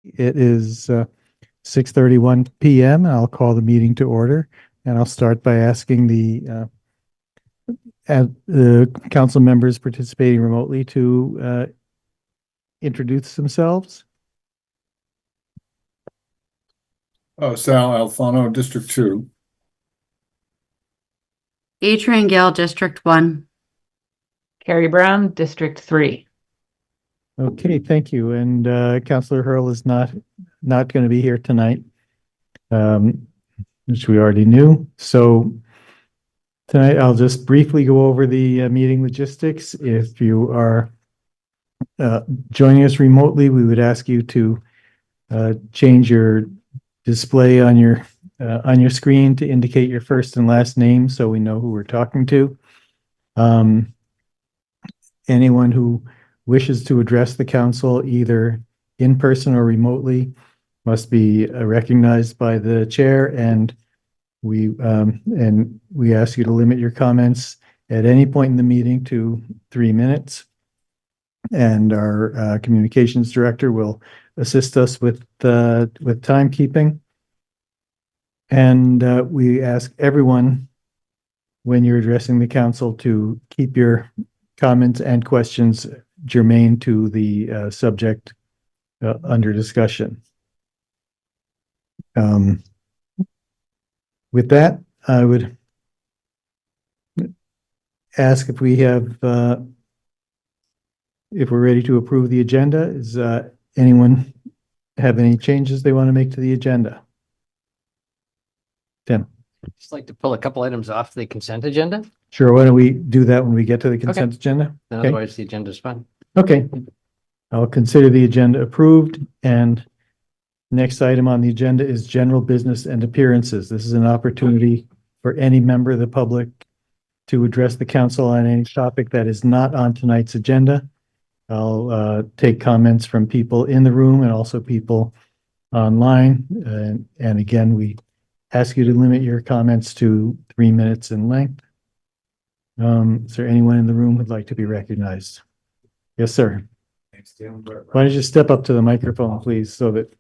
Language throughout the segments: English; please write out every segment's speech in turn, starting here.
It is 6:31 p.m. I'll call the meeting to order, and I'll start by asking the council members participating remotely to introduce themselves. Sal Alfano, District 2. Adrian Gale, District 1. Carrie Brown, District 3. Okay, thank you. And Councillor Hurl is not going to be here tonight, which we already knew. So tonight I'll just briefly go over the meeting logistics. If you are joining us remotely, we would ask you to change your display on your screen to indicate your first and last name so we know who we're talking to. Anyone who wishes to address the council either in person or remotely must be recognized by the chair, and we ask you to limit your comments at any point in the meeting to 3 minutes. And our communications director will assist us with timekeeping. And we ask everyone, when you're addressing the council, to keep your comments and questions germane to the subject under discussion. With that, I would ask if we're ready to approve the agenda. Is anyone have any changes they want to make to the agenda? Tim? Just like to pull a couple items off the consent agenda. Sure. Why don't we do that when we get to the consent agenda? Then Okay. otherwise the agenda's fine. Okay. I'll consider the agenda approved. And next item on the agenda is general business and appearances. This is an opportunity for any member of the public to address the council on any topic that is not on tonight's agenda. I'll take comments from people in the room and also people online. And again, we ask you to limit your comments to 3 minutes in length. Is there anyone in the room who'd like to be recognized? Yes, sir. Why don't you step up to the microphone, please, so that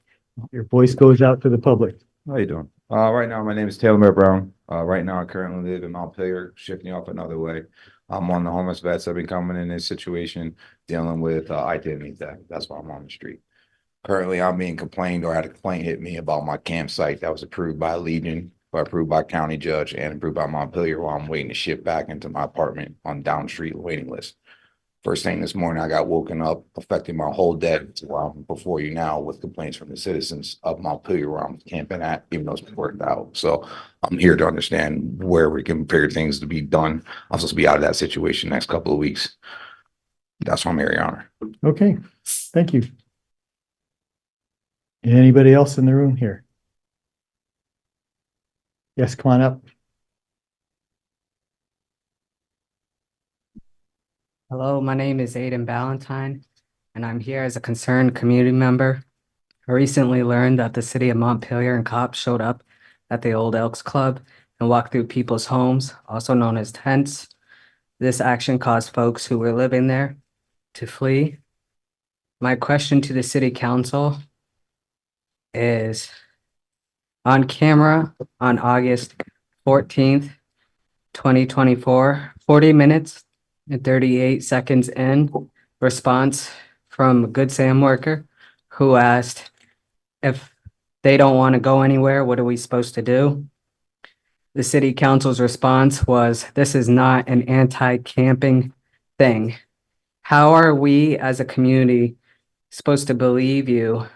your voice goes out to the public. How you doing? Right now, my name is Taylor Brown. Right now, I currently live in Montpelier, shifting off another way. I'm on the homeless vets. I've been coming in this situation, dealing with identity theft. That's why I'm on the street. Currently, I'm being complained, or had a complaint hit me about my campsite that was approved by Legion, approved by county judge, and approved by Montpelier, while I'm waiting to shift back into my apartment on down street waiting list. First thing this morning, I got woken up, affecting my whole day while I'm before you now with complaints from the citizens of Montpelier where I'm camping at, even though it's worked out. So I'm here to understand where we can prepare things to be done. I'm supposed to be out of that situation next couple of weeks. That's why I'm here, Your Honor. Okay, thank you. Anybody else in the room here? Yes, come on up. Hello, my name is Aiden Ballantyne, and I'm here as a concerned community member. I recently learned that the city of Montpelier and cops showed up at the Old Elks Club and walked through people's homes, also known as tents. This action caused folks who were living there to flee. My question to the city council is, on camera on August 14th, 2024, 40 minutes and 38 seconds in, response from a Good Sam worker who asked if they don't want to go anywhere, what are we supposed to do? The city council's response was, this is not an anti-camping thing. How are we as a community supposed to believe you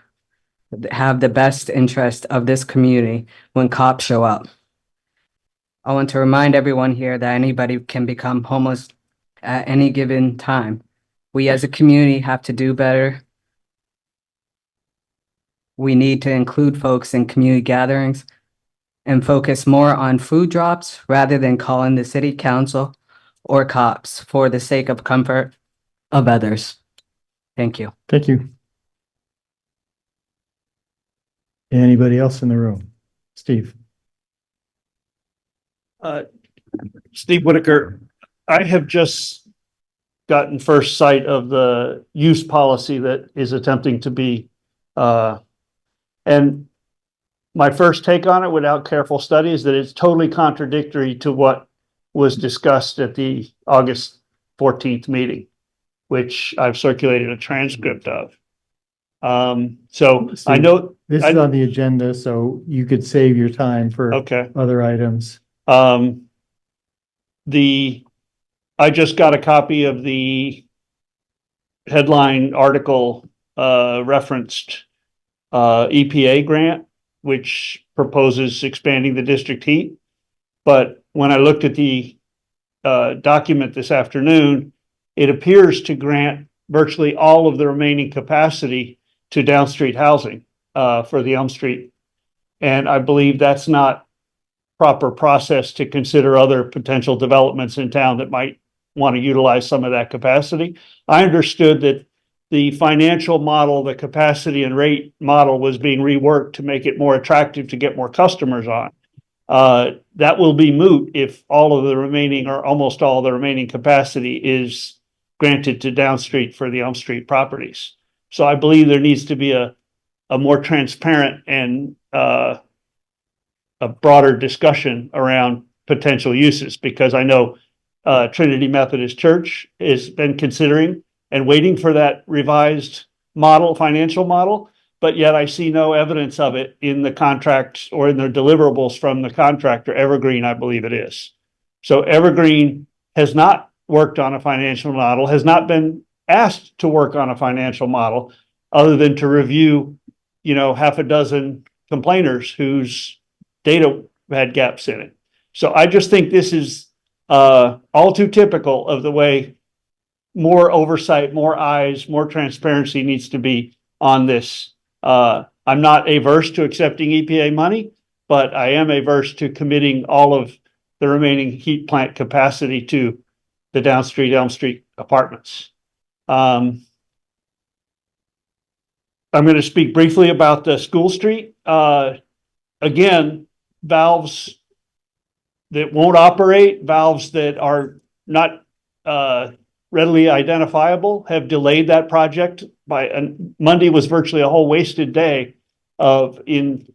have the best interest of this community when cops show up? I want to remind everyone here that anybody can become homeless at any given time. We as a community have to do better. We need to include folks in community gatherings and focus more on food drops rather than calling the city council or cops for the sake of comfort of others. Thank you. Thank you. Anybody else in the room? Steve? Steve Whitaker. I have just gotten first sight of the use policy that is attempting to be And my first take on it without careful study is that it's totally contradictory to what was discussed at the August 14th meeting, which I've circulated a transcript of. So I know, This is on the agenda, so you could save your time for okay. other items. I just got a copy of the headline article, referenced, EPA grant, which proposes expanding the district heat. But when I looked at the, document this afternoon, it appears to grant virtually all of the remaining capacity to downstreet housing, for the Elm Street. And I believe that's not proper process to consider other potential developments in town that might want to utilize some of that capacity. I understood that the financial model, the capacity and rate model was being reworked to make it more attractive to get more customers on. That will be moot if all of the remaining or almost all the remaining capacity is granted to downstreet for the Elm Street properties. So I believe there needs to be a more transparent and a broader discussion around potential uses, because I know Trinity Methodist Church has been considering and waiting for that revised model, financial model, but yet I see no evidence of it in the contract or in the deliverables from the contractor, Evergreen, I believe it is. So Evergreen has not worked on a financial model, has not been asked to work on a financial model other than to review, half a dozen complainers whose data had gaps in it. So I just think this is all too typical of the way more oversight, more eyes, more transparency needs to be on this. I'm not averse to accepting EPA money, but I am averse to committing all of the remaining heat plant capacity to the downstreet Elm Street apartments. I'm going to speak briefly about the School Street. Again, valves that won't operate, valves that are not readily identifiable have delayed that project by, and Monday was virtually a whole wasted day and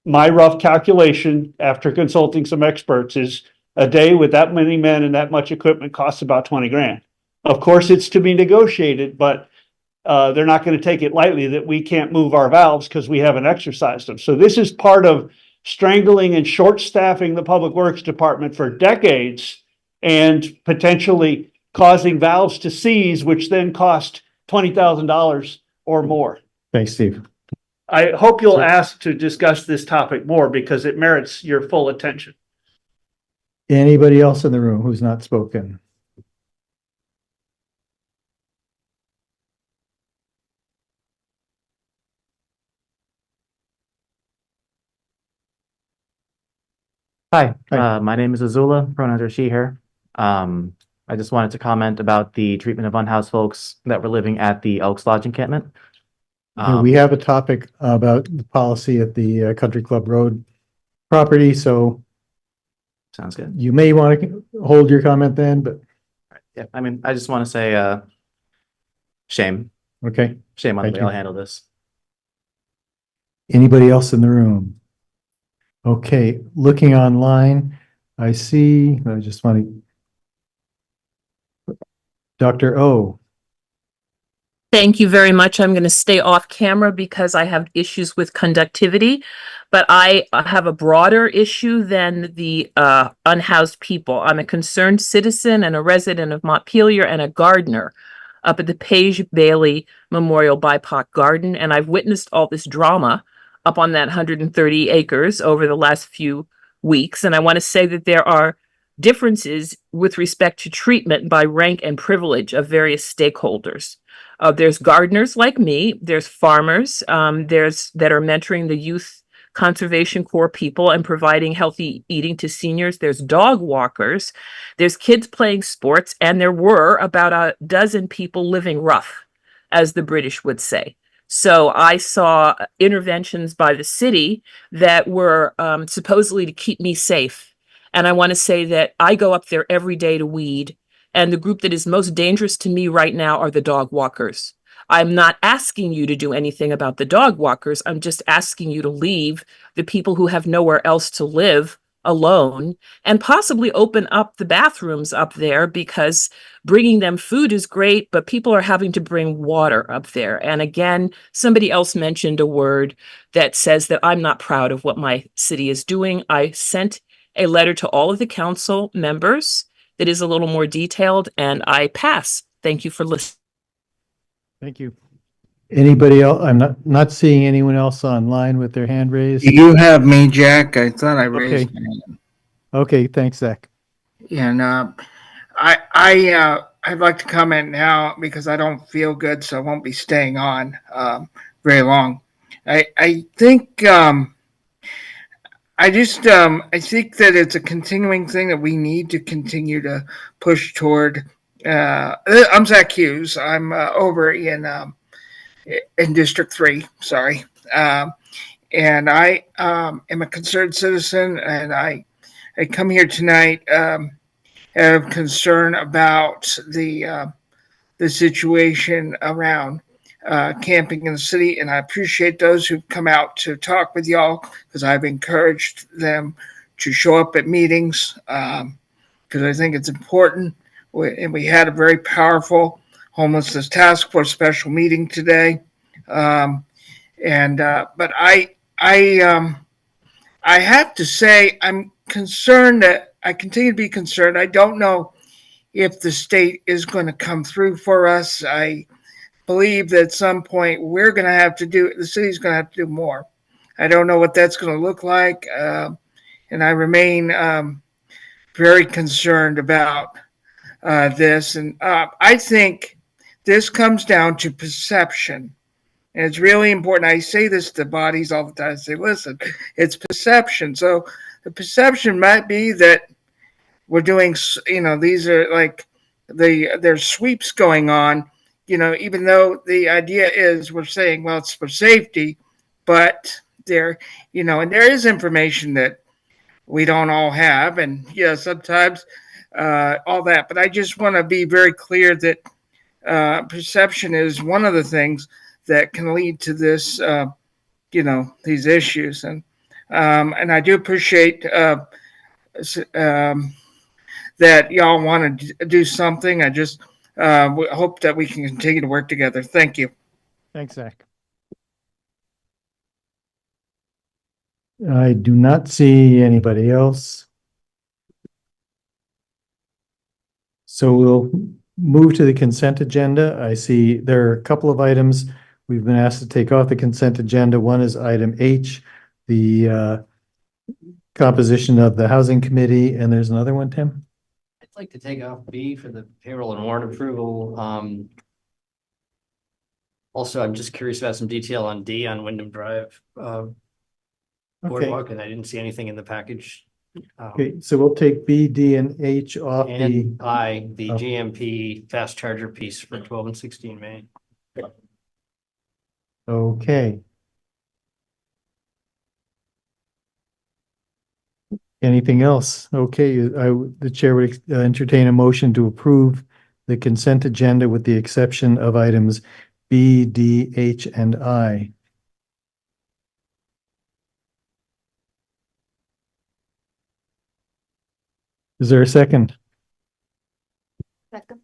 my rough calculation after consulting some experts is a day with that many men and that much equipment costs about 20 grand. Of course, it's to be negotiated, but they're not going to take it lightly that we can't move our valves because we haven't exercised them. So this is part of strangling and short staffing the Public Works Department for decades and potentially causing valves to seize, which then cost $20,000 or more. Thanks, Steve. I hope you'll ask to discuss this topic more because it merits your full attention. Anybody else in the room who's not spoken? Hi, Hi. my name is Azula, pronouns are she, her. I just wanted to comment about the treatment of unhoused folks that were living at the Elks Lodge encampment. We have a topic about the policy at the Country Club Road property, so Sounds good. you may want to hold your comment then, but Yeah, I mean, I just want to say, shame okay. on the Thank way you. I'll handle this. Anybody else in the room? Okay, looking online, I see, I just want to. Dr. O. Thank you very much. I'm going to stay off camera because I have issues with conductivity, but I have a broader issue than the unhoused people. I'm a concerned citizen and a resident of Montpelier and a gardener up at the Paige Bailey Memorial BIPOC Garden, and I've witnessed all this drama up on that 130 acres over the last few weeks, and I want to say that there are differences with respect to treatment by rank and privilege of various stakeholders. There's gardeners like me, there's farmers, there's that are mentoring the youth conservation corps people and providing healthy eating to seniors. There's dog walkers, there's kids playing sports, and there were about a dozen people living rough, as the British would say. So I saw interventions by the city that were supposedly to keep me safe. And I want to say that I go up there every day to weed. And the group that is most dangerous to me right now are the dog walkers. I'm not asking you to do anything about the dog walkers. I'm just asking you to leave the people who have nowhere else to live alone and possibly open up the bathrooms up there, because bringing them food is great, but people are having to bring water up there. And again, somebody else mentioned a word that says that I'm not proud of what my city is doing. I sent a letter to all of the council members that is a little more detailed, and I pass. Thank you for listening. Thank you. Anybody else? I'm not seeing anyone else online with their hand raised. You have me, Jack. I thought I raised Okay. my hand. Okay, thanks, Zach. And I'd like to comment now because I don't feel good, so I won't be staying on very long. I think I think that it's a continuing thing that we need to continue to push toward. I'm Zach Hughes. I'm over in District 3. Sorry. And I am a concerned citizen, and I come here tonight out of concern about the situation around camping in the city. And I appreciate those who've come out to talk with y'all, because I've encouraged them to show up at meetings, because I think it's important. And we had a very powerful homelessness task force special meeting today. But I have to say, I'm concerned that I continue to be concerned. I don't know if the state is going to come through for us. I believe that at some point we're going to have to do, the city's going to have to do more. I don't know what that's going to look like. And I remain very concerned about this. And I think this comes down to perception. And it's really important. I say this to bodies all the time. I say, listen, it's perception. So the perception might be that we're doing, these are like there's sweeps going on, even though the idea is we're saying, well, it's for safety, but there, and there is information that we don't all have. And sometimes all that, but I just want to be very clear that perception is one of the things that can lead to this, these issues. And I do appreciate that y'all want to do something. I just hope that we can continue to work together. Thank you. Thanks, Zach. I do not see anybody else. So we'll move to the consent agenda. I see there are a couple of items we've been asked to take off the consent agenda. One is item H, the composition of the housing committee, and there's another one, Tim? I'd like to take off B for the payroll and warrant approval. Also, I'm just curious about some detail on D on Wyndham Drive boardwalk, and I didn't see anything in the package. Okay, so we'll take B, D, and H off And I, the Oh. GMP fast charger piece for 12 and 16 Main. Okay. Anything else? Okay, the chair would entertain a motion to approve the consent agenda with the exception of items B, D, H, and I. Is there a second? Second.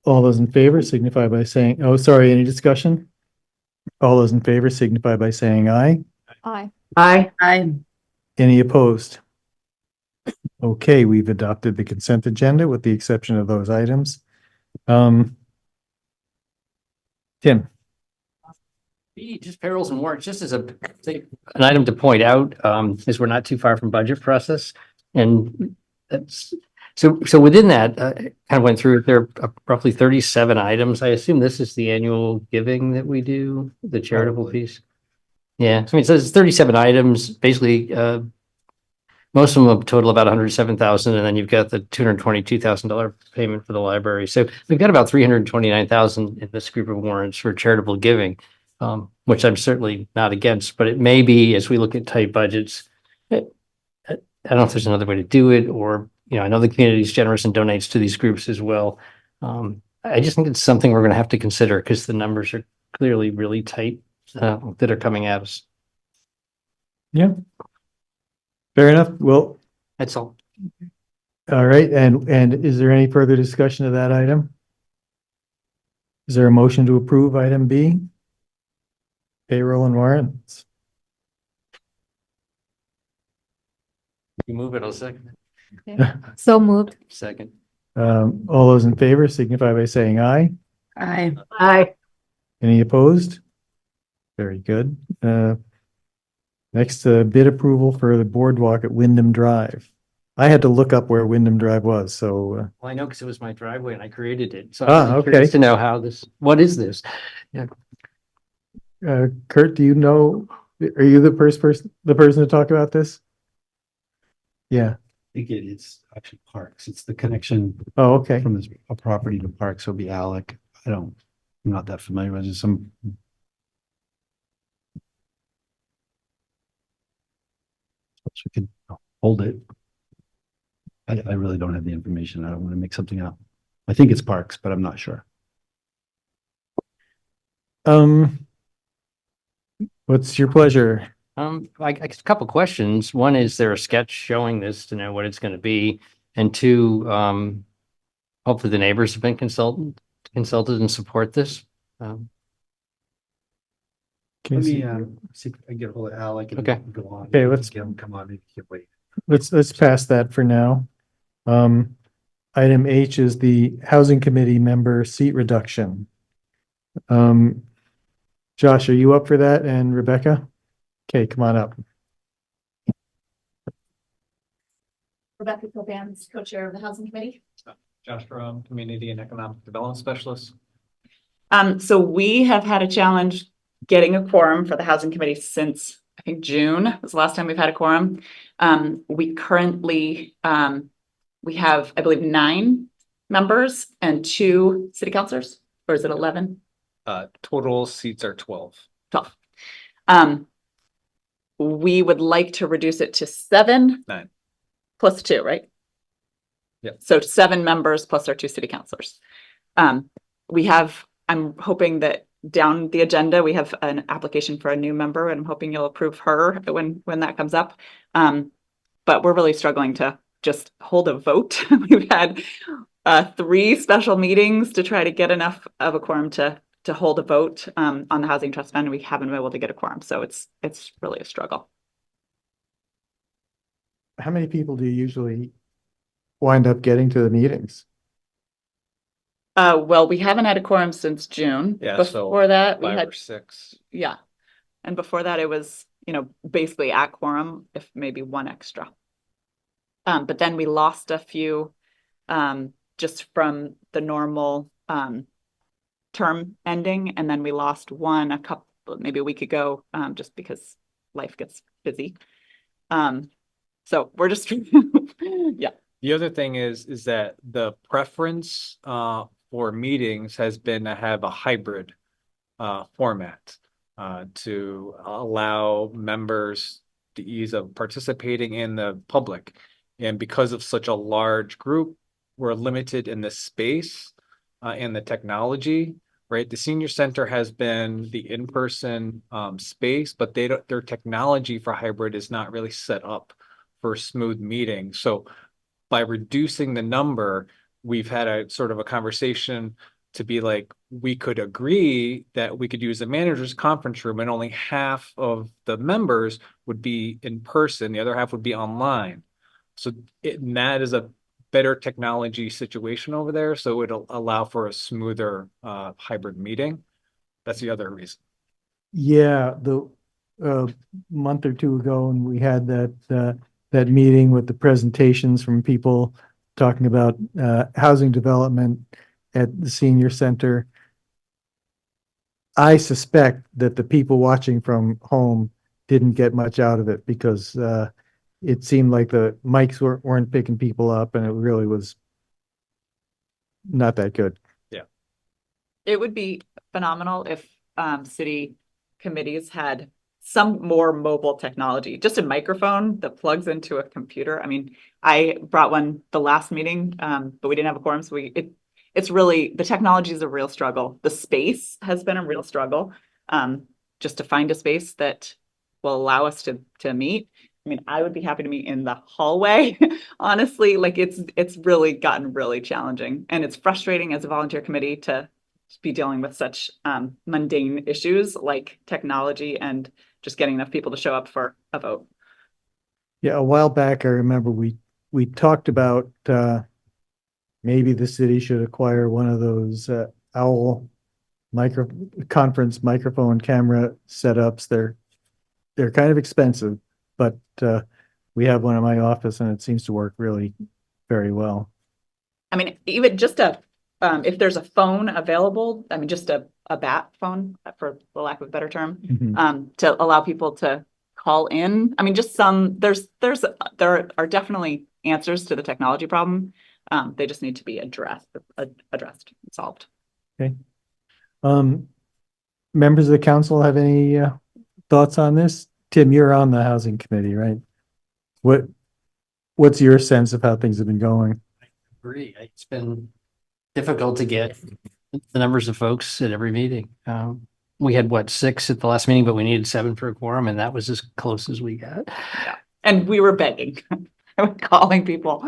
All those in favor signify by saying, oh, sorry, any discussion? All those in favor signify by saying aye. Aye. Aye. Any opposed? Okay, we've adopted the consent agenda with the exception of those items. Tim? B, just payrolls and warrants, just as an item to point out, is we're not too far from budget process. And that's, so within that, kind of went through, there are roughly 37 items. I assume this is the annual giving that we do, the charitable piece. Yeah, so I mean, it says 37 items, basically, most of them total about 107,000, and then you've got the $222,000 payment for the library. So we've got about 329,000 in this group of warrants for charitable giving, which I'm certainly not against, but it may be, as we look at tight budgets, I don't know if there's another way to do it, or, I know the community is generous and donates to these groups as well. I just think it's something we're gonna have to consider because the numbers are clearly really tight, that are coming at us. Yeah. Fair enough. Well, That's all. all right. And is there any further discussion of that item? Is there a motion to approve item B? Payroll and warrants. You move it, I'll second So moved. it. Second. All those in favor signify by saying aye. Aye. Aye. Any opposed? Very good. Next, bid approval for the boardwalk at Wyndham Drive. I had to look up where Wyndham Drive was, so, Well, I know because it was my driveway and I created it. So Ah, I'm okay. curious to know what is this? Kurt, do you know, are you the person to talk about this? Yeah. I think it's actually Parks. It's the connection Oh, okay. from this a property to Parks. So it'll be Alec. I'm not that familiar with it. Some. So we can hold it. I really don't have the information. I don't want to make something up. I think it's Parks, but I'm not sure. What's your pleasure? I guess a couple questions. One, is there a sketch showing this to know what it's going to be? And two, hopefully the neighbors have been consulted and support this. Can Let you me see- see if I can get a hold of Alec and Okay. go on. Okay, let's- Get him come on. Maybe he can't wait. Let's pass that for now. Item H is the Housing Committee member seat reduction. Josh, are you up for that? And Rebecca? Okay, come on up. Rebecca Coban's co-chair of the Housing Committee. Josh Jerome, Community and Economic Development Specialist. So we have had a challenge getting a quorum for the Housing Committee since, I think, June was the last time we've had a quorum. We currently, we have, I believe, 9 members and 2 city councilors, or is it 11? Total seats are 12. 12. We would like to reduce it to 7. 9. Plus 2, right? Yeah. So 7 members plus our 2 city councilors. I'm hoping that down the agenda, we have an application for a new member, and I'm hoping you'll approve her when that comes up. But we're really struggling to just hold a vote. We've had 3 special meetings to try to get enough of a quorum to hold a vote on the Housing Trust Fund, and we haven't been able to get a quorum. So it's really a struggle. How many people do you usually wind up getting to the meetings? Well, we haven't had a quorum since June. Yeah, so before that, we 5 had or 6. Yeah. And before that, it was, basically at quorum, if maybe 1 extra. But then we lost a few just from the normal term ending. And then we lost 1 maybe a week ago, just because life gets busy. So we're just, yeah. The other thing is that the preference for meetings has been to have a hybrid format to allow members the ease of participating in the public. And because of such a large group, we're limited in the space and the technology, right? The senior center has been the in-person space, but their technology for hybrid is not really set up for smooth meetings. So by reducing the number, we've had a sort of a conversation to be like, we could agree that we could use a manager's conference room and only half of the members would be in person, the other half would be online. So that is a better technology situation over there. So it'll allow for a smoother hybrid meeting. That's the other reason. Yeah, the month or 2 ago, and we had that meeting with the presentations from people talking about housing development at the senior center. I suspect that the people watching from home didn't get much out of it because it seemed like the mics weren't picking people up, and it really was not that good. Yeah. It would be phenomenal if city committees had some more mobile technology, just a microphone that plugs into a computer. I mean, I brought one the last meeting, but we didn't have a quorum, so it it's really, the technology is a real struggle. The space has been a real struggle. Just to find a space that will allow us to meet. I mean, I would be happy to meet in the hallway. Honestly, like it's really gotten really challenging, and it's frustrating as a volunteer committee to be dealing with such mundane issues like technology and just getting enough people to show up for a vote. Yeah, a while back, I remember we talked about maybe the city should acquire one of those owl conference microphone camera setups. They're kind of expensive, but we have one in my office and it seems to work really very well. I mean, even just if there's a phone available, I mean, just a bat phone, for the lack of a better term, to allow people to call in. I mean, just there are definitely answers to the technology problem. They just need to be addressed and solved. Okay. Members of the council have any thoughts on this? Tim, you're on the housing committee, right? What's your sense of how things have been going? I agree. It's been difficult to get the numbers of folks at every meeting. We had 6 at the last meeting, but we needed 7 for a quorum, and that was as close as we got. Yeah. And we were begging, calling people,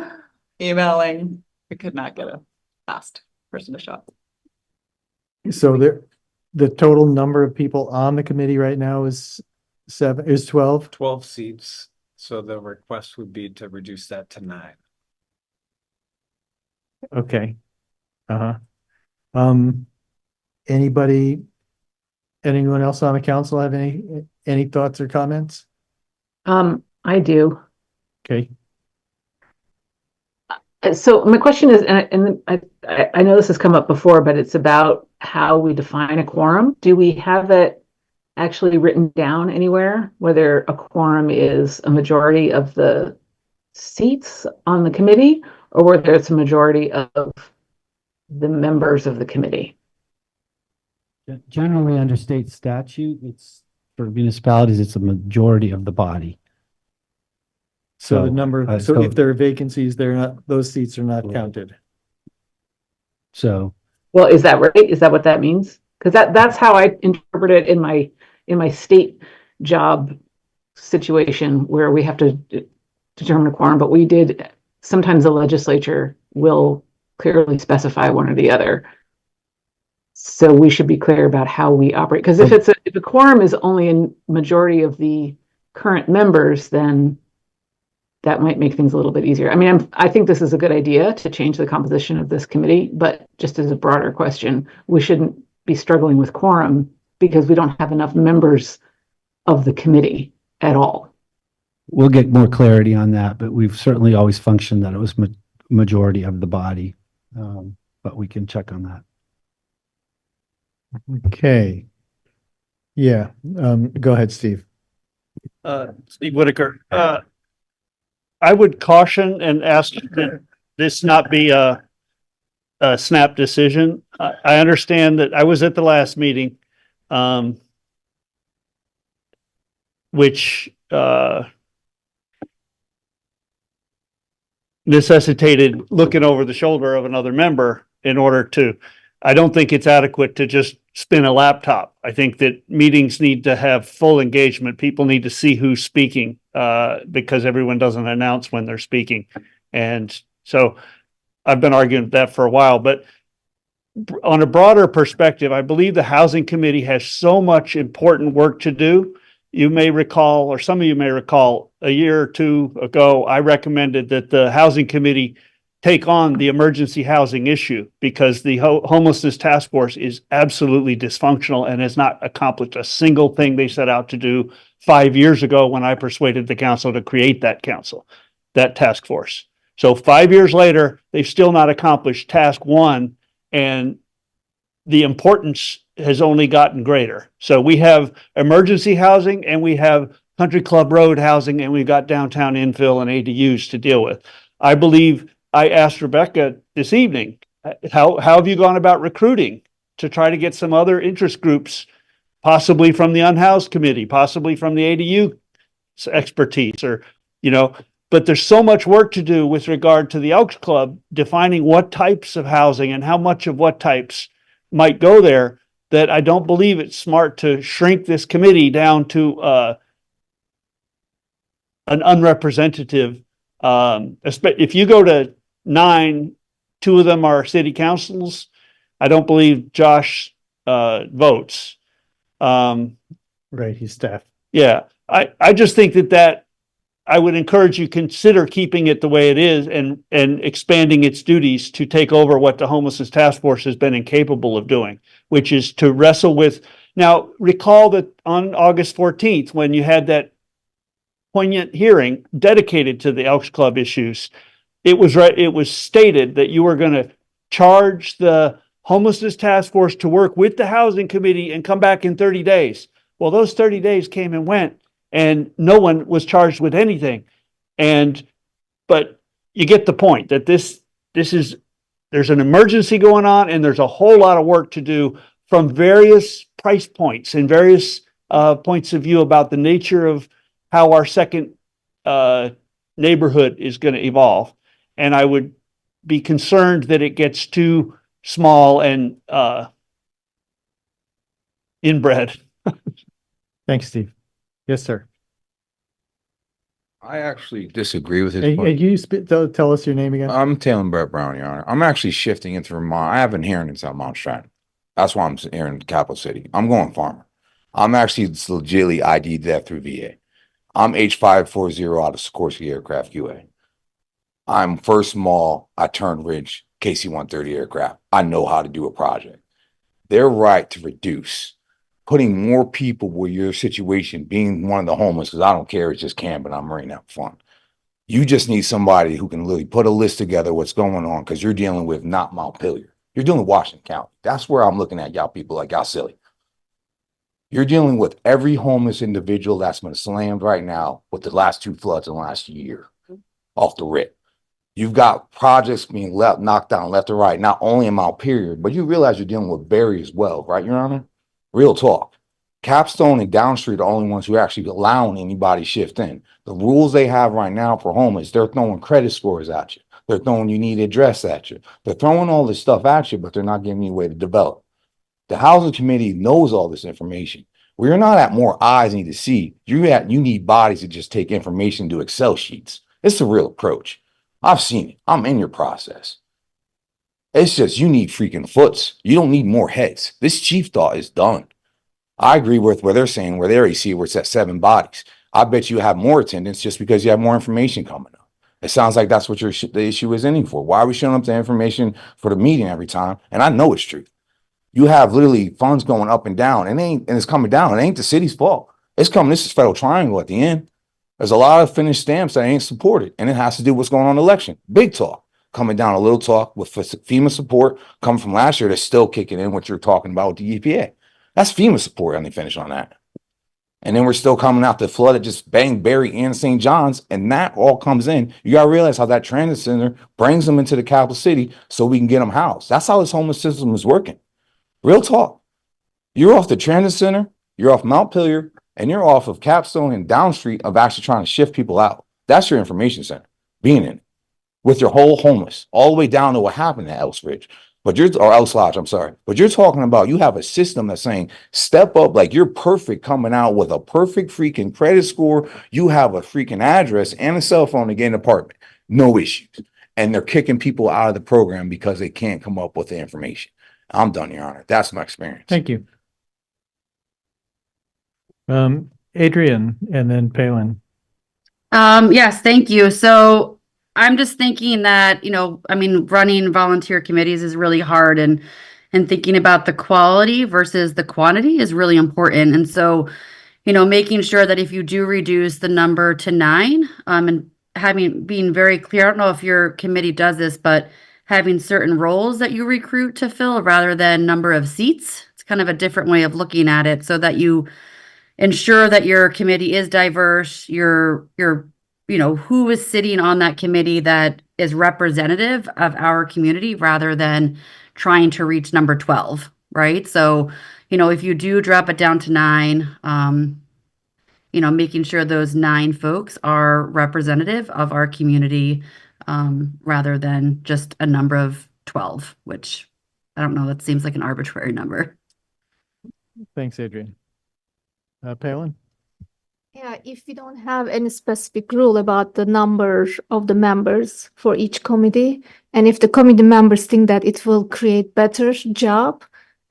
emailing. We could not get a fast person to show up. So the total number of people on the committee right now is 12? 12 seats. So the request would be to reduce that to 9. Okay. Anyone else on the council have any thoughts or comments? I do. Okay. So my question is, and I know this has come up before, but it's about how we define a quorum. Do we have it actually written down anywhere, whether a quorum is a majority of the seats on the committee or whether it's a majority of the members of the committee? Generally, under state statute, it's for municipalities, it's a majority of the body. So the number, so if there are vacancies, those seats are not counted. So, Well, is that right? Is that what that means? Because that's how I interpret it in my state job situation where we have to determine a quorum, but sometimes the legislature will clearly specify one or the other. So we should be clear about how we operate. Because if a quorum is only a majority of the current members, then that might make things a little bit easier. I mean, I think this is a good idea to change the composition of this committee, but just as a broader question, we shouldn't be struggling with quorum because we don't have enough members of the committee at all. we'll get more clarity on that, but we've certainly always functioned that it was majority of the body. But we can check on that. Okay. Yeah, go ahead, Steve. Steve Whitaker. I would caution and ask that this not be a snap decision. I understand that I was at the last meeting, which necessitated looking over the shoulder of another member in order to, I don't think it's adequate to just spin a laptop. I think that meetings need to have full engagement. People need to see who's speaking, because everyone doesn't announce when they're speaking. And so I've been arguing that for a while, but on a broader perspective, I believe the Housing Committee has so much important work to do. You may recall, or some of you may recall, a year or two ago, I recommended that the Housing Committee take on the emergency housing issue because the homelessness task force is absolutely dysfunctional and has not accomplished a single thing they set out to do 5 years ago when I persuaded the council to create that task force. So 5 years later, they've still not accomplished task one, and the importance has only gotten greater. So we have emergency housing and we have Country Club Road housing and we've got downtown infill and ADUs to deal with. I believe I asked Rebecca this evening, how have you gone about recruiting to try to get some other interest groups, possibly from the unhoused committee, possibly from the ADU expertise, or, But there's so much work to do with regard to the Elks Club, defining what types of housing and how much of what types might go there, that I don't believe it's smart to shrink this committee down to an unrepresentative. If you go to 9, 2 of them are city councils. I don't believe Josh votes. Right, he's staff. Yeah, I just think that I would encourage you consider keeping it the way it is and expanding its duties to take over what the Homelessness Task Force has been incapable of doing, which is to wrestle with. Now, recall that on August 14th, when you had that poignant hearing dedicated to the Elks Club issues, it was stated that you were going to charge the Homelessness Task Force to work with the Housing Committee and come back in 30 days. Well, those 30 days came and went, and no one was charged with anything. But you get the point that there's an emergency going on, and there's a whole lot of work to do from various price points and various points of view about the nature of how our second neighborhood is going to evolve. And I would be concerned that it gets too small and inbred. Thanks, Steve. Yes, sir. I actually disagree with his Hey, point. you tell us your name again? I'm Taylor Brown, Your Honor. I'm actually shifting into Vermont. I have an hearing in South Mount Stratton. That's why I'm here in the capital city. I'm going farmer. I'm actually legitimately ID'd that through VA. I'm H540 out of Sikorsky Aircraft UA. I'm first mall. I turned rich KC-130 aircraft. I know how to do a project. Their right to reduce, putting more people where your situation, being one of the homeless, because I don't care, it's just camping, I'm marine out fun. You just need somebody who can literally put a list together what's going on, because you're dealing with not Montpelier. You're dealing with Washington County. That's where I'm looking at y'all people like y'all silly. You're dealing with every homeless individual that's been slammed right now with the last 2 floods in the last year off the rip. You've got projects being knocked down left and right, not only in Montpelier, but you realize you're dealing with Barry as well, right, Your Honor? Real talk. Capstone and Downstreet are the only ones who are actually allowing anybody shift in. The rules they have right now for homeless, they're throwing credit scores at you. They're throwing you need address at you. They're throwing all this stuff at you, but they're not giving you a way to develop. The housing committee knows all this information. We're not at more eyes need to see. You need bodies to just take information to Excel sheets. It's the real approach. I've seen it. I'm in your process. It's just you need freaking foots. You don't need more heads. This chief thought is done. I agree with what they're saying, where they already see where it's at 7 bodies. I bet you have more attendance just because you have more information coming up. It sounds like that's what the issue is ending for. Why are we showing up the information for the meeting every time? And I know it's true. You have literally funds going up and down, and it's coming down. It ain't the city's fault. It's coming. This is Federal Triangle at the end. There's a lot of finished stamps that ain't supported, and it has to do with what's going on in the election. Big talk. Coming down a little talk with FEMA support coming from last year that's still kicking in what you're talking about with the EPA. That's FEMA support, and they finish on that. And then we're still coming out the flood that just banged Barry and St. John's, and that all comes in. You got to realize how that transit center brings them into the capital city so we can get them housed. That's how this homeless system is working. Real talk. You're off the transit center, you're off Montpelier, and you're off of Capstone and Downstreet of actually trying to shift people out. That's your information center, being in it, with your whole homeless, all the way down to what happened at Elks Ridge. Or Elks Lodge, I'm sorry. But you're talking about you have a system that's saying step up, like you're perfect, coming out with a perfect freaking credit score. You have a freaking address and a cell phone to get an apartment. No issues. And they're kicking people out of the program because they can't come up with the information. I'm done, Your Honor. That's my experience. Thank you. Adrian and then Palin. Yes, thank you. So I'm just thinking that, running volunteer committees is really hard, and thinking about the quality versus the quantity is really important. And so, making sure that if you do reduce the number to 9, and being very clear, I don't know if your committee does this, but having certain roles that you recruit to fill rather than number of seats. It's kind of a different way of looking at it, so that you ensure that your committee is diverse, who is sitting on that committee that is representative of our community rather than trying to reach number 12, right? So, if you do drop it down to 9, making sure those 9 folks are representative of our community, rather than just a number of 12, which I don't know, that seems like an arbitrary number. Thanks, Adrian. Palin? Yeah, if we don't have any specific rule about the number of the members for each committee, and if the committee members think that it will create better job,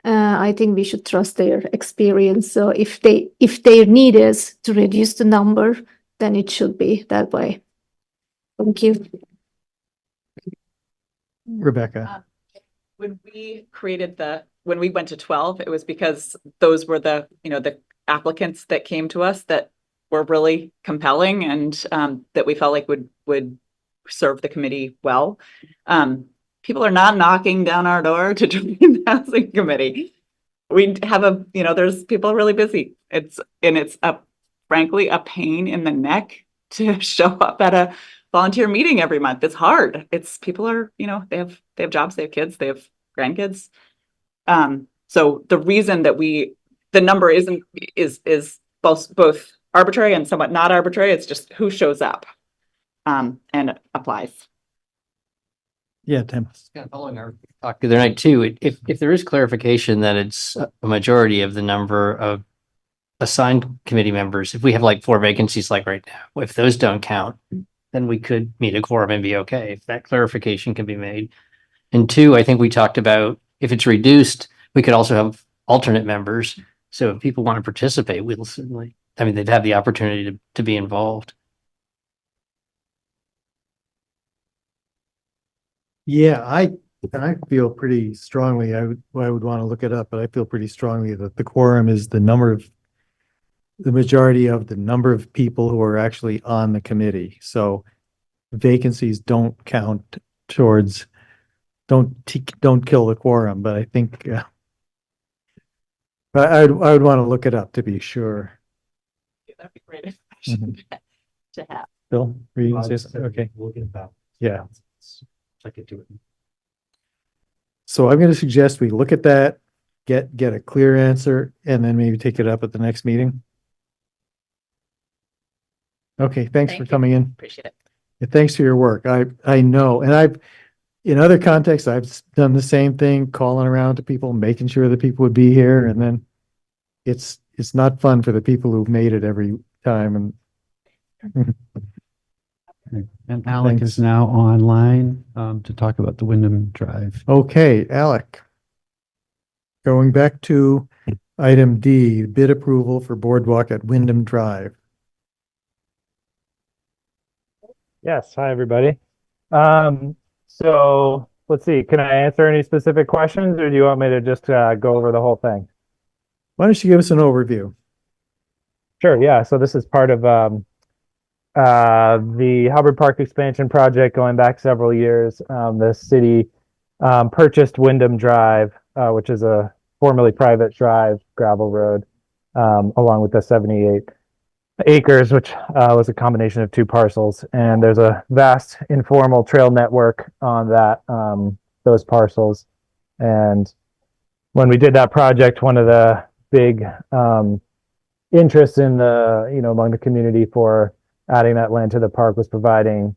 I think we should trust their experience. So if their need is to reduce the number, then it should be that way. Thank you. Rebecca? When we went to 12, it was because those were the applicants that came to us that were really compelling and that we felt like would serve the committee well. People are not knocking down our door to join the housing committee. We have there's people really busy. It's frankly a pain in the neck to show up at a volunteer meeting every month. It's hard. People are, they have jobs, they have kids, they have grandkids. So the reason that the number is both arbitrary and somewhat not arbitrary. It's just who shows up and applies. Yeah, Tim. Kind of following our talk the other night too, if there is clarification that it's a majority of the number of assigned committee members, if we have like 4 vacancies like right now, if those don't count, then we could meet a quorum and be okay, if that clarification can be made. And 2, I think we talked about if it's reduced, we could also have alternate members. So if people want to participate, we'll certainly, they'd have the opportunity to be involved. Yeah, I feel pretty strongly, I would want to look it up, but I feel pretty strongly that the quorum is the majority of the number of people who are actually on the committee. So vacancies don't count towards, don't kill the quorum, but I think I would want to look it up to be sure. That'd be great to have. Bill, were you gonna say something? Okay. We'll get back. Yeah. I could do it. So I'm going to suggest we look at that, get a clear answer, and then maybe take it up at the next meeting. Okay, thanks Thank for you. coming in. Appreciate it. Yeah, thanks for your work. I know, and in other contexts, I've done the same thing, calling around to people, making sure that people would be here, and then it's not fun for the people who've made it every time. And Alec is now online to talk about the Wyndham Drive. Okay, Alec. Going back to item D, bid approval for boardwalk at Wyndham Drive. Yes, hi, everybody. So let's see, can I answer any specific questions or do you want me to just go over the whole thing? Why don't you give us an overview? Sure, yeah. So this is part of the Hubbard Park expansion project going back several years. The city purchased Wyndham Drive, which is a formerly private drive, gravel road, along with the 78 acres, which was a combination of 2 parcels. And there's a vast informal trail network on those parcels. And when we did that project, one of the big interests in among the community for adding that land to the park was providing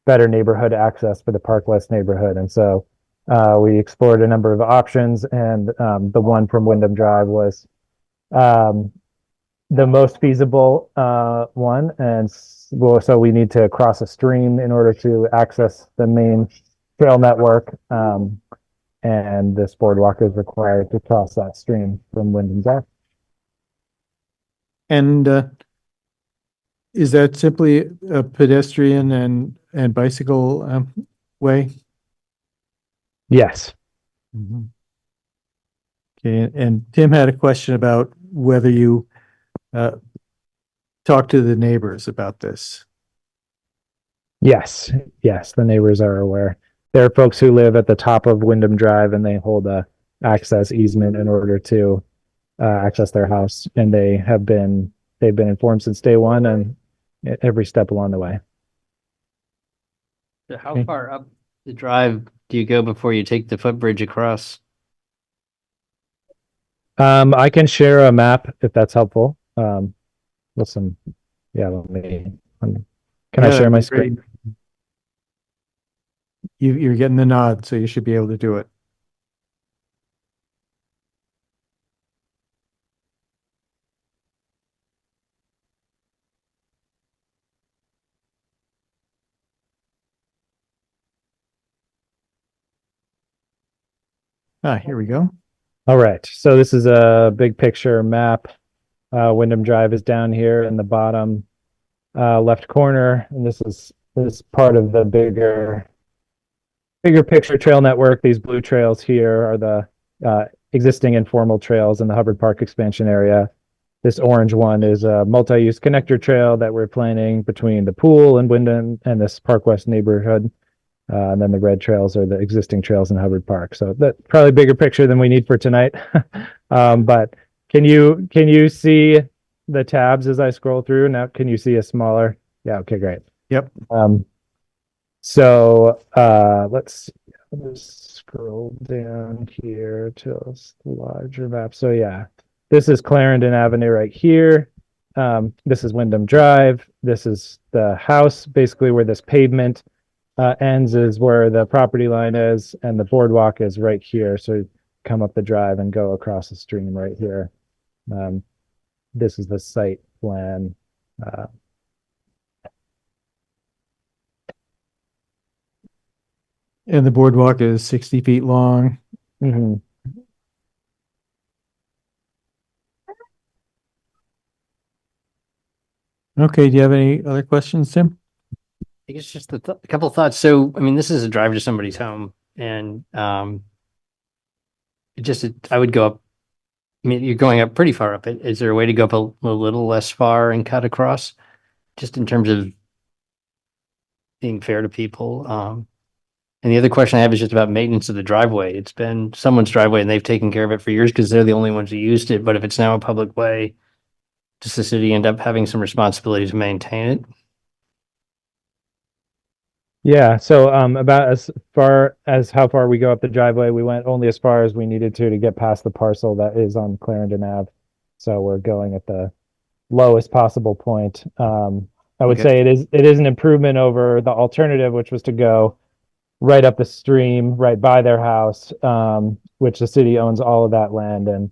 better neighborhood access for the Park West neighborhood. And so we explored a number of options, and the one from Wyndham Drive was the most feasible one. And so we need to cross a stream in order to access the main trail network. And this boardwalk is required to cross that stream from Wyndham Drive. And is that simply a pedestrian and bicycle way? Yes. Mm-hmm. Okay, and Tim had a question about whether you talked to the neighbors about this. Yes, the neighbors are aware. There are folks who live at the top of Wyndham Drive and they hold a access easement in order to access their house, and they've been informed since day one and every step along the way. So how far up the drive do you go before you take the footbridge across? I can share a map if that's helpful. listen, yeah, let me, can Yeah, I share that'd my be great. screen? You're getting the nod, so you should be able to do it. Ah, here we go. All right, so this is a big picture map. Wyndham Drive is down here in the bottom left corner, and this part of the bigger picture trail network. These blue trails here are the existing informal trails in the Hubbard Park expansion area. This orange one is a multi-use connector trail that we're planning between the pool and Wyndham and this Park West neighborhood. And then the red trails are the existing trails in Hubbard Park. So that's probably a bigger picture than we need for tonight. But can you see the tabs as I scroll through? Now, can you see a smaller? Yeah, okay, great. Yep. So let's see. Let's scroll down here to a larger map. So yeah, this is Clarendon Avenue right here. This is Wyndham Drive. This is the house, basically where this pavement ends is where the property line is, and the boardwalk is right here. So come up the drive and go across the stream right here. This is the site plan. And the boardwalk is 60 feet long. Mhm. Okay, do you have any other questions, Tim? I guess just a couple of thoughts. So, I mean, this is a drive to somebody's home and, I would go up. I mean, you're going up pretty far up. Is there a way to go up a little less far and cut across? Just in terms of being fair to people. And the other question I have is just about maintenance of the driveway. It's been someone's driveway and they've taken care of it for years because they're the only ones who used it. But if it's now a public way, does the city end up having some responsibility to maintain it? Yeah, so about as far as how far we go up the driveway, we went only as far as we needed to get past the parcel that is on Clarendon Ave. So we're going at the lowest possible point. I would Okay. say it is an improvement over the alternative, which was to go right up the stream, right by their house, which the city owns all of that land, and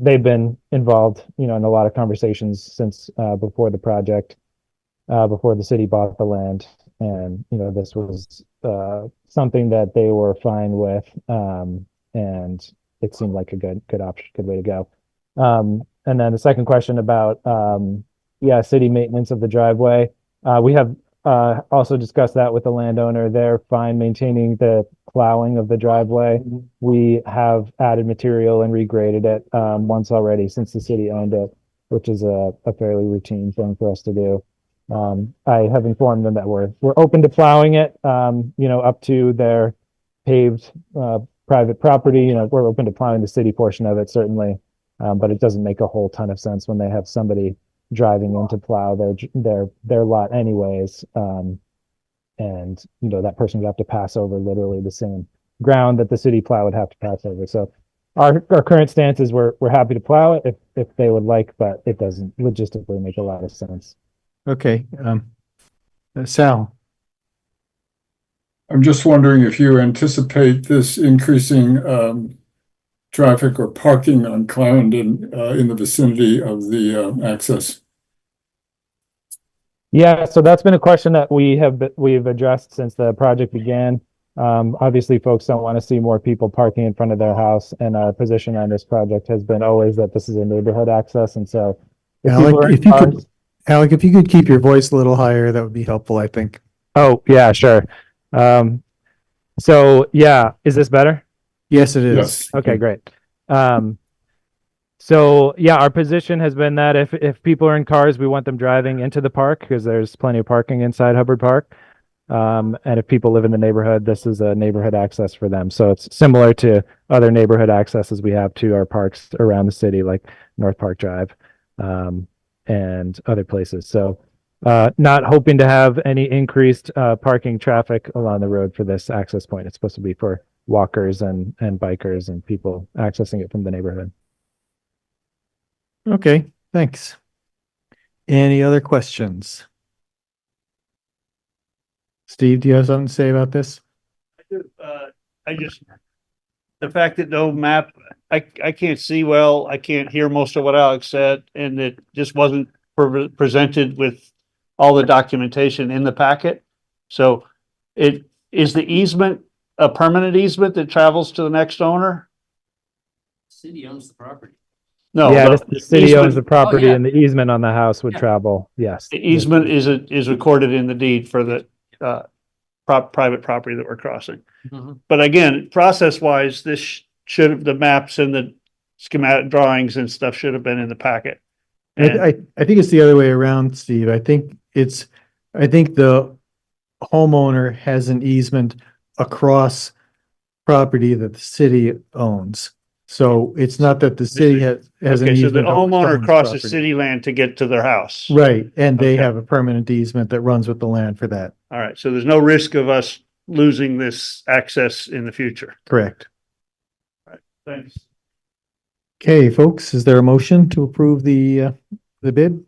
they've been involved, in a lot of conversations since before the project. Before the city bought the land, and this was something that they were fine with, and it seemed like a good option, good way to go. And then the second question about city maintenance of the driveway. We have also discussed that with the landowner. They're fine maintaining the plowing of the driveway. We have added material and regraded it once already since the city owned it, which is a fairly routine thing for us to do. I have informed them that we're open to plowing it, up to their paved private property. We're open to plowing the city portion of it, certainly. But it doesn't make a whole ton of sense when they have somebody driving in to plow their lot anyways. And that person would have to pass over literally the same ground that the city plow would have to pass over. So our current stance is we're happy to plow it if they would like, but it doesn't logistically make a lot of sense. Okay, Sal. I'm just wondering if you anticipate this increasing traffic or parking on Clarendon in the vicinity of the access. Yeah, so that's been a question that we've addressed since the project began. Obviously, folks don't want to see more people parking in front of their house, and our position on this project has been always that this is a neighborhood access, and so Alec, if you could keep your voice a little higher, that would be helpful, I think. Oh, yeah, sure. So yeah, is this better? Yes, it is. Yes. Okay, great. So yeah, our position has been that if people are in cars, we want them driving into the park because there's plenty of parking inside Hubbard Park. And if people live in the neighborhood, this is a neighborhood access for them. So it's similar to other neighborhood accesses we have to our parks around the city, like North Park Drive, and other places. So not hoping to have any increased parking traffic along the road for this access point. It's supposed to be for walkers and bikers and people accessing it from the neighborhood. Okay, Thanks. Any other questions? Steve, do you have something to say about this? I just, the fact that no map, I can't see well, I can't hear most of what Alex said, and it just wasn't presented with all the documentation in the packet. So it is the easement a permanent easement that travels to the next owner? City owns the property. No, Yeah, the city owns the easement, property yeah. and the easement on the house would Yeah. travel. Yes. the easement is recorded in the deed for the private property that we're crossing. Mhm. But again, process wise, this should have, the maps and the schematic drawings and stuff should have been in the packet. And I think it's the other way around, Steve. I think the homeowner has an easement across property that the city owns. So it's not that the city has an okay, so the easement. over homeowner someone's crosses property. city land to get to their house. Right, and they Okay. have a permanent easement that runs with the land for that. All right, so there's no risk of us losing this access in the future. Correct. Thanks. Okay, folks, is there a motion to approve the bid?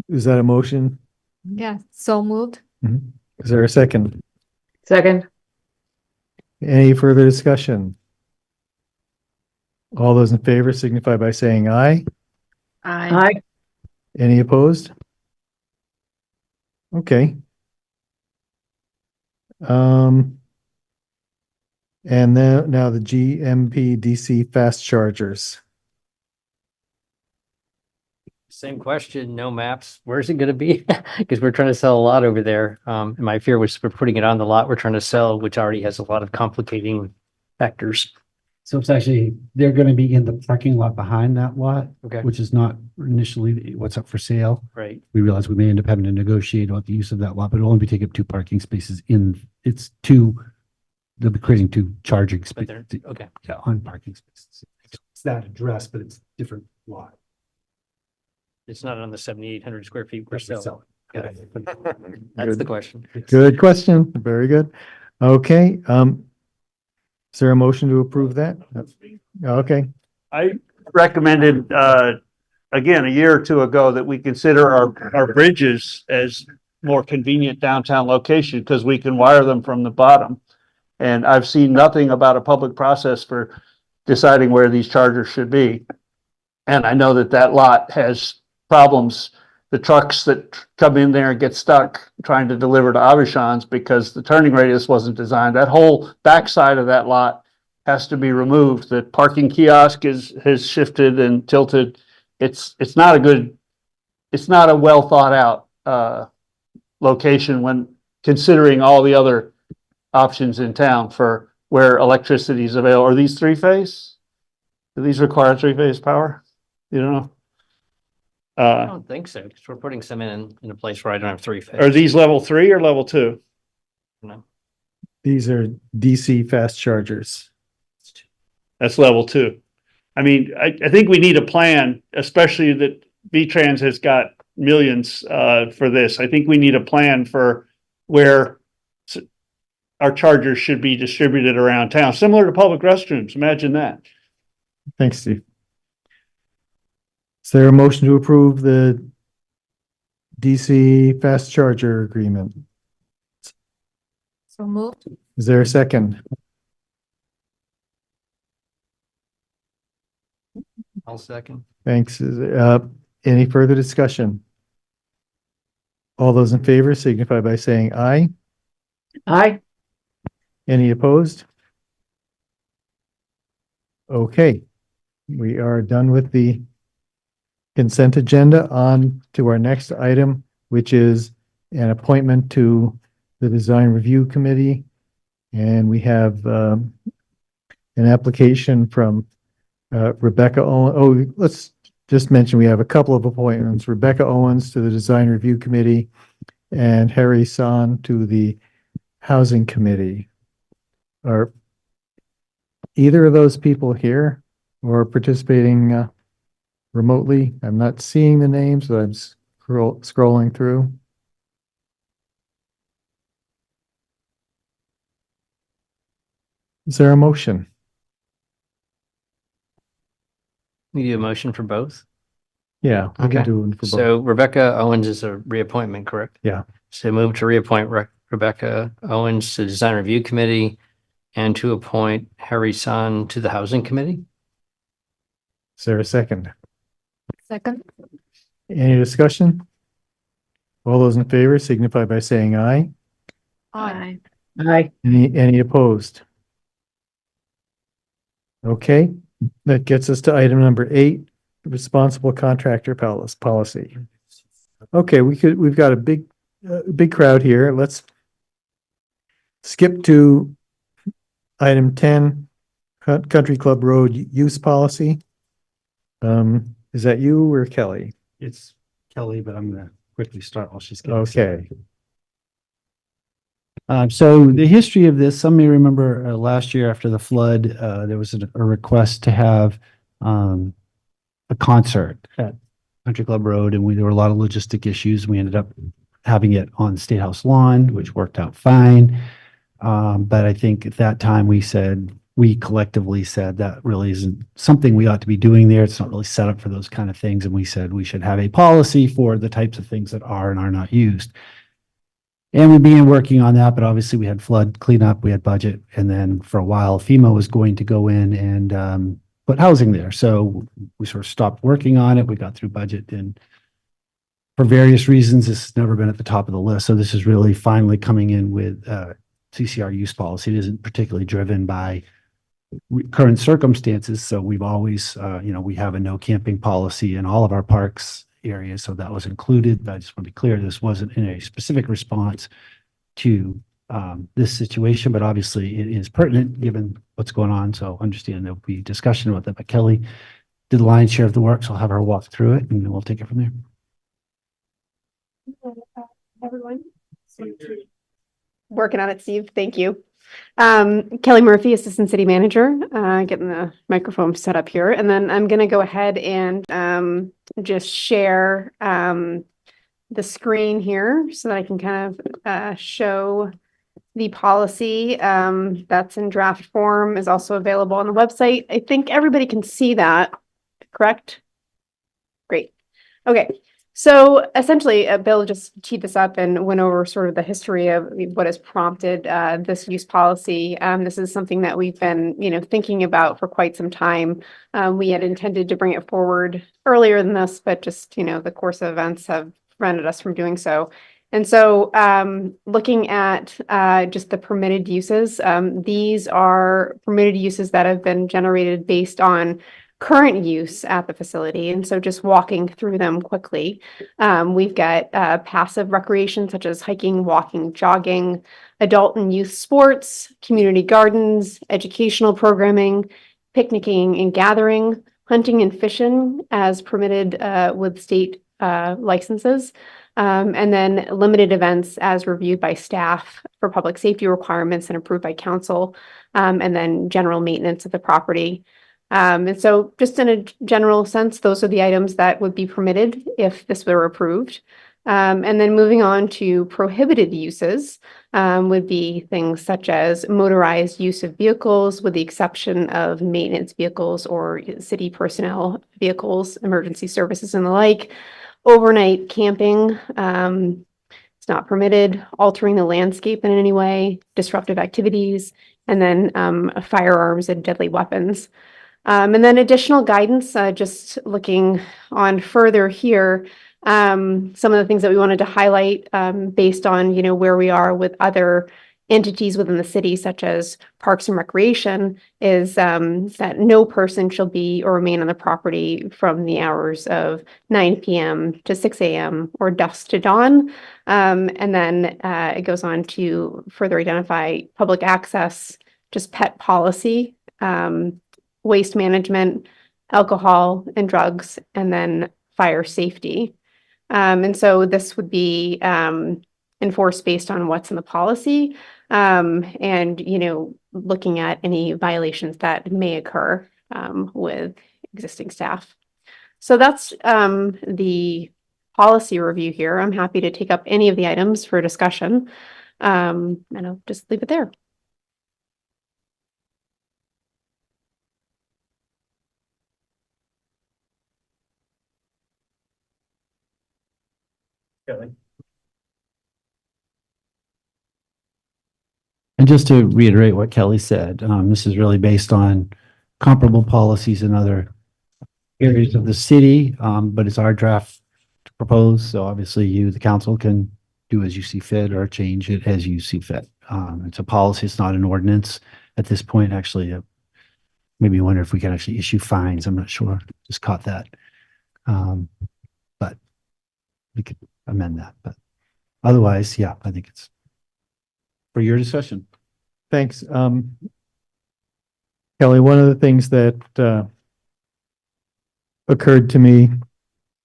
Is that a motion? Yeah, so moved. Is there a second? Second. Any further discussion? All those in favor signify by saying aye. Aye. Any opposed? Okay. And then now the GMP DC fast chargers. Same question, no maps. Where's it gonna be? Because we're trying to sell a lot over there. And my fear was we're putting it on the lot we're trying to sell, which already has a lot of complicating factors. So it's actually, they're gonna be in the parking lot behind that lot, Okay. which is not initially what's up for sale. Right. We realize we may end up having to negotiate about the use of that lot, but it'll only be taking up 2 parking spaces in, it's 2, they'll be creating 2 charging But spaces. they're, okay. Yeah, on parking spaces. It's that address, but it's different lot. It's not on the 7,800 square feet we're That's for selling. selling. Got it. That's the question. Good question. Very good. Okay, is there a motion to approve that? Okay, I recommended, again, a year or two ago that we consider our bridges as more convenient downtown location because we can wire them from the bottom. And I've seen nothing about a public process for deciding where these chargers should be. And I know that lot has problems. The trucks that come in there and get stuck trying to deliver to Avishans because the turning radius wasn't designed. That whole backside of that lot has to be removed. The parking kiosk has shifted and tilted. It's not a well thought out location when considering all the other options in town for where electricity is available. Are these 3-phase? Do these require 3-phase power? You don't know? I don't think so, because we're putting some in a place where I don't have 3-phase. Are these level 3 or level 2? No. these are DC fast chargers. That's level 2. I mean, I think we need a plan, especially that V-Trans has got millions for this. I think we need a plan for where our chargers should be distributed around town, similar to public restrooms. Imagine that. Thanks, Steve. Is there a motion to approve the DC fast charger agreement? So moved. Is there a second? I'll second. Thanks. Any further discussion? All those in favor signify by saying aye. Aye. Any opposed? Okay, we are done with the consent agenda. On to our next item, which is an appointment to the Design Review Committee. And we have an application from Rebecca Owen. Oh, let's just mention we have a couple of appointments. Rebecca Owens to the Design Review Committee and Harry San to the Housing Committee. Are either of those people here or participating remotely? I'm not seeing the names, but I'm scrolling through. Is there a motion? We do a motion for both. Yeah, we can Okay. do it for both. So Rebecca Owens is a reappointment, correct? Yeah. So move to reappoint Rebecca Owens to the Design Review Committee and to appoint Harry San to the Housing Committee. Is there a second? Second. Any discussion? All those in favor signify by saying aye. Aye. Aye. Any opposed? Okay, that gets us to item number 8, responsible contractor policy. Okay, we've got a big crowd here. Let's skip to item 10, Country Club Road use policy. Is that you or Kelly? It's Kelly, but I'm gonna quickly start while she's getting. Okay. So the history of this, some may remember last year after the flood, there was a request to have a concert at Country Club Road, and there were a lot of logistic issues. We ended up having it on State House lawn, which worked out fine. But I think at that time we collectively said that really isn't something we ought to be doing there. It's not really set up for those kind of things. And we said we should have a policy for the types of things that are and are not used. And we began working on that, but obviously we had flood cleanup, we had budget, and then for a while FEMA was going to go in and put housing there. So we sort of stopped working on it. We got through budget, and for various reasons, this has never been at the top of the list. So this is really finally coming in with CCR use policy. It isn't particularly driven by current circumstances. So we've always, we have a no camping policy in all of our parks areas. So that was included. But I just want to be clear, this wasn't in a specific response to this situation, but obviously it is pertinent given what's going on. So understand there'll be discussion about that. But Kelly did the lion's share of the work. So I'll have her walk through it and then we'll take it from there. Everyone. Working on it, Steve. Thank you. Kelly Murphy, Assistant City Manager, getting the microphone set up here. And then I'm going to go ahead and just share the screen here so that I can kind of show the policy that's in draft form is also available on the website. I think everybody can see that, correct? Great. Okay. So essentially, Bill just teed this up and went over sort of the history of what has prompted this use policy. This is something that we've been, thinking about for quite some time. We had intended to bring it forward earlier than this, but just, the course of events have prevented us from doing so. And so looking at just the permitted uses, these are permitted uses that have been generated based on current use at the facility. And so just walking through them quickly, we've got passive recreation such as hiking, walking, jogging, adult and youth sports, community gardens, educational programming, picnicking and gathering, hunting and fishing as permitted with state licenses, and then limited events as reviewed by staff for public safety requirements and approved by council, and then general maintenance of the property. And so just in a general sense, those are the items that would be permitted if this were approved. And then moving on to prohibited uses would be things such as motorized use of vehicles with the exception of maintenance vehicles or city personnel vehicles, emergency services and the like. Overnight camping, it's not permitted. Altering the landscape in any way, disruptive activities, and then firearms and deadly weapons. And then additional guidance, just looking on further here, some of the things that we wanted to highlight based on, where we are with other entities within the city, such as Parks and Recreation, is that no person shall be or remain on the property from the hours of 9 p.m. to 6 a.m. or dusk to dawn. And then it goes on to further identify public access, just pet policy, waste management, alcohol and drugs, and then fire safety. And so this would be enforced based on what's in the policy, and, looking at any violations that may occur with existing staff. So that's the policy review here. I'm happy to take up any of the items for discussion, and I'll just leave it there. Kelly. And just to reiterate what Kelly said, this is really based on comparable policies in other areas of the city, but it's our draft to propose. So obviously you, the council, can do as you see fit or change it as you see fit. It's a policy, it's not an ordinance at this point. Actually, maybe wonder if we can actually issue fines. I'm not sure. Just caught that. But we could amend that. But otherwise, yeah, I think it's for your discussion. Thanks. Kelly, one of the things that occurred to me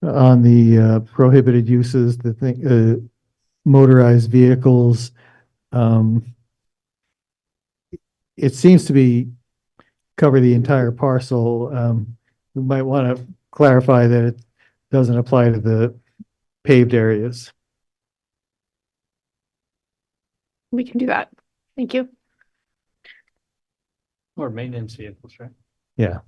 on the prohibited uses, the thing, motorized vehicles, it seems to be cover the entire parcel. We might want to clarify that it doesn't apply to the paved areas. We can do that. Thank you. Or maintenance vehicles, right? Yeah.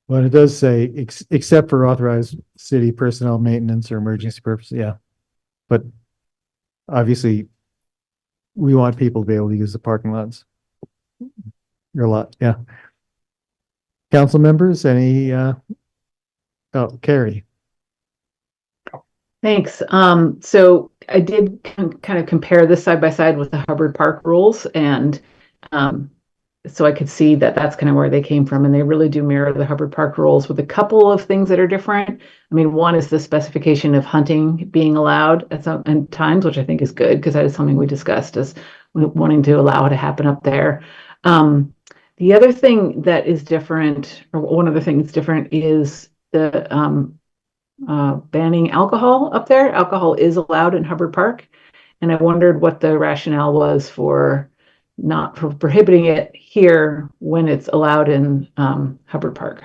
But it does say except for authorized city personnel maintenance or emergency purposes, yeah. But obviously, we want people to be able to use the parking lots. Your lot, yeah. Council members, any, oh, Carrie. Thanks. So I did kind of compare this side by side with the Hubbard Park rules, and so I could see that that's kind of where they came from, and they really do mirror the Hubbard Park rules with a couple of things that are different. I mean, one is the specification of hunting being allowed at some times, which I think is good because that is something we discussed as wanting to allow it to happen up there. The other thing that is different, or one of the things different, is the banning alcohol up there. Alcohol is allowed in Hubbard Park, and I wondered what the rationale was for not for prohibiting it here when it's allowed in Hubbard Park.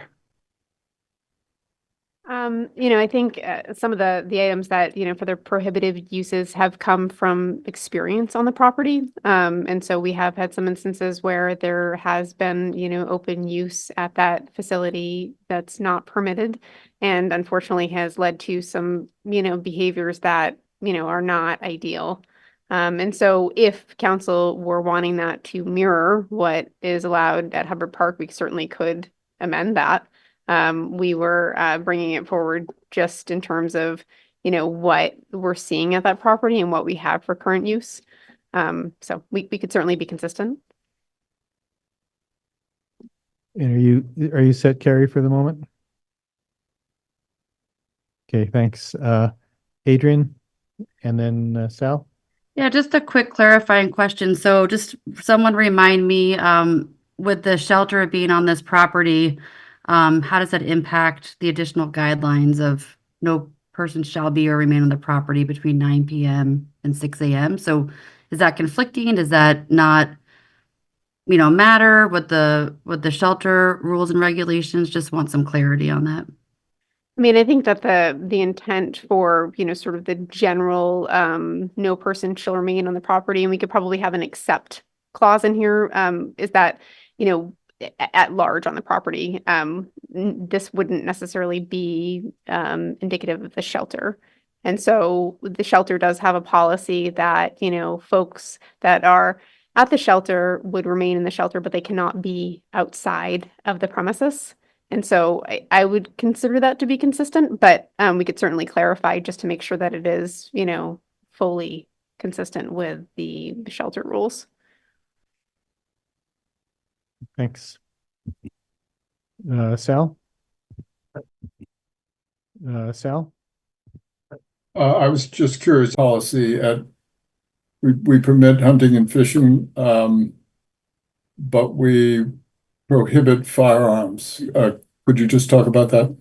I think some of the items that, for their prohibitive uses have come from experience on the property. And so we have had some instances where there has been, open use at that facility that's not permitted, and unfortunately has led to some, behaviors that, are not ideal. And so if council were wanting that to mirror what is allowed at Hubbard Park, we certainly could amend that. We were bringing it forward just in terms of, what we're seeing at that property and what we have for current use. So we could certainly be consistent. And are you set, Carrie, for the moment? Okay, thanks. Adrian, and then Sal? Yeah, just a quick clarifying question. So just someone remind me, with the shelter being on this property, how does that impact the additional guidelines of no person shall be or remain on the property between 9 p.m. and 6 a.m.? So is that conflicting? Does that not, matter with the shelter rules and regulations? Just want some clarity on that. I mean, I think that the intent for, sort of the general, no person shall remain on the property, and we could probably have an except clause in here, is that, at large on the property, this wouldn't necessarily be indicative of the shelter. And so the shelter does have a policy that, folks that are at the shelter would remain in the shelter, but they cannot be outside of the premises. And so I would consider that to be consistent, but we could certainly clarify just to make sure that it is, fully consistent with the shelter rules. Thanks. Sal? Sal? I was just curious, policy we permit hunting and fishing, but we prohibit firearms. Could you just talk about that?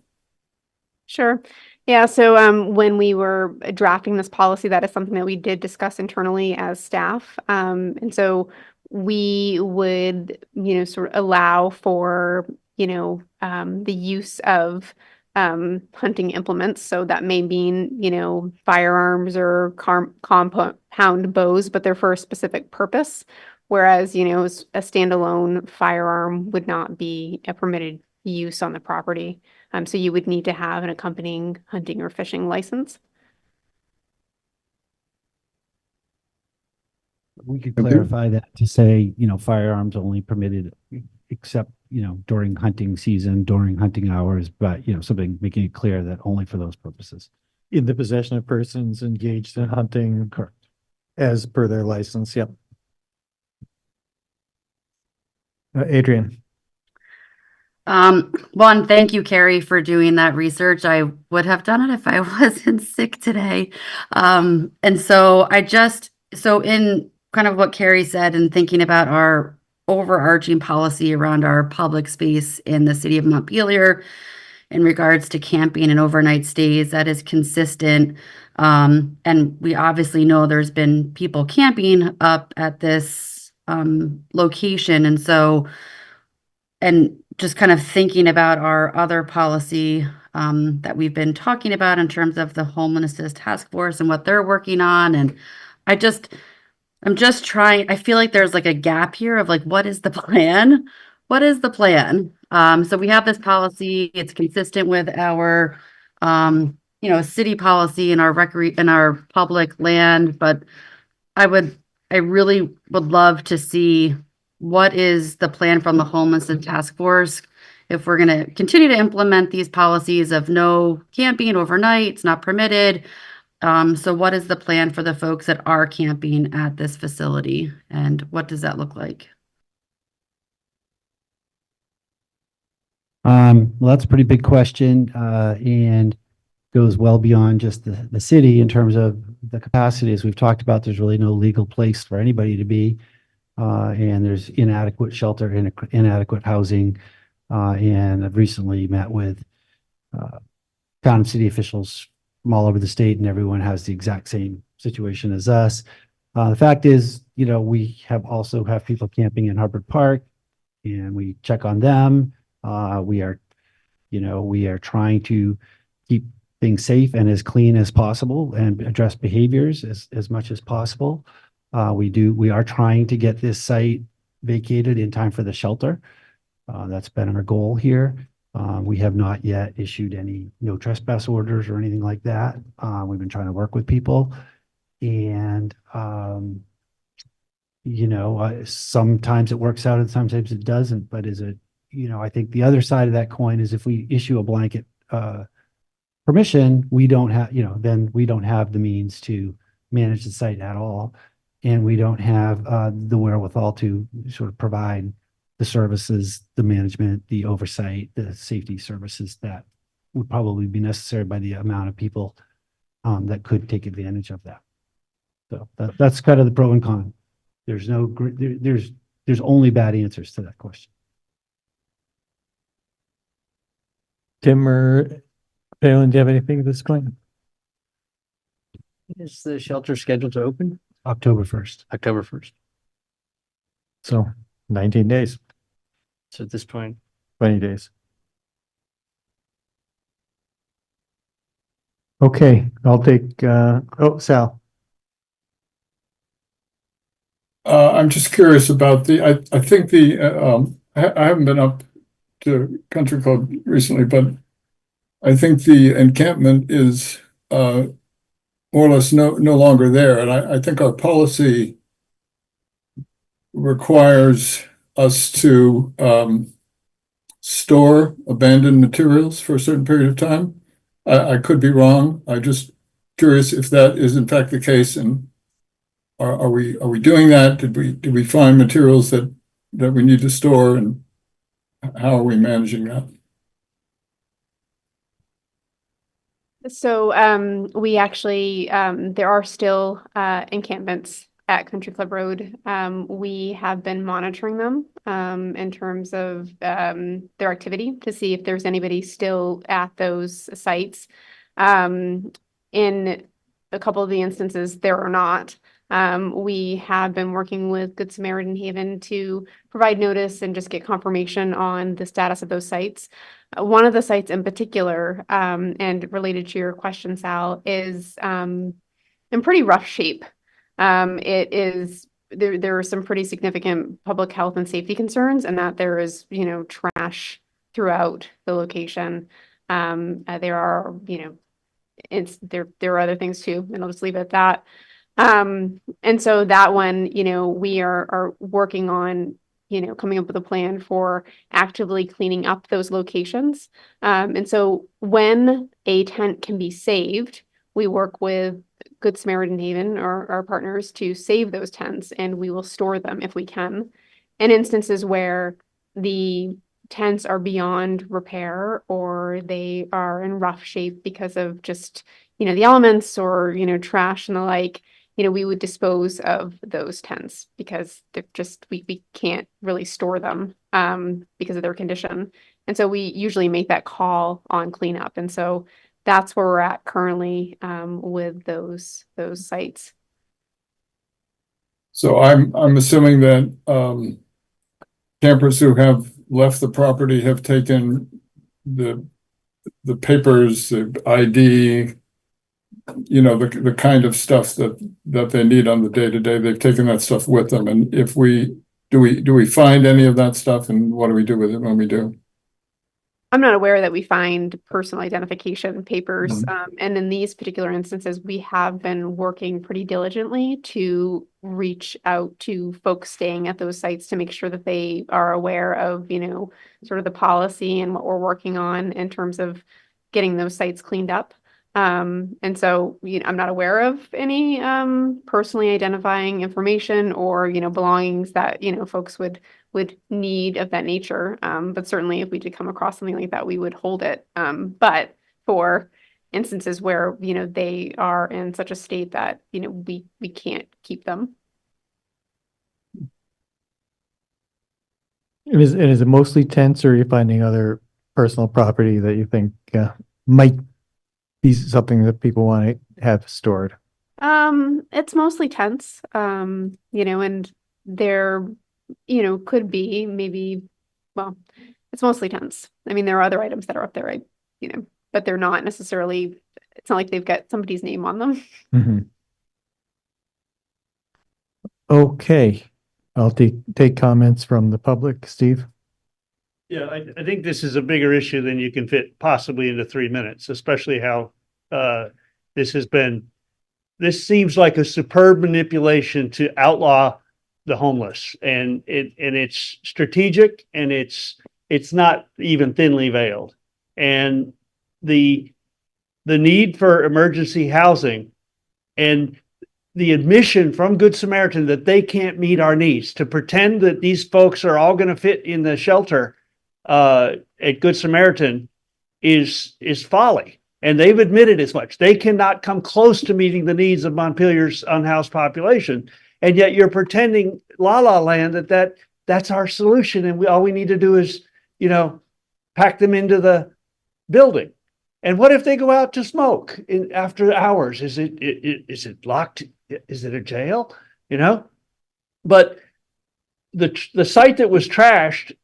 Sure. Yeah, so when we were drafting this policy, that is something that we did discuss internally as staff. And so we would, sort of allow for, the use of hunting implements. So that may mean, firearms or compound bows, but they're for a specific purpose. Whereas, a standalone firearm would not be a permitted use on the property. So you would need to have an accompanying hunting or fishing license. We could Okay. clarify that to say, firearms only permitted except, during hunting season, during hunting hours, but, something making it clear that only for those purposes. In the possession of persons engaged in hunting. Correct. As per their license, yep. Adrian. One, thank you, Carrie, for doing that research. I would have done it if I wasn't sick today. And so in kind of what Carrie said and thinking about our overarching policy around our public space in the city of Montpelier in regards to camping and overnight stays, that is consistent. And we obviously know there's been people camping up at this location. And so, and just kind of thinking about our other policy that we've been talking about in terms of the homelessness task force and what they're working on. And I'm just trying, I feel like there's like a gap here of like, what is the plan? What is the plan? So we have this policy, it's consistent with our, city policy and our public land, but I really would love to see what is the plan from the homelessness task force if we're going to continue to implement these policies of no camping overnight, it's not permitted. So what is the plan for the folks that are camping at this facility, and what does that look like? Well, that's a pretty big question, and goes well beyond just the city in terms of the capacity. As we've talked about, there's really no legal place for anybody to be, and there's inadequate shelter and inadequate housing. And I've recently met with town and city officials from all over the state, and everyone has the exact same situation as us. The fact is, we also have people camping in Hubbard Park, and we check on them. We are trying to keep things safe and as clean as possible and address behaviors as much as possible. We are trying to get this site vacated in time for the shelter. That's been our goal here. We have not yet issued any no trespass orders or anything like that. We've been trying to work with people, and sometimes it works out and sometimes it doesn't. But I think the other side of that coin is if we issue a blanket permission, we don't have, then we don't have the means to manage the site at all, and we don't have the wherewithal to sort of provide the services, the management, the oversight, the safety services that would probably be necessary by the amount of people that could take advantage of that. So that's kind of the pro and con. There's only bad answers to that question. Tim or Palin, do you have anything at this point? Is the shelter scheduled to open? October 1st. October 1st. So 19 days, So at this point, 20 days. Okay, I'll take, Sal. I'm just curious about I think I haven't been up to Country Club recently, but I think the encampment is more or less no longer there. And I think our policy requires us to store abandoned materials for a certain period of time. I could be wrong. I'm just curious if that is in fact the case, and are we doing that? Did we find materials that we need to store, and how are we managing that? So we actually there are still encampments at Country Club Road. We have been monitoring them in terms of their activity to see if there's anybody still at those sites. In a couple of the instances, there are not. We have been working with Good Samaritan Haven to provide notice and just get confirmation on the status of those sites. One of the sites in particular, and related to your question, Sal, is in pretty rough shape. There are some pretty significant public health and safety concerns, and that there is, trash throughout the location. There are, there are other things too, and I'll just leave it at that. And so that one, we are working on, coming up with a plan for actively cleaning up those locations. And so when a tent can be saved, we work with Good Samaritan Haven or our partners to save those tents, and we will store them if we can. In instances where the tents are beyond repair or they are in rough shape because of just, the elements or, trash and the like, we would dispose of those tents because they're just, we can't really store them because of their condition. And so we usually make that call on cleanup. And so that's where we're at currently with those sites. So I'm assuming that campers who have left the property have taken the papers, the ID, the kind of stuff that they need on the day-to-day. They've taken that stuff with them. And if do we find any of that stuff, and what do we do with it when we do? I'm not aware that we find personal identification papers. And in these particular instances, we have been working pretty diligently to reach out to folks staying at those sites to make sure that they are aware of, sort of the policy and what we're working on in terms of getting those sites cleaned up. And so, I'm not aware of any personally identifying information or, belongings that, folks would need of that nature. But certainly if we did come across something like that, we would hold it. But for instances where, they are in such a state that, we can't keep them. Is it mostly tents, or are you finding other personal property that you think might be something that people want to have stored? It's mostly tents, and there, could be maybe, well, it's mostly tents. I mean, there are other items that are up there, but they're not necessarily, it's not like they've got somebody's name on them. Mm-hmm. Okay, I'll take comments from the public. Steve? Yeah, I think this is a bigger issue than you can fit possibly into 3 minutes, especially how this seems like a superb manipulation to outlaw the homeless, and it's strategic, and it's not even thinly veiled. And the need for emergency housing and the admission from Good Samaritan that they can't meet our needs, to pretend that these folks are all going to fit in the shelter at Good Samaritan is folly. And they've admitted as much. They cannot come close to meeting the needs of Montpelier's unhoused population. And yet you're pretending la la land that's our solution. And all we need to do is, pack them into the building. And what if they go out to smoke after hours? Is it locked? Is it a jail? But the site that was trashed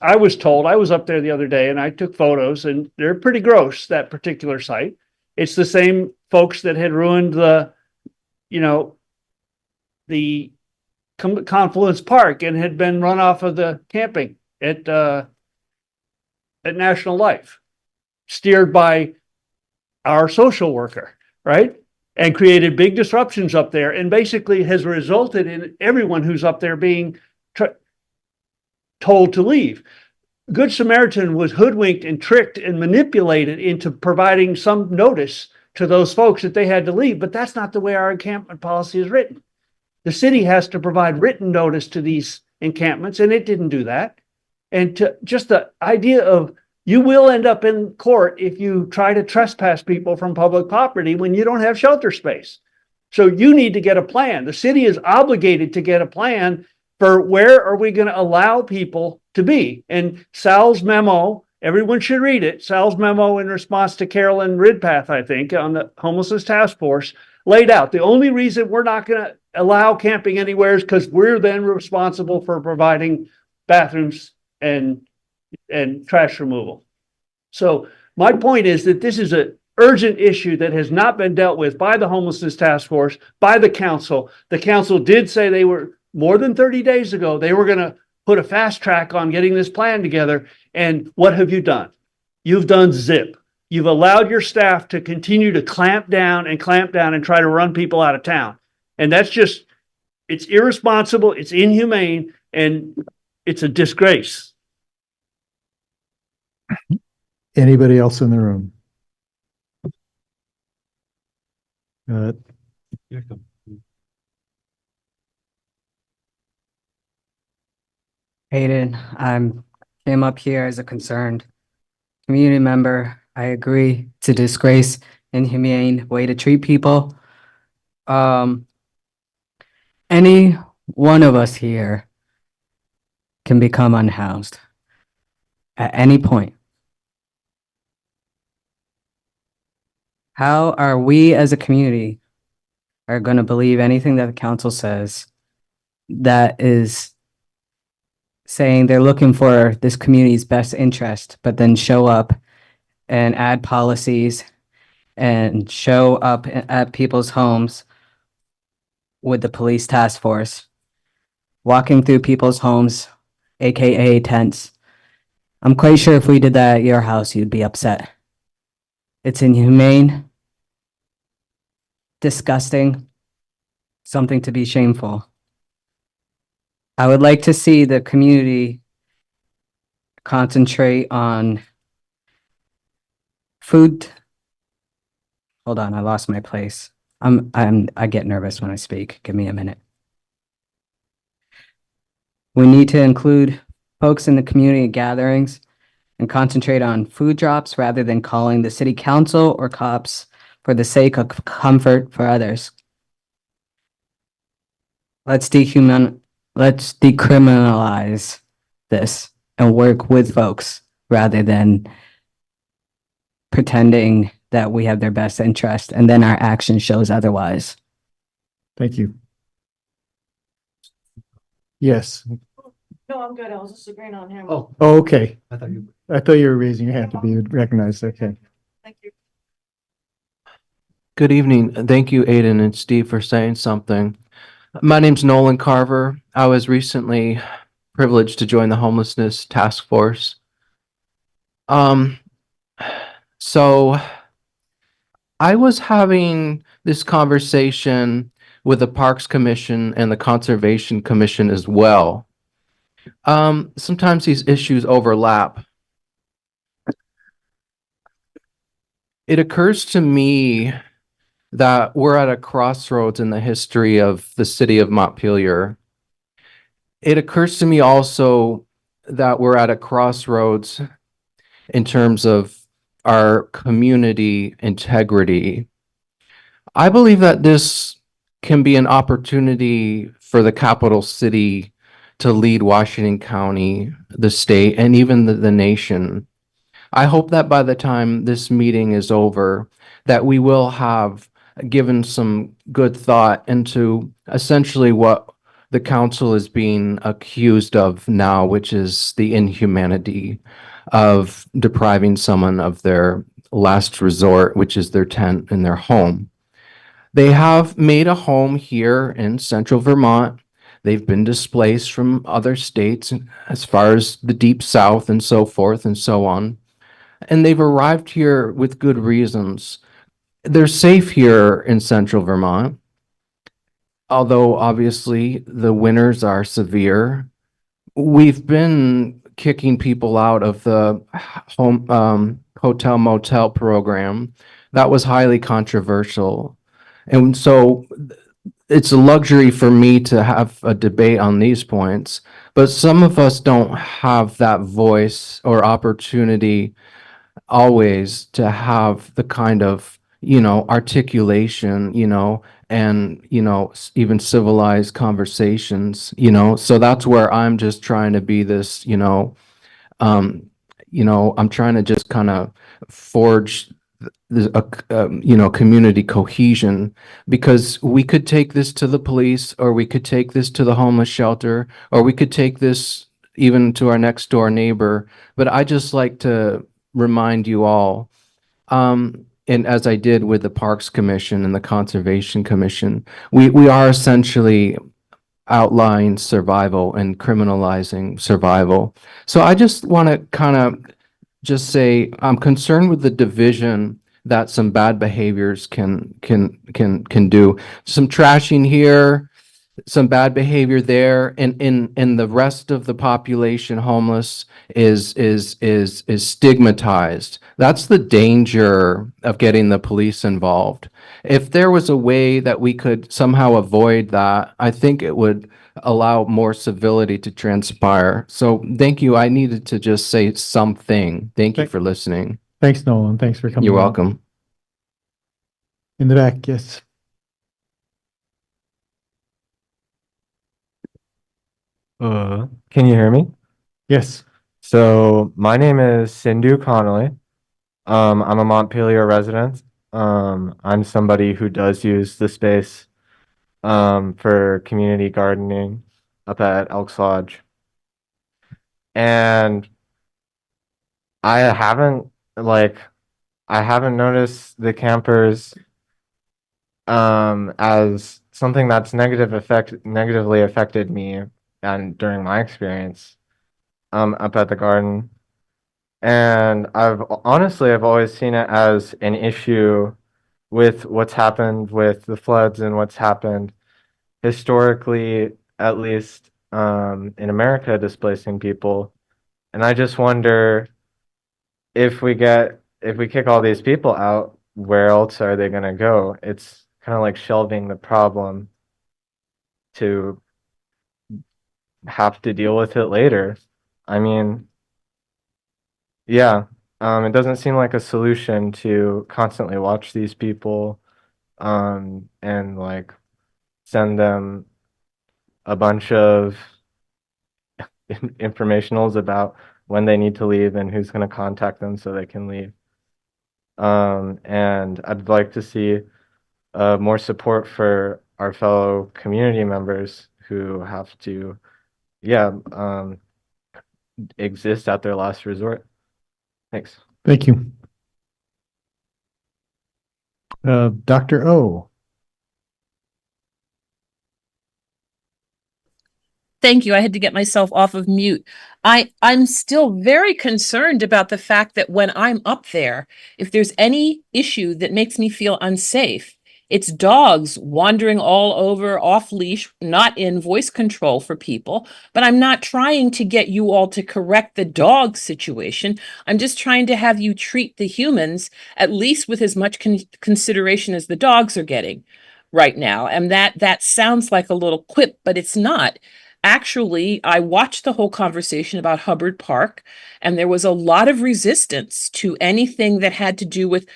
I was told, I was up there the other day and I took photos, and they're pretty gross, that particular site. It's the same folks that had ruined the Confluence Park and had been run off of the camping at National Life, steered by our social worker, right? And created big disruptions up there, and basically has resulted in everyone who's up there being told to leave. Good Samaritan was hoodwinked and tricked and manipulated into providing some notice to those folks that they had to leave, but that's not the way our encampment policy is written. The city has to provide written notice to these encampments, and it didn't do that. And just the idea of, you will end up in court if you try to trespass people from public property when you don't have shelter space. So you need to get a plan. The city is obligated to get a plan for where are we going to allow people to be. And Sal's memo, everyone should read it. Sal's memo in response to Carolyn Ridpath, I think, on the homelessness task force, laid out the only reason we're not going to allow camping anywhere is because we're then responsible for providing bathrooms and trash removal. So my point is that this is an urgent issue that has not been dealt with by the homelessness task force, by the council. The council did say they were, more than 30 days ago, they were going to put a fast track on getting this plan together. And what have you done? You've done zip. You've allowed your staff to continue to clamp down and try to run people out of town. And that's just, it's irresponsible, it's inhumane, and it's a disgrace. Anybody else in the room? Uh, Hayden, came up here as a concerned community member. I agree. It's a disgrace, inhumane way to treat people. Any one of us here can become unhoused at any point. How are we as a community are going to believe anything that the council says that is saying they're looking for this community's best interest, but then show up and add policies and show up at people's homes with the police task force, walking through people's homes, AKA tents. I'm quite sure if we did that at your house, you'd be upset. It's inhumane, disgusting, something to be shameful. I would like to see the community concentrate on food. Hold on, I lost my place. I get nervous when I speak. Give me a minute. We need to include folks in the community gatherings and concentrate on food drops rather than calling the city council or cops for the sake of comfort for others. Let's decriminalize this and work with folks rather than pretending that we have their best interest and then our action shows otherwise. Thank you. Yes. No, I'm good. I was just agreeing on him. Oh, okay. I thought you were raising your hand to be recognized. Okay. Thank you. Good evening. Thank you, Aiden and Steve, for saying something. My name's Nolan Carver. I was recently privileged to join the homelessness task force. So I was having this conversation with the Parks Commission and the Conservation Commission as well. Sometimes these issues overlap. It occurs to me that we're at a crossroads in the history of the city of Montpelier. It occurs to me also that we're at a crossroads in terms of our community integrity. I believe that this can be an opportunity for the capital city to lead Washington County, the state, and even the nation. I hope that by the time this meeting is over, that we will have given some good thought into essentially what the council is being accused of now, which is the inhumanity of depriving someone of their last resort, which is their tent in their home. They have made a home here in central Vermont. They've been displaced from other states as far as the deep south and so forth and so on. And they've arrived here with good reasons. They're safe here in central Vermont, although obviously the winters are severe. We've been kicking people out of the home hotel motel program. That was highly controversial. And so it's a luxury for me to have a debate on these points, but some of us don't have that voice or opportunity always to have the kind of, articulation, and, even civilized conversations, so that's where I'm just trying to be this, I'm trying to just kind of forge community cohesion, because we could take this to the police, or we could take this to the homeless shelter, or we could take this even to our next door neighbor. But I just like to remind you all, and as I did with the Parks Commission and the Conservation Commission, we are essentially outline survival and criminalizing survival. So I just want to kind of just say I'm concerned with the division that some bad behaviors can do. Some trashing here, some bad behavior there, and the rest of the population homeless is stigmatized. That's the danger of getting the police involved. If there was a way that we could somehow avoid that, I think it would allow more civility to transpire. So thank you. I needed to just say something. Thank you for listening. Thanks, Nolan. Thanks for coming. You're in. welcome. In the back, yes. Can you hear me? Yes. So my name is Sindhu Connolly. I'm a Montpelier resident. I'm somebody who does use the space for community gardening up at Elks Lodge. And I haven't I haven't noticed the campers as something that's negatively affected me and during my experience up at the garden. And I've always seen it as an issue with what's happened with the floods and what's happened historically, at least in America, displacing people. And I just wonder if we kick all these people out, where else are they going to go? It's kind of like shelving the problem to have to deal with it later. I mean, yeah, it doesn't seem like a solution to constantly watch these people, and like send them a bunch of informationals about when they need to leave and who's going to contact them so they can leave. And I'd like to see more support for our fellow community members who have to, exist at their last resort. Thanks. Thank you. Dr. O. Thank you. I had to get myself off of mute. I'm still very concerned about the fact that when I'm up there, if there's any issue that makes me feel unsafe, it's dogs wandering all over off leash, not in voice control for people. But I'm not trying to get you all to correct the dog situation. I'm just trying to have you treat the humans at least with as much consideration as the dogs are getting right now. And that sounds like a little quip, but it's not. Actually, I watched the whole conversation about Hubbard Park, and there was a lot of resistance to anything that had to do with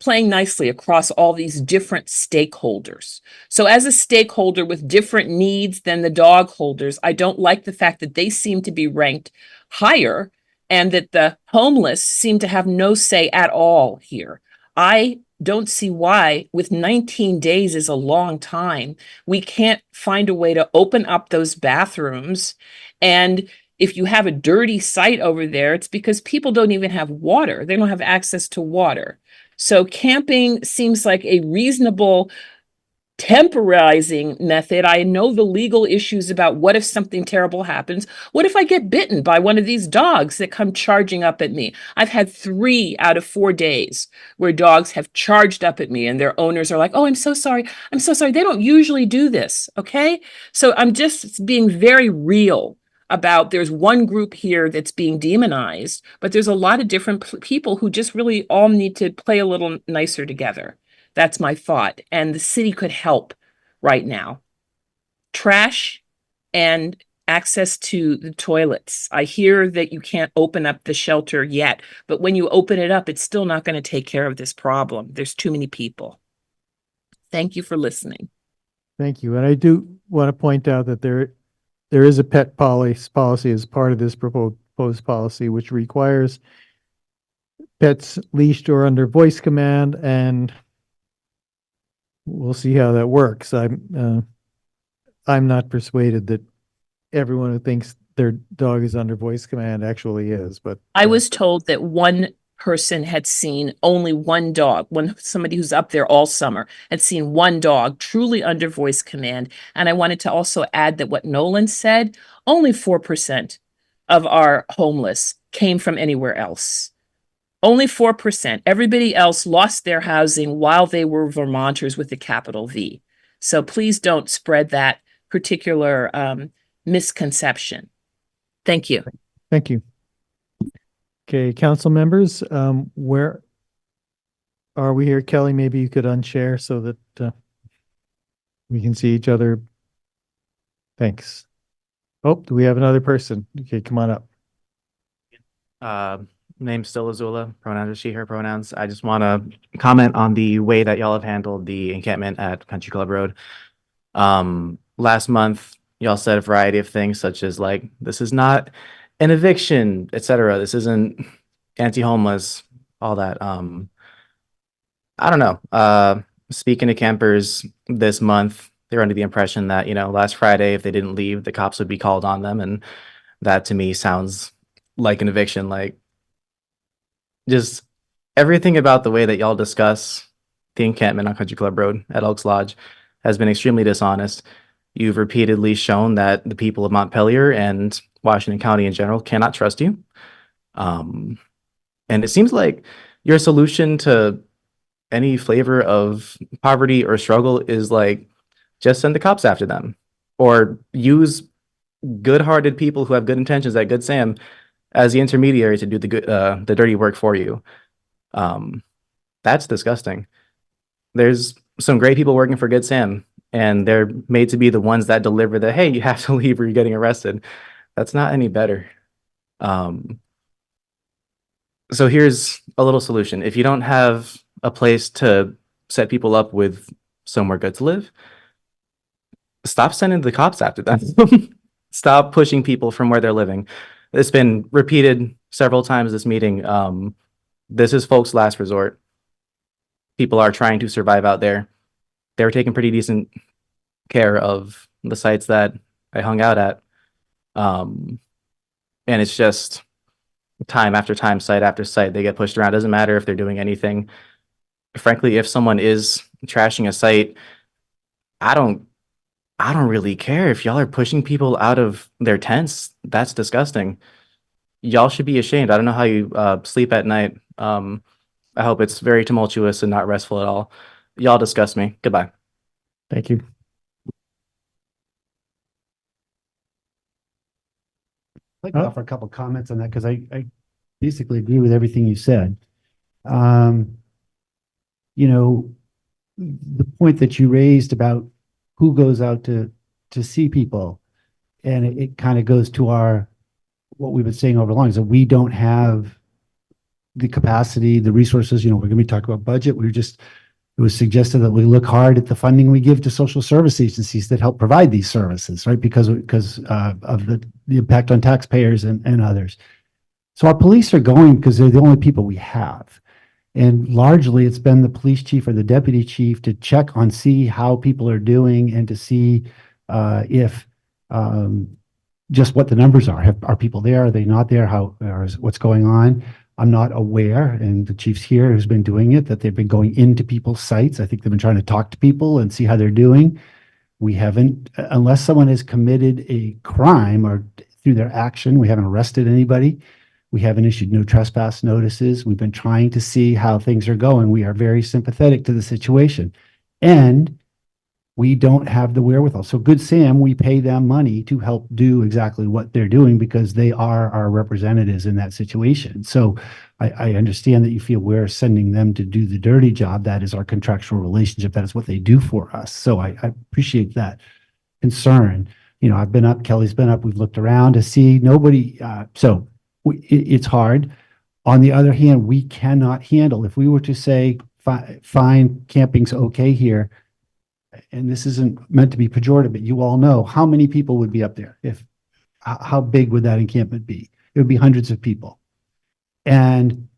playing nicely across all these different stakeholders. So as a stakeholder with different needs than the dog holders, I don't like the fact that they seem to be ranked higher and that the homeless seem to have no say at all here. I don't see why, with 19 days is a long time, we can't find a way to open up those bathrooms. And if you have a dirty site over there, it's because people don't even have water. They don't have access to water. So camping seems like a reasonable temporizing method. I know the legal issues about what if something terrible happens? What if I get bitten by one of these dogs that come charging up at me? I've had 3 out of 4 days where dogs have charged up at me and their owners are like, oh, I'm so sorry. I'm so sorry. They don't usually do this. Okay. So I'm just being very real about there's one group here that's being demonized, but there's a lot of different people who just really all need to play a little nicer together. That's my thought. And the city could help right now. Trash and access to the toilets. I hear that you can't open up the shelter yet, but when you open it up, it's still not going to take care of this problem. There's too many people. Thank you for listening. Thank you. And I do want to point out that there is a pet policy as part of this proposed policy, which requires pets leashed or under voice command, and we'll see how that works. I'm not persuaded that everyone who thinks their dog is under voice command actually is, but I was told that one person had seen only one dog, somebody who's up there all summer had seen one dog truly under voice command. And I wanted to also add that what Nolan said, only 4% of our homeless came from anywhere else. Only 4%. Everybody else lost their housing while they were Vermonters with a capital V. So please don't spread that particular misconception. Thank you. Thank you. Okay, council members, where are we here? Kelly, maybe you could unshare so that we can see each other. Thanks. Oh, do we have another person? Okay, come on up. Name's still Azula, pronouns are she, her pronouns. I just want to comment on the way that y'all have handled the encampment at Country Club Road. Last month, y'all said a variety of things such as like, this is not an eviction, etc. This isn't anti-homeless, all that. I don't know. Speaking to campers this month, they were under the impression that, you know, last Friday, if they didn't leave, the cops would be called on them. And that to me sounds like an eviction. Like, just everything about the way that y'all discuss the encampment on Country Club Road at Elks Lodge has been extremely dishonest. You've repeatedly shown that the people of Montpelier and Washington County in general cannot trust you. And it seems like your solution to any flavor of poverty or struggle is like, just send the cops after them, or use good-hearted people who have good intentions at Good Sam as the intermediary to do the dirty work for you. That's disgusting. There's some great people working for Good Sam, and they're made to be the ones that deliver the, hey, you have to leave or you're getting arrested. That's not any better. So here's a little solution. If you don't have a place to set people up with somewhere good to live, stop sending the cops after them. Stop pushing people from where they're living. It's been repeated several times this meeting. This is folks' last resort. People are trying to survive out there. They were taking pretty decent care of the sites that I hung out at. And it's just time after time, site after site, they get pushed around. Doesn't matter if they're doing anything. Frankly, if someone is trashing a site, I don't really care if y'all are pushing people out of their tents. That's disgusting. Y'all should be ashamed. I don't know how you sleep at night. I hope it's very tumultuous and not restful at all. Y'all disgust me. Goodbye. Thank you. I'd like to offer a couple comments on that because I basically agree with everything you said. You know, the point that you raised about who goes out to see people, and it kind of goes to what we've been saying over long, is that we don't have the capacity, the resources. You know, we're going to be talking about budget. It was suggested that we look hard at the funding we give to social service agencies that help provide these services, right? Because of the impact on taxpayers and others. So our police are going because they're the only people we have. And largely it's been the police chief or the deputy chief to check on, see how people are doing and to see if just what the numbers are. Are people there? Are they not there? What's going on? I'm not aware, and the chief's here who's been doing it, that they've been going into people's sites. I think they've been trying to talk to people and see how they're doing. We haven't, unless someone has committed a crime or through their action, we haven't arrested anybody. We haven't issued no trespass notices. We've been trying to see how things are going. We are very sympathetic to the situation. And we don't have the wherewithal. So Good Sam, we pay them money to help do exactly what they're doing because they are our representatives in that situation. So I understand that you feel we're sending them to do the dirty job. That is our contractual relationship. That is what they do for us. So I appreciate that concern. You know, I've been up, Kelly's been up, we've looked around to see nobody. It's hard. On the other hand, we cannot handle, if we were to say, fine, camping's okay here, and this isn't meant to be pejorative, but you all know how many people would be up there. How big would that encampment be? It would be hundreds of people. And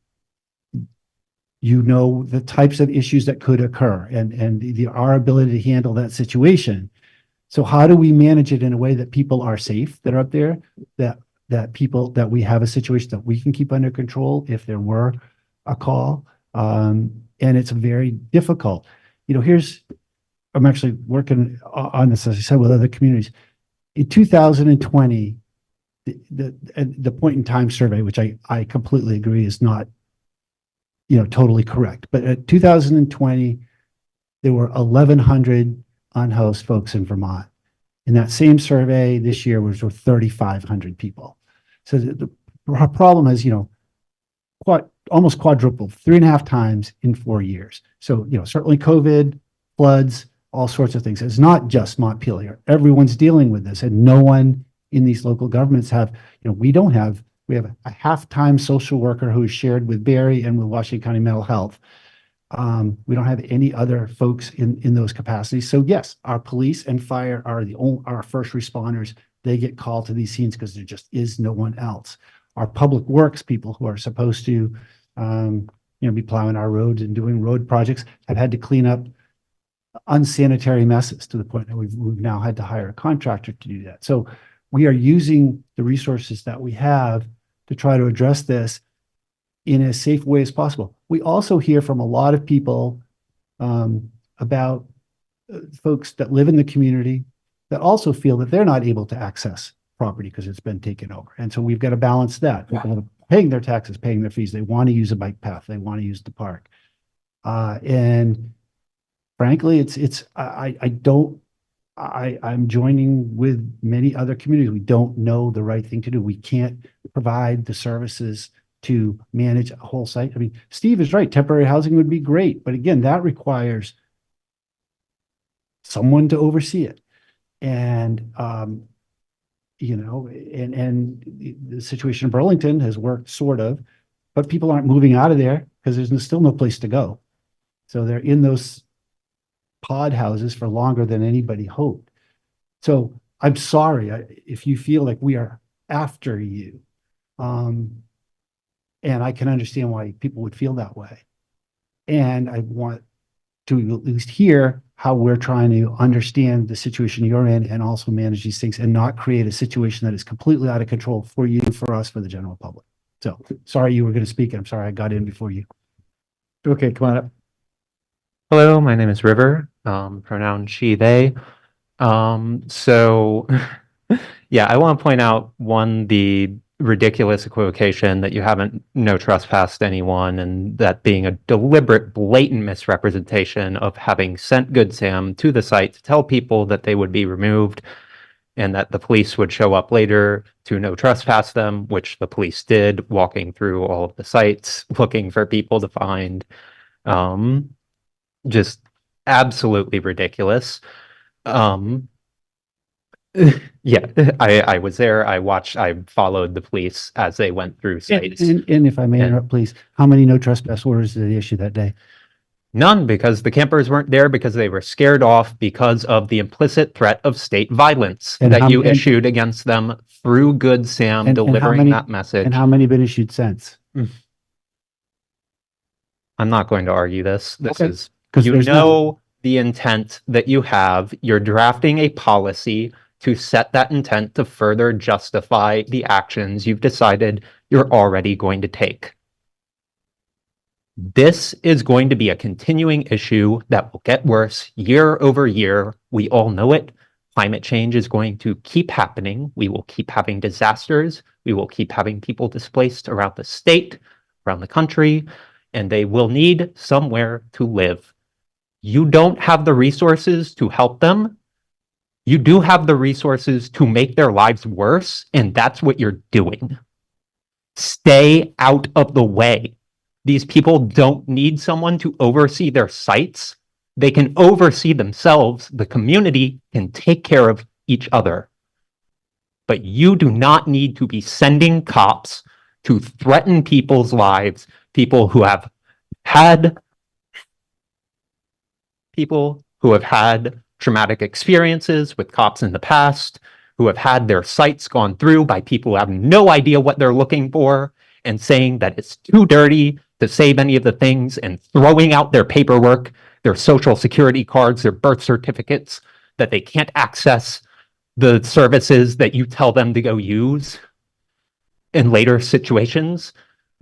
you know the types of issues that could occur and our ability to handle that situation. So how do we manage it in a way that people are safe that are up there, that we have a situation that we can keep under control if there were a call. And it's very difficult. You know, I'm actually working on this, as I said, with other communities. In 2020, the point in time survey, which I completely agree is not, totally correct. But at 2020, there were 1,100 unhoused folks in Vermont. In that same survey this year was 3,500 people. So the problem is, almost quadrupled, 3.5 times in 4 years. So, certainly COVID, floods, all sorts of things. It's not just Montpelier. Everyone's dealing with this, and no one in these local governments we have a half-time social worker who is shared with Barry and with Washington County Mental Health. We don't have any other folks in those capacities. So yes, our police and fire are our first responders. They get called to these scenes because there just is no one else. Our public works people who are supposed to, be plowing our roads and doing road projects have had to clean up unsanitary messes to the point that we've now had to hire a contractor to do that. So we are using the resources that we have to try to address this in as safe way as possible. We also hear from a lot of people about folks that live in the community that also feel that they're not able to access property because it's been taken over. And so we've got to balance that. People are paying their taxes, paying their fees. They want to use a bike path. They want to use the park. And frankly, I'm joining with many other communities. We don't know the right thing to do. We can't provide the services to manage a whole site. I mean, Steve is right. Temporary housing would be great, but again, that requires someone to oversee it. And, and the situation in Burlington has worked sort of, but people aren't moving out of there because there's still no place to go. So they're in those pod houses for longer than anybody hoped. So I'm sorry if you feel like we are after you. And I can understand why people would feel that way. And I want to at least hear how we're trying to understand the situation you're in and also manage these things and not create a situation that is completely out of control for you, for us, for the general public. So sorry you were going to speak. And I'm sorry I got in before you. Okay, come on up. Hello, my name is River, pronoun she, they. So yeah, I want to point out the ridiculous equivocation that you haven't no trespassed anyone, and that being a deliberate, blatant misrepresentation of having sent Good Sam to the site to tell people that they would be removed and that the police would show up later to no trespass them, which the police did, walking through all of the sites, looking for people to find. Just absolutely ridiculous. Yeah, I was there. I followed the police as they went through sites. And if I may interrupt, please, how many no trespass orders did they issue that day? None, because the campers weren't there because they were scared off because of the implicit threat of state violence that you issued against them through Good Sam delivering that message. And how many have been issued since? I'm not going to argue this. This Okay. is, you know, the intent that you have. You're drafting a policy to set that intent to further justify the actions you've decided you're already going to take. This is going to be a continuing issue that will get worse year over year. We all know it. Climate change is going to keep happening. We will keep having disasters. We will keep having people displaced around the state, around the country, and they will need somewhere to live. You don't have the resources to help them. You do have the resources to make their lives worse, and that's what you're doing. Stay out of the way. These people don't need someone to oversee their sites. They can oversee themselves. The community can take care of each other. But you do not need to be sending cops to threaten people's lives, people who have had traumatic experiences with cops in the past, who have had their sites gone through by people who have no idea what they're looking for, and saying that it's too dirty to save any of the things, and throwing out their paperwork, their social security cards, their birth certificates, that they can't access the services that you tell them to go use in later situations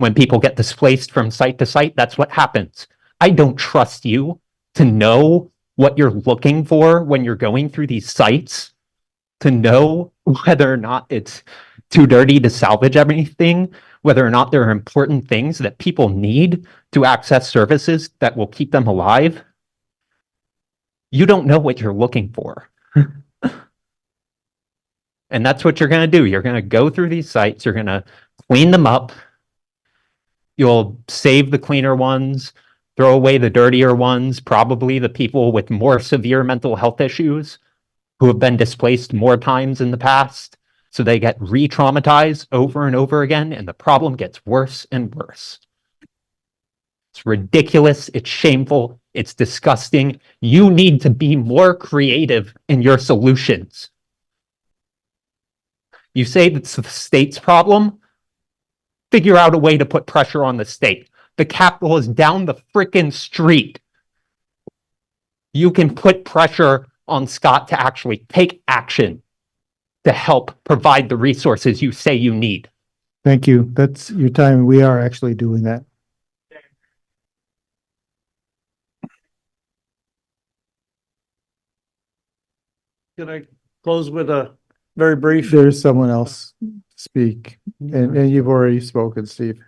When people get displaced from site to site, that's what happens. I don't trust you to know what you're looking for when you're going through these sites, to know whether or not it's too dirty to salvage everything, whether or not there are important things that people need to access services that will keep them alive. You don't know what you're looking for. And that's what you're going to do. You're going to go through these sites, you're going to clean them up. You'll save the cleaner ones, throw away the dirtier ones, probably the people with more severe mental health issues who have been displaced more times in the past. So they get re-traumatized over and over again, and the problem gets worse and worse. It's ridiculous. It's shameful. It's disgusting. You need to be more creative in your solutions. You say it's the state's problem? Figure out a way to put pressure on the state. The Capitol is down the frickin' street. You can put pressure on Scott to actually take action to help provide the resources you say you need. Thank you. That's your time. We are actually doing that. Can I close with a very brief? There's someone else speak, and you've already spoken, Steve.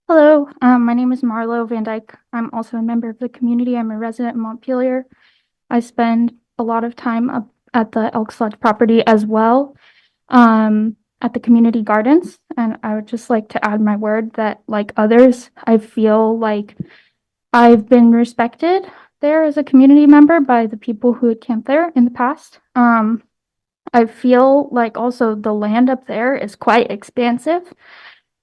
Hello, my name is Marlo Van Dyke. I'm also a member of the community. I'm a resident in Montpelier. I spend a lot of time up at the Elks Lodge property as well, at the community gardens. And I would just like to add my word that, like others, I feel like I've been respected there as a community member by the people who had camped there in the past. I feel like also the land up there is quite expansive,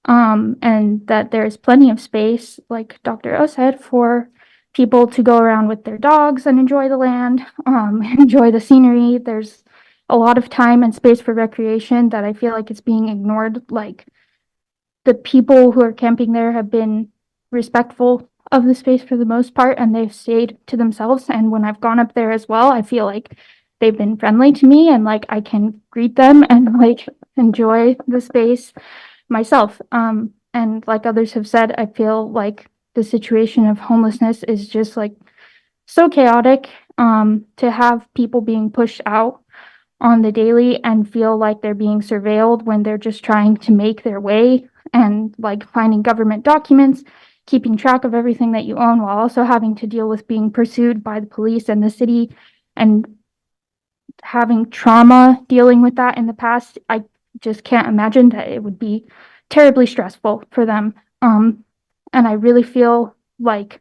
and that there's plenty of space, like Dr. O said, for people to go around with their dogs and enjoy the land, enjoy the scenery. There's a lot of time and space for recreation that I feel like is being ignored. Like, the people who are camping there have been respectful of the space for the most part, and they've stayed to themselves. And when I've gone up there as well, I feel like they've been friendly to me, and like I can greet them and like enjoy the space myself. And like others have said, I feel like the situation of homelessness is just like so chaotic. To have people being pushed out on the daily and feel like they're being surveilled when they're just trying to make their way, and like finding government documents, keeping track of everything that you own, while also having to deal with being pursued by the police and the city, and having trauma dealing with that in the past. I just can't imagine that it would be terribly stressful for them. And I really feel like,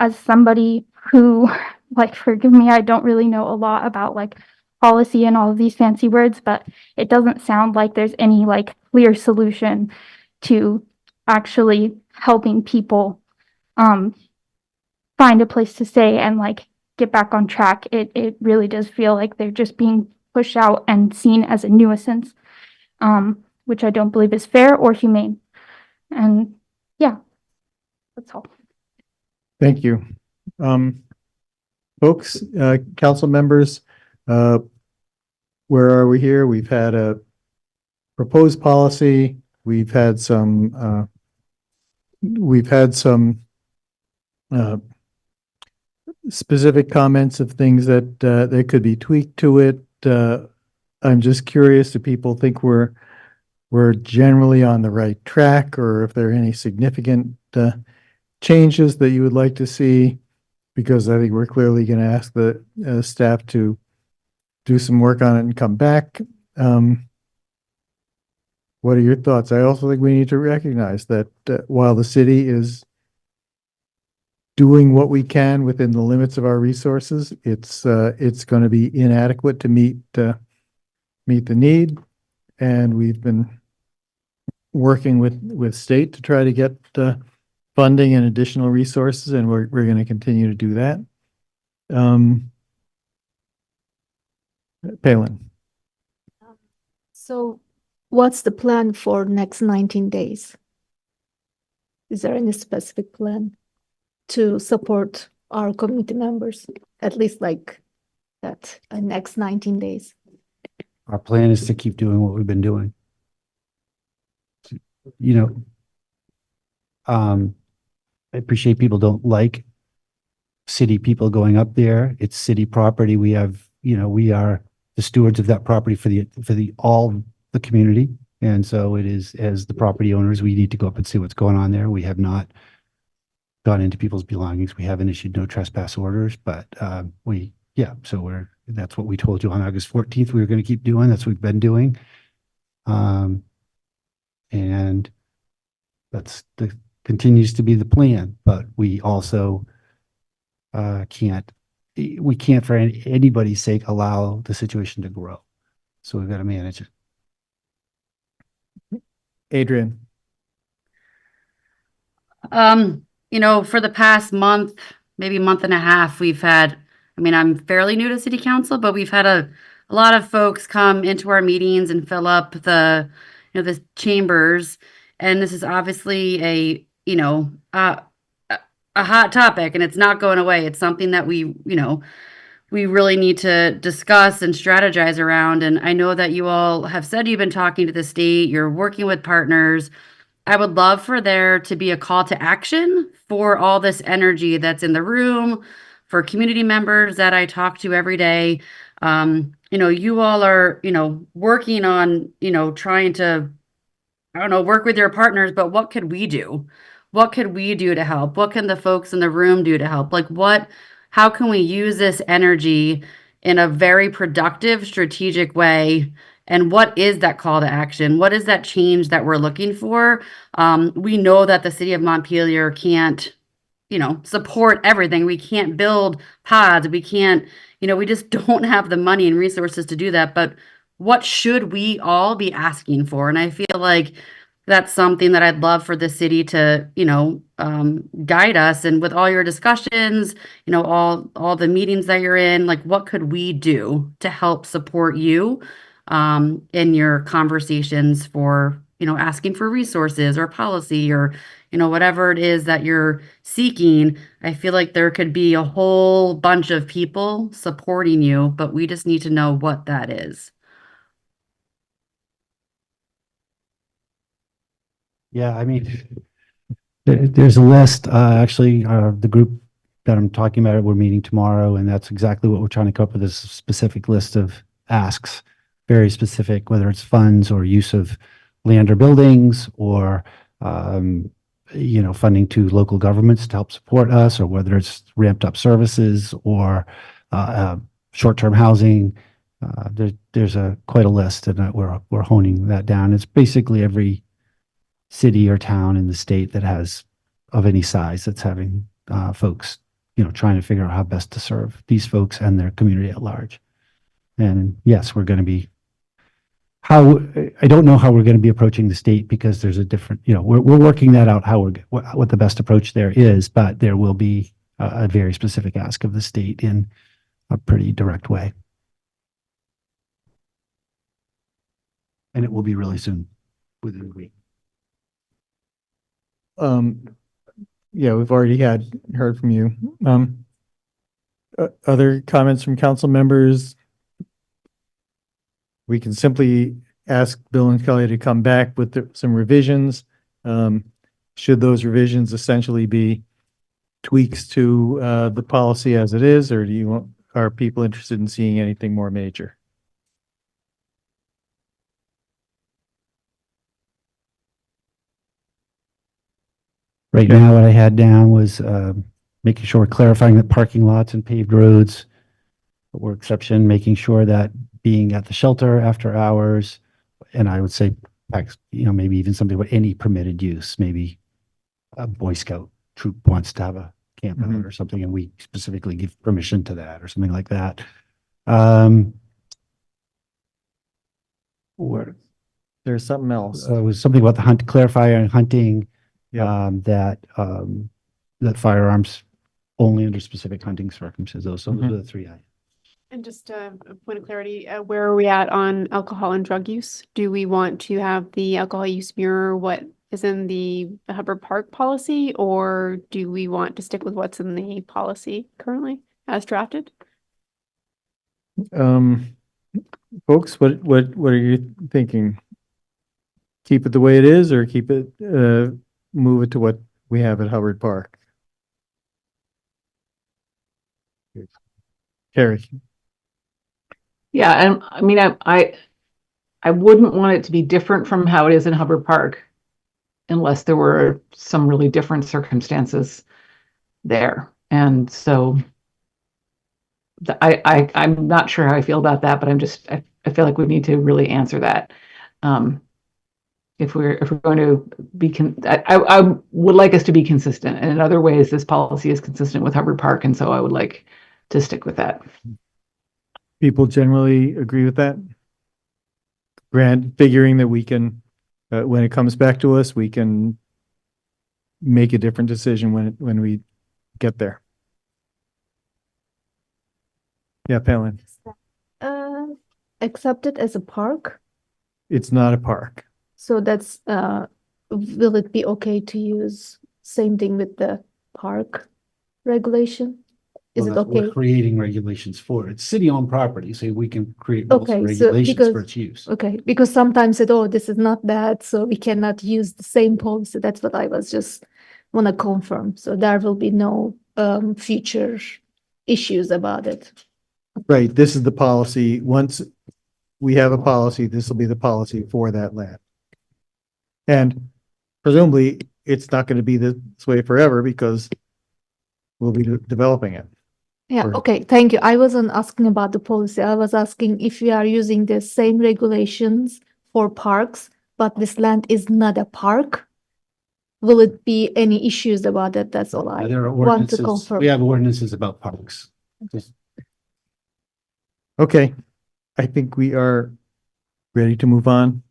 as somebody who, like, forgive me, I don't really know a lot about like policy and all of these fancy words, but it doesn't sound like there's any like clear solution to actually helping people find a place to stay and like get back on track. It really does feel like they're just being pushed out and seen as a nuisance, which I don't believe is fair or humane. And yeah, that's all. Thank you. Folks, council members, where are we here? We've had a proposed policy. We've had some specific comments of things that could be tweaked to it. I'm just curious, do people think we're generally on the right track, or if there are any significant changes that you would like to see? Because I think we're clearly going to ask the staff to do some work on it and come back. What are your thoughts? I also think we need to recognize that while the city is doing what we can within the limits of our resources, it's going to be inadequate to meet the need, and we've been working with state to try to get funding and additional resources, and we're going to continue to do that. Palin. So what's the plan for next 19 days? Is there any specific plan to support our community members, at least like that next 19 days? Our plan is to keep doing what we've been doing. you know, I appreciate people don't like city people going up there. It's city property. We have, we are the stewards of that property for all the community. And so it is, as the property owners, we need to go up and see what's going on there. We have not gone into people's belongings. We haven't issued no trespass orders, but so that's what we told you on August 14th. We were going to keep doing. That's what we've been doing. And continues to be the plan, but we also can't for anybody's sake allow the situation to grow. So we've got to manage it. Adrian. For the past month, maybe month and a half, I'm fairly new to city council, but we've had a lot of folks come into our meetings and fill up the chambers. And this is obviously a hot topic, and it's not going away. It's something that we really need to discuss and strategize around. And I know that you all have said you've been talking to the state, you're working with partners. I would love for there to be a call to action for all this energy that's in the room, for community members that I talk to every day. You all are, working on, trying to, work with your partners, but what could we do? What could we do to help? What can the folks in the room do to help? How can we use this energy in a very productive, strategic way? And what is that call to action? What is that change that we're looking for? We know that the city of Montpelier can't, support everything. We can't build pods. We can't, we just don't have the money and resources to do that. But what should we all be asking for? And I feel like that's something that I'd love for the city to, guide us. And with all your discussions, all the meetings that you're in, what could we do to help support you in your conversations for, asking for resources or policy or, whatever it is that you're seeking. I feel like there could be a whole bunch of people supporting you, but we just need to know what that is. Yeah, there's a list, actually, the group that I'm talking about, we're meeting tomorrow, and that's exactly what we're trying to come up with, is a specific list of asks, very specific, whether it's funds or use of land or buildings or, funding to local governments to help support us, or whether it's ramped up services or short-term housing. There's quite a list, and we're honing that down. It's basically every city or town in the state that has, of any size, that's having folks, trying to figure out how best to serve these folks and their community at large. And yes, we're going to be, I don't know how we're going to be approaching the state, because there's a different, we're working that out, what the best approach there is, but there will be a very specific ask of the state in a pretty direct way. And it will be really soon, within a week. Yeah, we've already heard from you. Other comments from council members? We can simply ask Bill and Kelly to come back with some revisions. Should those revisions essentially be tweaks to the policy as it is, or are people interested in seeing anything more major? Right now, what I had down was making sure we're clarifying that parking lots and paved roads were exception, making sure that being at the shelter after hours, and I would say, maybe even something about any permitted use, maybe a Boy Scout troop wants to have a camp out or something, and we specifically give permission to that or something like that. There's something else. It was something about the clarify on hunting. That firearms only under specific hunting circumstances. Those are the three items. And just a point of clarity, where are we at on alcohol and drug use? Do we want to have the alcohol use mirror what is in the Hubbard Park policy, or do we want to stick with what's in the policy currently as drafted? Folks, what are you thinking? keep it the way it is or keep it, move it to what we have at Hubbard Park? Carrie, Yeah, and I mean, I wouldn't want it to be different from how it is in Hubbard Park unless there were some really different circumstances there. And so I'm not sure how I feel about that, but I feel like we need to really answer that. If we're going to be, I would like us to be consistent. And in other ways, this policy is consistent with Hubbard Park. And so I would like to stick with that. people generally agree with that? Grant, figuring that we can, when it comes back to us, we can make a different decision when we get there. Yeah, Palin, Accept it as a park. it's not a park. So that's, will it be okay to use same thing with the park regulation? Is it okay? We're creating regulations for it. It's city-owned property, so we can create rules and Okay, so regulations because, for its use. okay, because sometimes it, oh, this is not that, so we cannot use the same policy. That's what I was just want to confirm. So there will be no future issues about it. Right, this is the policy. Once we have a policy, this will be the policy for that land. And presumably, it's not going to be this way forever because we'll be developing it. Yeah, Or- okay, thank you. I wasn't asking about the policy. I was asking if we are using the same regulations for parks, but this land is not a park. Will it be any issues about it? That's all I There are want to ordinances, confirm. we have ordinances about parks. Okay, I think we are ready to move on.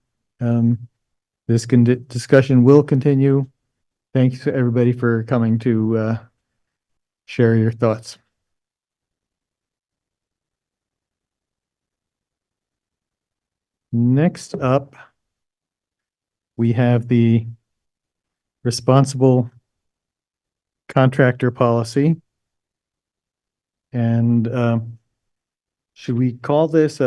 This discussion will continue. Thanks to everybody for coming to share your thoughts. Next up, we have the responsible contractor policy. And should we call this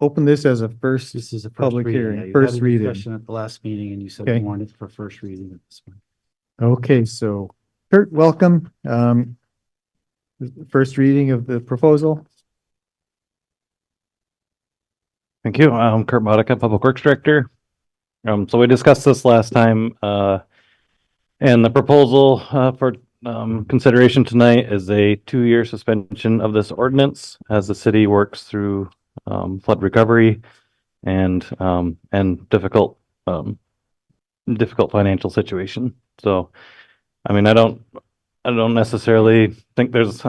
open this as a first? This is a public reading. hearing, Yeah, you first had a reading. discussion at the last meeting and you said Okay. you wanted it for first reading at this one. Okay, so Kurt, welcome. First reading of the proposal. Thank you. I'm Kurt Modica, Public Works Director. So we discussed this last time, and the proposal for consideration tonight is a 2-year suspension of this ordinance as the city works through flood recovery and difficult financial situation. So, I mean, I don't necessarily think there's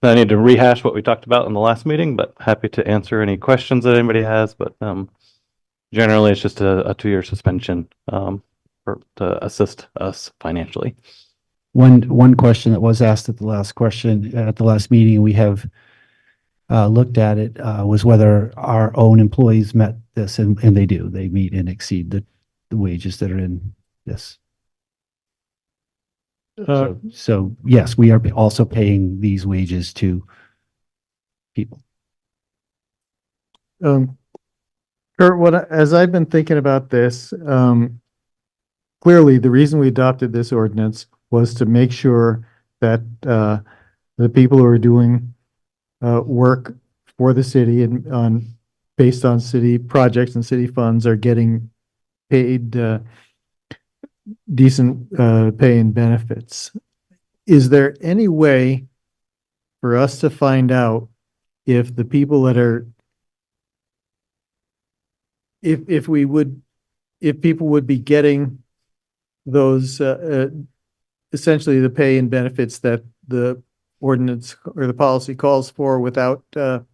I need to rehash what we talked about in the last meeting, but happy to answer any questions that anybody has. But generally, it's just a 2-year suspension to assist us financially. One question that was asked at the last meeting, we have looked at it, was whether our own employees met this, and they do. They meet and exceed the wages that are in this. So yes, we are also paying these wages to people. Kurt, as I've been thinking about this, clearly the reason we adopted this ordinance was to make sure that the people who are doing work for the city and based on city projects and city funds are getting paid decent pay and benefits. Is there any way for us to find out if the people that are if people would be getting those essentially the pay and benefits that the ordinance or the policy calls for without the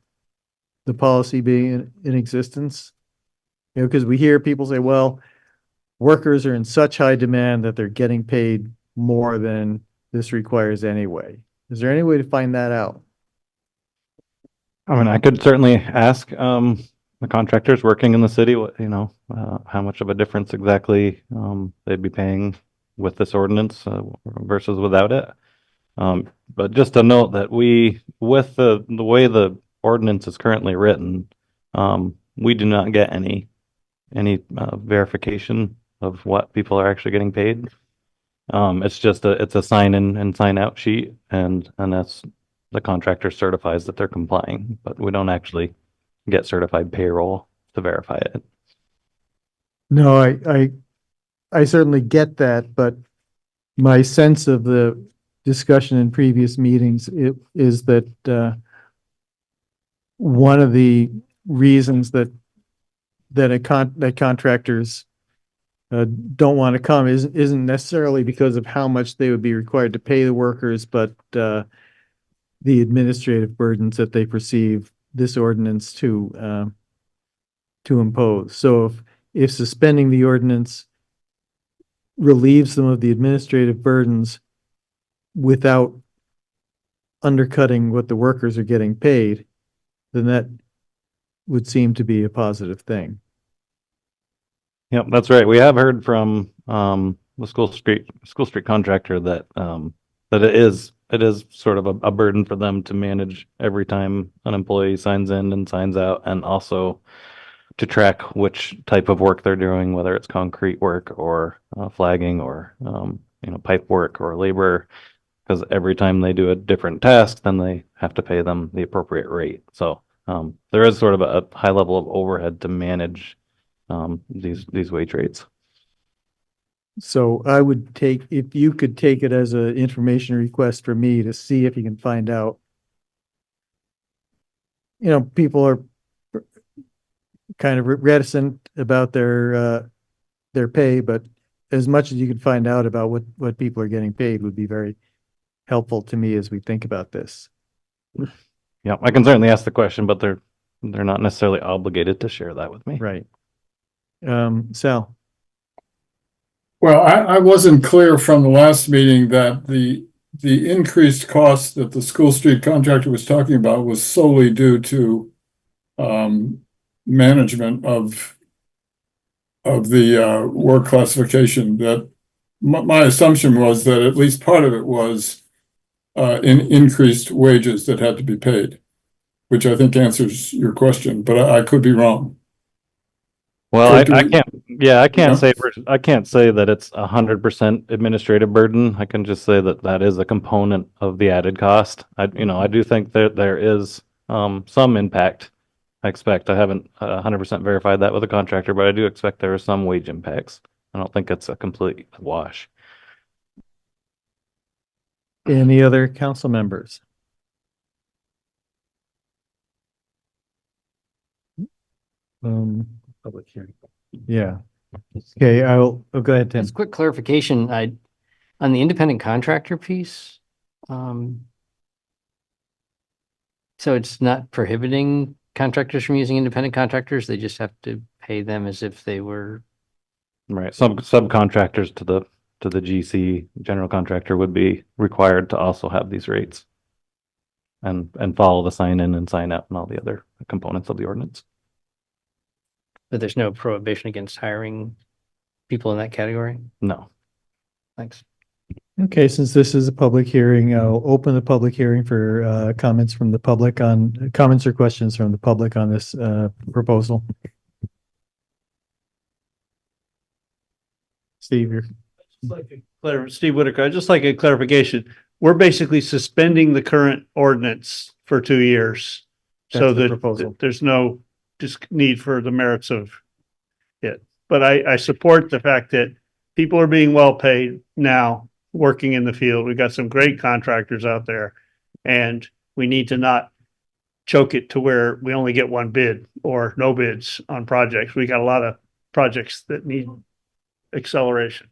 policy being in existence? You know, because we hear people say, well, workers are in such high demand that they're getting paid more than this requires anyway. Is there any way to find that out? I mean, I could certainly ask the contractors working in the city, how much of a difference exactly they'd be paying with this ordinance versus without it. But just to note that with the way the ordinance is currently written, we do not get any verification of what people are actually getting paid. It's just it's a sign in and sign out sheet, and that's the contractor certifies that they're complying, but we don't actually get certified payroll to verify it. No, I certainly get that, but my sense of the discussion in previous meetings is that one of the reasons that contractors don't want to come isn't necessarily because of how much they would be required to pay the workers, but the administrative burdens that they perceive this ordinance to impose. So if suspending the ordinance relieves them of the administrative burdens without undercutting what the workers are getting paid, then that would seem to be a positive thing. Yep, that's right. We have heard from the school street contractor that that it is sort of a burden for them to manage every time an employee signs in and signs out, and also to track which type of work they're doing, whether it's concrete work or flagging or pipe work or labor, because every time they do a different task, then they have to pay them the appropriate rate. So there is sort of a high level of overhead to manage these wage rates. So I would if you could take it as an information request for me to see if you can find out. People are kind of reticent about their pay, but as much as you could find out about what people are getting paid would be very helpful to me as we think about this. Yeah, I can certainly ask the question, but they're not necessarily obligated to share that with me. Right. Sal. Well, I wasn't clear from the last meeting that the increased cost that the school street contractor was talking about was solely due to management of the work classification. That my assumption was that at least part of it was in increased wages that had to be paid, which I think answers your question, but I could be wrong. Well, I can't. Yeah, I can't say. I can't say that it's 100% administrative burden. I can just say that is a component of the added cost. I do think that there is some impact. I expect. I haven't 100% verified that with a contractor, but I do expect there are some wage impacts. I don't think it's a complete wash. Any other council members? Public hearing. Yeah. Okay, go ahead, Tim. Just quick clarification, on the independent contractor piece. So it's not prohibiting contractors from using independent contractors, they just have to pay them as if they were. Right. Some subcontractors to the GC general contractor would be required to also have these rates and follow the sign in and sign out and all the other components of the ordinance. But there's no prohibition against hiring people in that category? No. Thanks. Okay, since this is a public hearing, I'll open the public hearing for comments from the public comments or questions from the public on this proposal. Steve, Steve Whitaker, I'd just like a clarification. We're basically suspending the current ordinance for 2 years. So that there's no need for the merits of it. But I support the fact that people are being well paid now working in the field. We've got some great contractors out there, and we need to not choke it to where we only get one bid or no bids on projects. We got a lot of projects that need acceleration.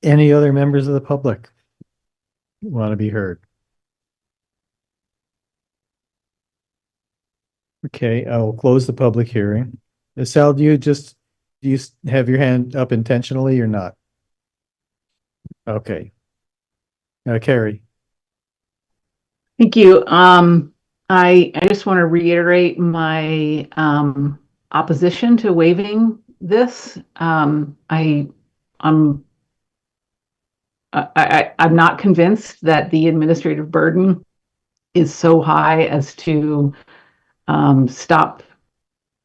Any other members of the public want to be heard? Okay, I will close the public hearing. Sal, do you have your hand up intentionally or not? Okay. Carrie. Thank you. I just want to reiterate my opposition to waiving this. I'm not convinced that the administrative burden is so high as to stop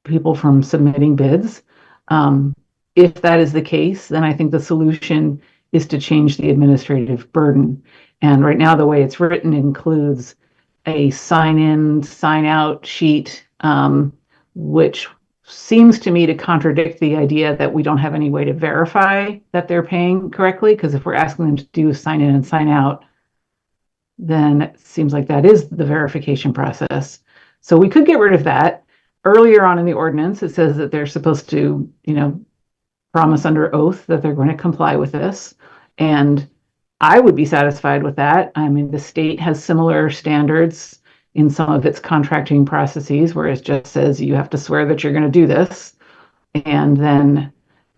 people from submitting bids. If that is the case, then I think the solution is to change the administrative burden. And right now, the way it's written includes a sign in, sign out sheet, which seems to me to contradict the idea that we don't have any way to verify that they're paying correctly. Because if we're asking them to do sign in and sign out, then it seems like that is the verification process. So we could get rid of that. Earlier on in the ordinance, it says that they're supposed to, promise under oath that they're going to comply with this. And I would be satisfied with that. I mean, the state has similar standards in some of its contracting processes where it just says you have to swear that you're going to do this. And then,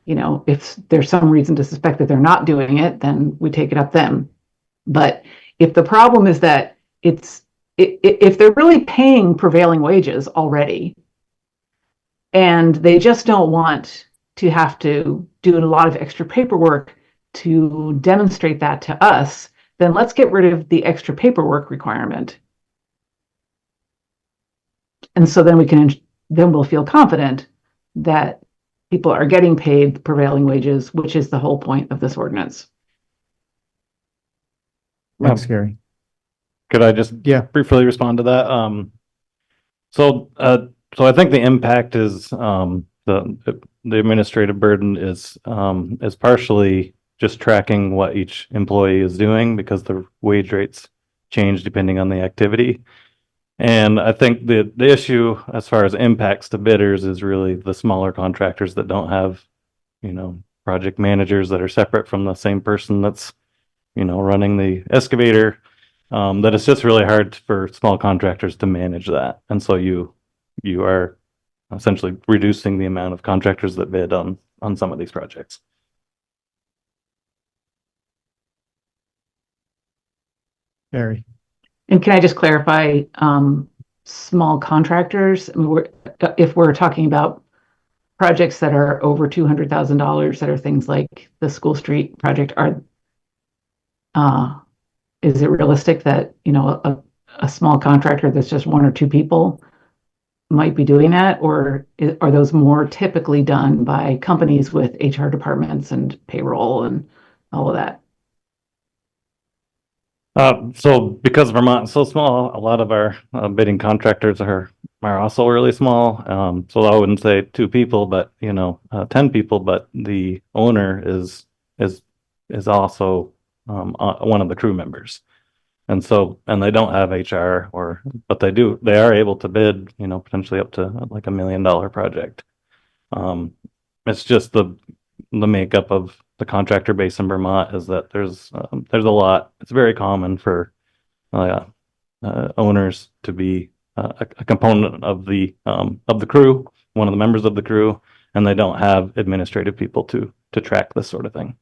if there's some reason to suspect that they're not doing it, then we take it up them. But if the problem is that if they're really paying prevailing wages already, and they just don't want to have to do a lot of extra paperwork to demonstrate that to us, then let's get rid of the extra paperwork requirement. And so then we'll feel confident that people are getting paid prevailing wages, which is the whole point of this ordinance. Thanks, Gary. Could I just briefly respond to that? So I think the impact is the administrative burden is partially just tracking what each employee is doing because the wage rates change depending on the activity. And I think the issue as far as impacts to bidders is really the smaller contractors that don't have, project managers that are separate from the same person that's, running the excavator. That it's just really hard for small contractors to manage that. And so you are essentially reducing the amount of contractors that bid on some of these projects. Gary. And can I just clarify, small contractors, I mean, if we're talking about projects that are over $200,000, that are things like the School Street project, is it realistic that, a small contractor that's just one or two people might be doing that? Or are those more typically done by companies with HR departments and payroll and all of that? So because Vermont is so small, a lot of our bidding contractors are also really small. So I wouldn't say two people, but 10 people. But the owner is also one of the crew members, and they don't have HR but they are able to bid potentially up to like $1 million project. It's just the makeup of the contractor base in Vermont is that there's a lot. It's very common for owners to be a component of the crew, one of the members of the crew, and they don't have administrative people to track this sort of thing.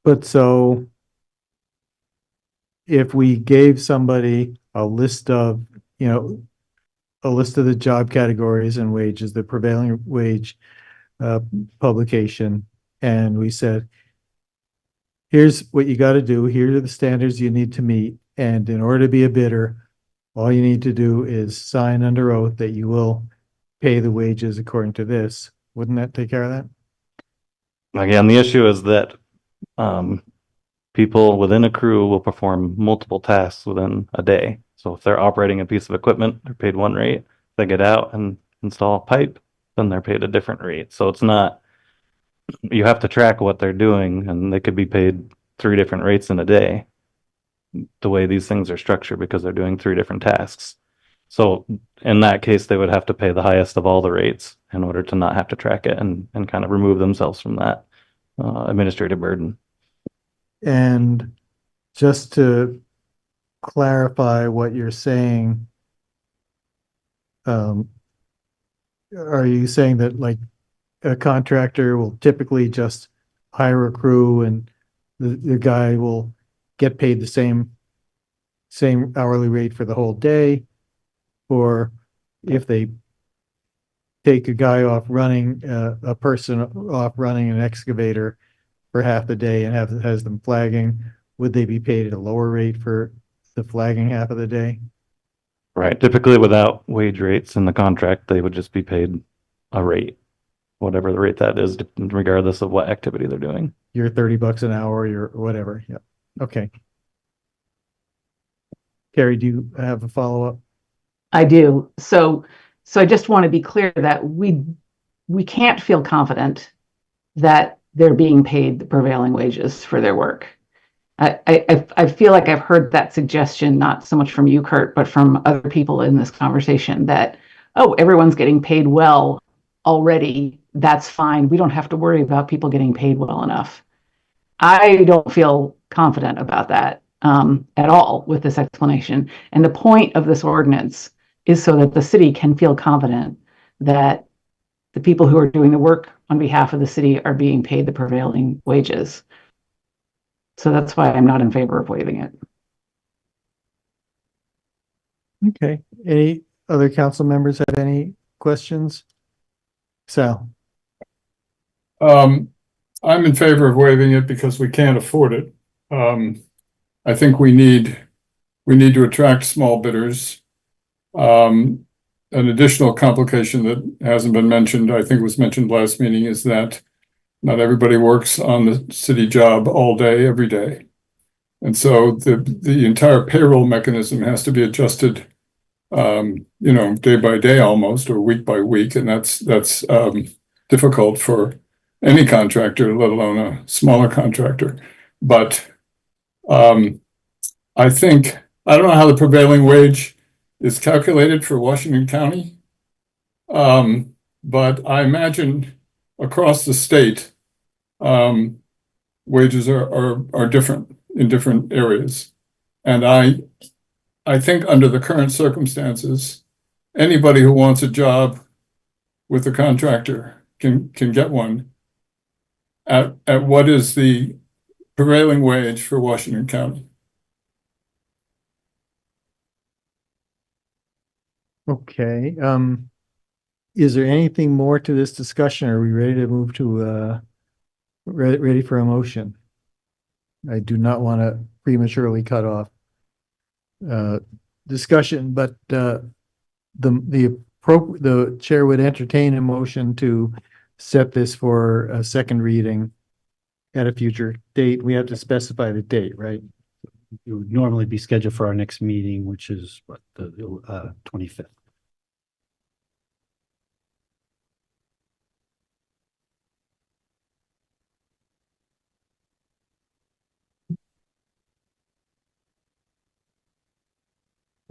But so if we gave somebody a list of the job categories and wages, the prevailing wage publication, and we said, here's what you got to do, here are the standards you need to meet, and in order to be a bidder, all you need to do is sign under oath that you will pay the wages according to this. Wouldn't that take care of that? Again, the issue is that people within a crew will perform multiple tasks within a day. So if they're operating a piece of equipment, they're paid one rate. If they get out and install a pipe, then they're paid a different rate. So it's not, you have to track what they're doing, and they could be paid 3 different rates in a day, the way these things are structured, because they're doing 3 different tasks. So in that case, they would have to pay the highest of all the rates in order to not have to track it and kind of remove themselves from that administrative burden. And just to clarify what you're saying, are you saying that like a contractor will typically just hire a crew and the guy will get paid the same hourly rate for the whole day? Or if they take a guy off running, a person off running an excavator for half the day and has them flagging, would they be paid at a lower rate for the flagging half of the day? Right. Typically without wage rates in the contract, they would just be paid a rate. whatever the rate that is, regardless of what activity they're doing. Your $30 an hour, your whatever. Yeah. Okay. Carrie, do you have a follow-up? I do. So I just want to be clear that we can't feel confident that they're being paid the prevailing wages for their work. I feel like I've heard that suggestion, not so much from you, Kurt, but from other people in this conversation that, oh, everyone's getting paid well already. That's fine. We don't have to worry about people getting paid well enough. I don't feel confident about that at all with this explanation. And the point of this ordinance is so that the city can feel confident that the people who are doing the work on behalf of the city are being paid the prevailing wages. So that's why I'm not in favor of waiving it. Okay. Any other council members have any questions? Sal? I'm in favor of waiving it because we can't afford it. I think we need to attract small bidders. An additional complication that hasn't been mentioned, I think was mentioned last meeting, is that not everybody works on the city job all day, every day. And so the entire payroll mechanism has to be adjusted, day by day almost, or week by week. And that's difficult for any contractor, let alone a smaller contractor. But I think, I don't know how the prevailing wage is calculated for Washington County. But I imagine across the state, wages are different in different areas. And I think under the current circumstances, anybody who wants a job with a contractor can get one at what is the prevailing wage for Washington County. Okay. Is there anything more to this discussion? Are we ready to move to ready for a motion? I do not want to prematurely cut off discussion, but the chair would entertain a motion to set this for a second reading at a future date. We have to specify the date, right? It would normally be scheduled for our next meeting, which is what, the 25th.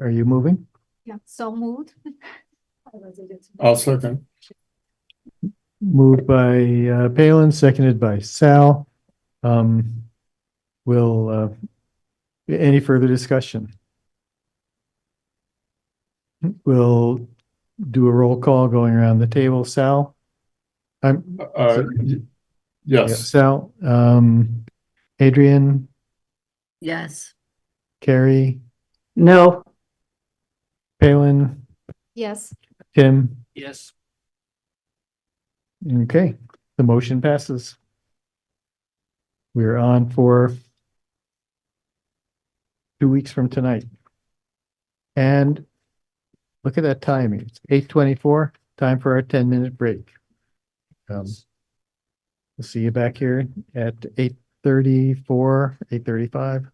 Are you moving? Yeah, so moved. I'll second. Moved by Palin, seconded by Sal. Will any further discussion? We'll do a roll call going around the table. Sal? Yes. Yeah, Sal, Adrian, Yes. Carrie, No. Palin, Yes. Tim. Yes. Okay, the motion passes. We're on for 2 weeks from tonight. And look at that timing. It's 8:24, time for our 10-minute break. We'll see you back here at 8:34, 8:35.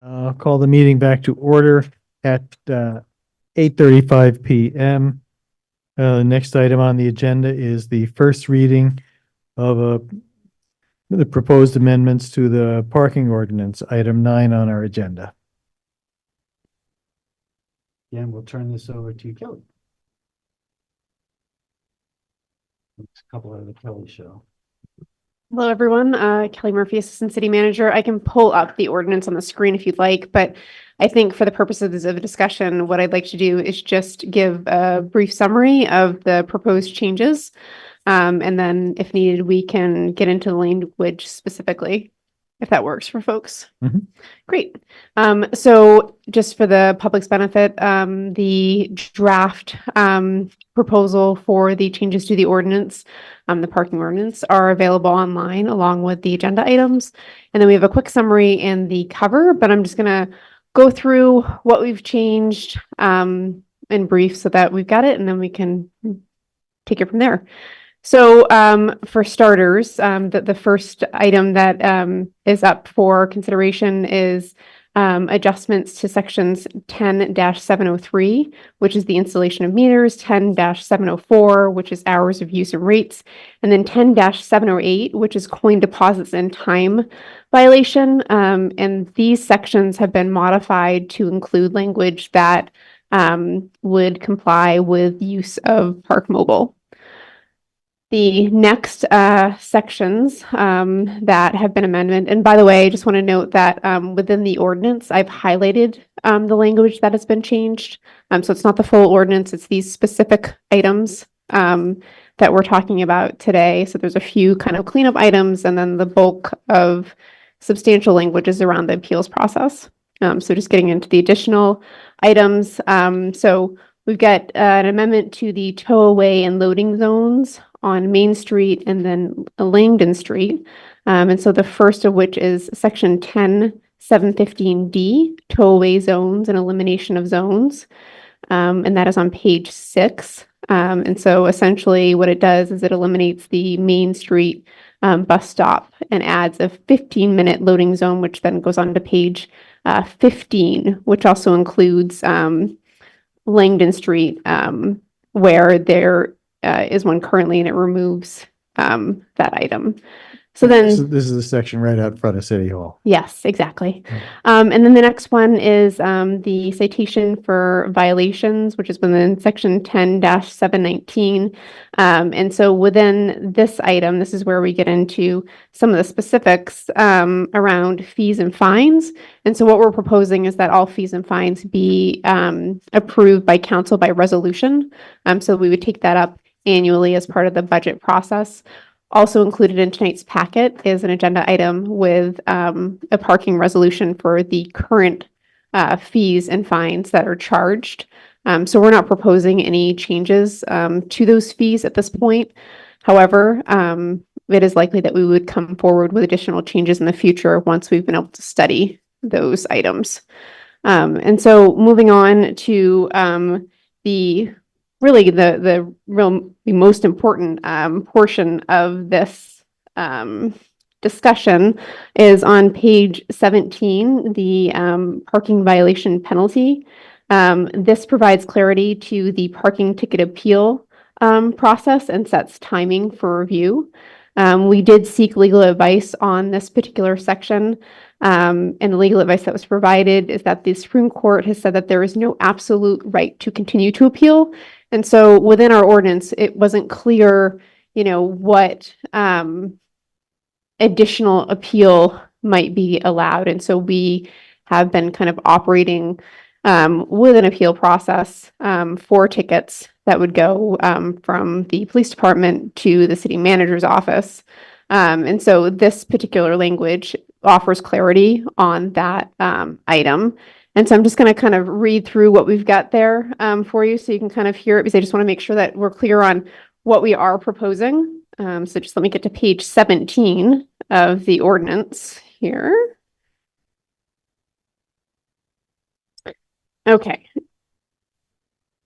I'll call the meeting back to order at 8:35 PM. The next item on the agenda is the first reading of the proposed amendments to the parking ordinance, item 9 on our agenda. Again, we'll turn this over to Kelly. It's a couple of the Kelly show. Hello, everyone. Kelly Murphy, Assistant City Manager. I can pull up the ordinance on the screen if you'd like, but I think for the purposes of the discussion, what I'd like to do is just give a brief summary of the proposed changes. And then if needed, we can get into the language specifically, if that works for folks. Mhm. Great. So just for the public's benefit, the draft proposal for the changes to the ordinance, the parking ordinance, are available online along with the agenda items. And then we have a quick summary in the cover, but I'm just going to go through what we've changed in brief so that we've got it, and then we can take it from there. So for starters, the first item that is up for consideration is adjustments to sections 10-703, which is the installation of meters, 10-704, which is hours of use and rates, and then 10-708, which is coin deposits and time violation. And these sections have been modified to include language that would comply with use of Park Mobile. The next sections that have been amended, and by the way, I just want to note that within the ordinance, I've highlighted the language that has been changed. So it's not the full ordinance, it's these specific items that we're talking about today. So there's a few kind of cleanup items, and then the bulk of substantial language is around the appeals process. So just getting into the additional items. So we've got an amendment to the tow away and loading zones on Main Street and then Langdon Street. And so the first of which is section 10-715D, tow away zones and elimination of zones. And that is on page 6. And so essentially what it does is it eliminates the Main Street bus stop and adds a 15-minute loading zone, which then goes on to page 15, which also includes Langdon Street, where there is one currently, and it removes that item. So then This is the section right out front of City Hall. yes, exactly. And then the next one is the citation for violations, which is within section 10-719. And so within this item, this is where we get into some of the specifics around fees and fines. And so what we're proposing is that all fees and fines be approved by council by resolution. So we would take that up annually as part of the budget process. Also included in tonight's packet is an agenda item with a parking resolution for the current fees and fines that are charged. So we're not proposing any changes to those fees at this point. However, it is likely that we would come forward with additional changes in the future once we've been able to study those items. And so moving on to the most important portion of this discussion is on page 17, the parking violation penalty. This provides clarity to the parking ticket appeal process and sets timing for review. We did seek legal advice on this particular section. And the legal advice that was provided is that the Supreme Court has said that there is no absolute right to continue to appeal. And so within our ordinance, it wasn't clear, what additional appeal might be allowed. And so we have been kind of operating with an appeal process for tickets that would go from the police department to the city manager's office. And so this particular language offers clarity on that item. And so I'm just going to kind of read through what we've got there for you so you can kind of hear it, because I just want to make sure that we're clear on what we are proposing. So just let me get to page 17 of the ordinance here. Okay.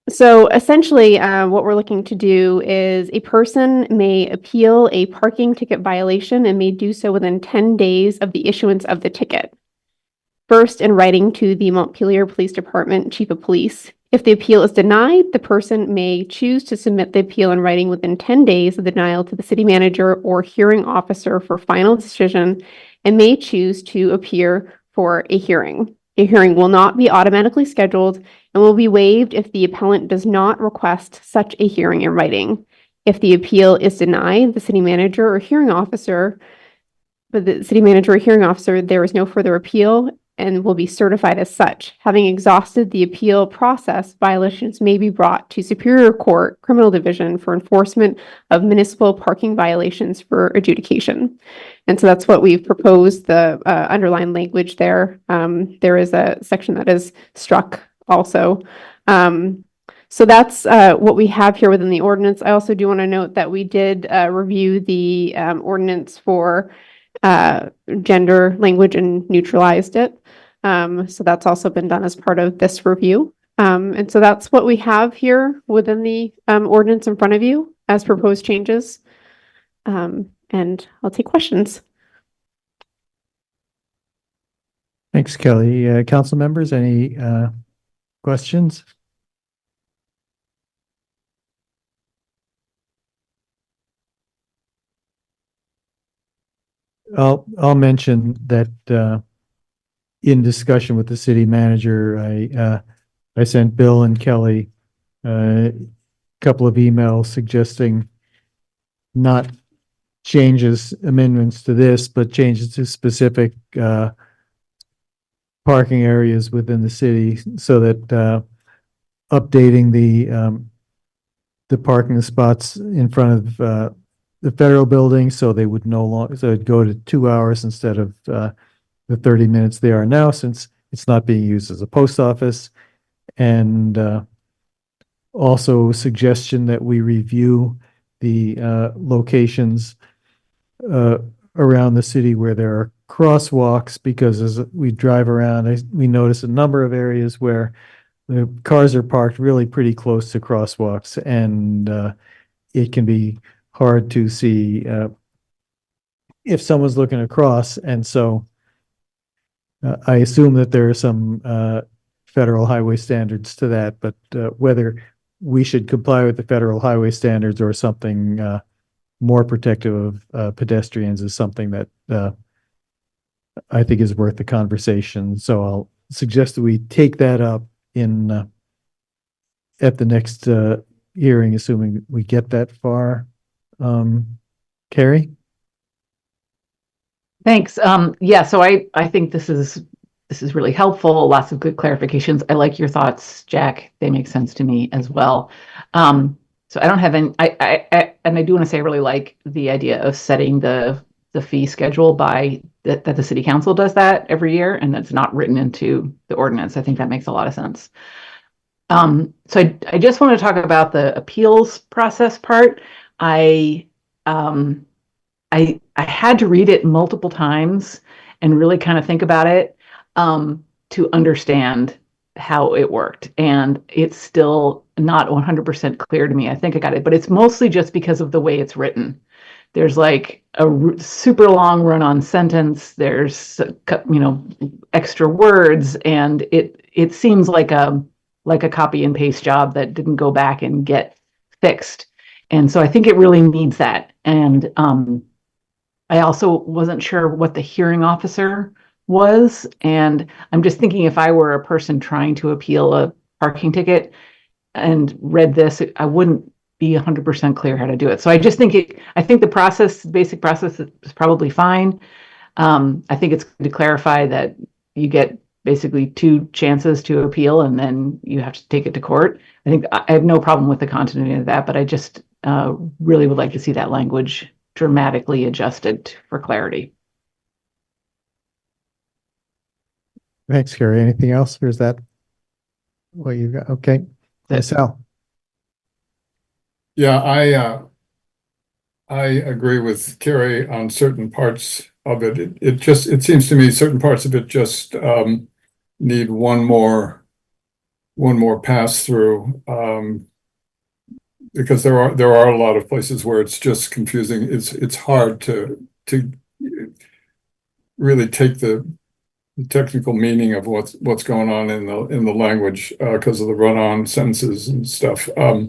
So essentially, what we're looking to do is a person may appeal a parking ticket violation and may do so within 10 days of the issuance of the ticket. First, in writing to the Montpelier Police Department Chief of Police. If the appeal is denied, the person may choose to submit the appeal in writing within 10 days of the denial to the city manager or hearing officer for final decision and may choose to appear for a hearing. A hearing will not be automatically scheduled and will be waived if the appellant does not request such a hearing in writing. If the appeal is denied, the city manager or hearing officer, there is no further appeal and will be certified as such. Having exhausted the appeal process, violations may be brought to Superior Court Criminal Division for enforcement of municipal parking violations for adjudication. And so that's what we've proposed, the underlined language there. There is a section that is struck also. So that's what we have here within the ordinance. I also do want to note that we did review the ordinance for gender language and neutralized it. So that's also been done as part of this review. And so that's what we have here within the ordinance in front of you as proposed changes. And I'll take questions. Thanks, Kelly. Council members, any questions? I'll mention that in discussion with the city manager, I sent Bill and Kelly a couple of emails suggesting not amendments to this, but changes to specific parking areas within the city, so that updating the parking spots in front of the federal building, so they would no longer, so it'd go to 2 hours instead of the 30 minutes they are now, since it's not being used as a post office. And also suggestion that we review the locations around the city where there are crosswalks, because as we drive around, we notice a number of areas where the cars are parked really pretty close to crosswalks, and it can be hard to see if someone's looking across. And so I assume that there are some federal highway standards to that, but whether we should comply with the federal highway standards or something more protective of pedestrians is something that I think is worth the conversation. So I'll suggest that we take that up in at the next hearing, assuming we get that far. Carrie? Thanks. Yeah, so I think this is really helpful. Lots of good clarifications. I like your thoughts, Jack. They make sense to me as well. So I don't have any, and I do want to say I really like the idea of setting the fee schedule by that the city council does that every year, and that's not written into the ordinance. I think that makes a lot of sense. So I just want to talk about the appeals process part. I had to read it multiple times and really kind of think about it to understand how it worked. And it's still not 100% clear to me. I think I got it, but it's mostly just because of the way it's written. There's like a super long run-on sentence. There's, extra words, and it seems like a copy and paste job that didn't go back and get fixed. And so I think it really needs that. And I also wasn't sure what the hearing officer was. And I'm just thinking, if I were a person trying to appeal a parking ticket and read this, I wouldn't be 100% clear how to do it. So I just think the basic process is probably fine. I think it's good to clarify that you get basically 2 chances to appeal, and then you have to take it to court. I think I have no problem with the continuity of that, but I just really would like to see that language dramatically adjusted for clarity. Thanks, Carrie. Anything else, or is that what you got? Okay. Sal. Yeah, I agree with Carrie on certain parts of it. It seems to me certain parts of it just need one more pass through, because there are a lot of places where it's just confusing. It's hard to really take the technical meaning of what's going on in the language, because of the run-on sentences and stuff. I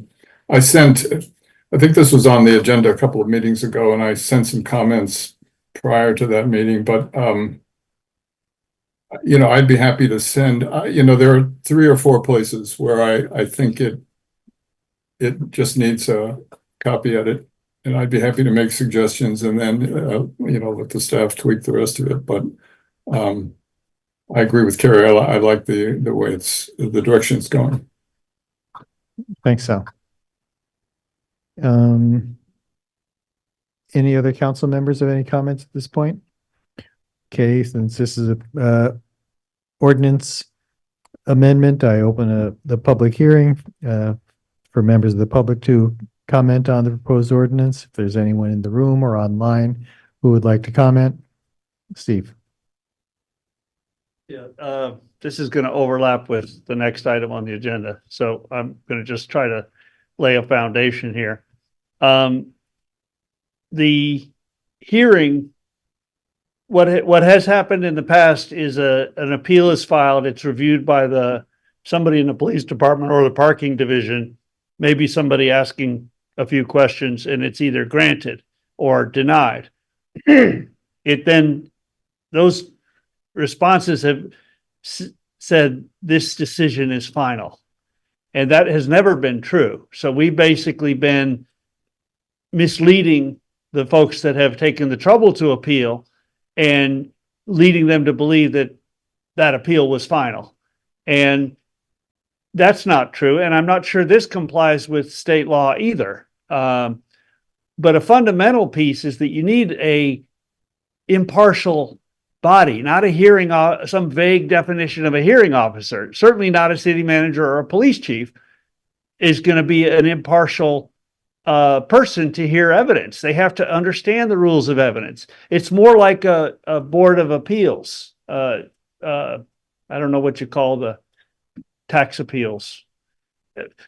think this was on the agenda a couple of meetings ago, and I sent some comments prior to that meeting, but I'd be happy to send, there are 3 or 4 places where I think it just needs a copy edit, and I'd be happy to make suggestions and then, let the staff tweak the rest of it. But I agree with Carrie. I like the way the direction it's going. Thanks, Sal. Any other council members have any comments at this point? Okay, since this is a ordinance amendment, I open the public hearing for members of the public to comment on the proposed ordinance. If there's anyone in the room or online who would like to comment, Steve. Yeah, this is going to overlap with the next item on the agenda, so I'm going to just try to lay a foundation here. The hearing, what has happened in the past is an appeal is filed. It's reviewed by somebody in the police department or the parking division, maybe somebody asking a few questions, and it's either granted or denied. Those responses have said this decision is final, and that has never been true. So we've basically been misleading the folks that have taken the trouble to appeal and leading them to believe that that appeal was final. And that's not true. And I'm not sure this complies with state law either. But a fundamental piece is that you need a impartial body, not a hearing, some vague definition of a hearing officer. Certainly not a city manager or a police chief is going to be an impartial person to hear evidence. They have to understand the rules of evidence. It's more like a board of appeals. I don't know what you call the tax appeals.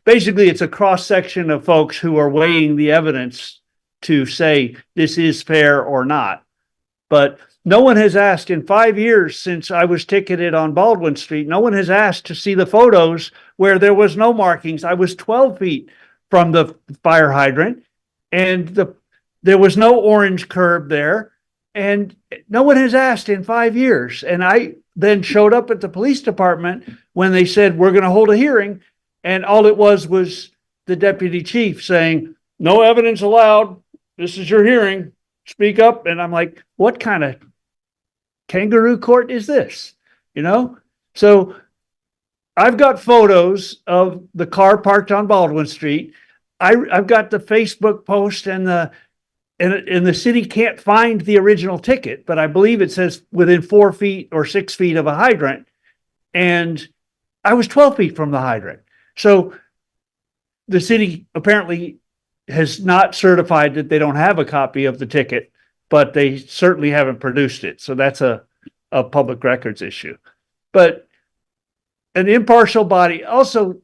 Basically, it's a cross section of folks who are weighing the evidence to say this is fair or not. But no one has asked in 5 years since I was ticketed on Baldwin Street, no one has asked to see the photos where there was no markings. I was 12 feet from the fire hydrant, and there was no orange curb there, and no one has asked in 5 years. And I then showed up at the police department when they said, we're going to hold a hearing, and all it was the deputy chief saying, no evidence allowed, this is your hearing, speak up. And I'm like, what kind of kangaroo court is this? So I've got photos of the car parked on Baldwin Street. I've got the Facebook post, and the city can't find the original ticket, but I believe it says within 4 feet or 6 feet of a hydrant. And I was 12 feet from the hydrant. So the city apparently has not certified that they don't have a copy of the ticket, but they certainly haven't produced it. So that's a public records issue. But an impartial body also,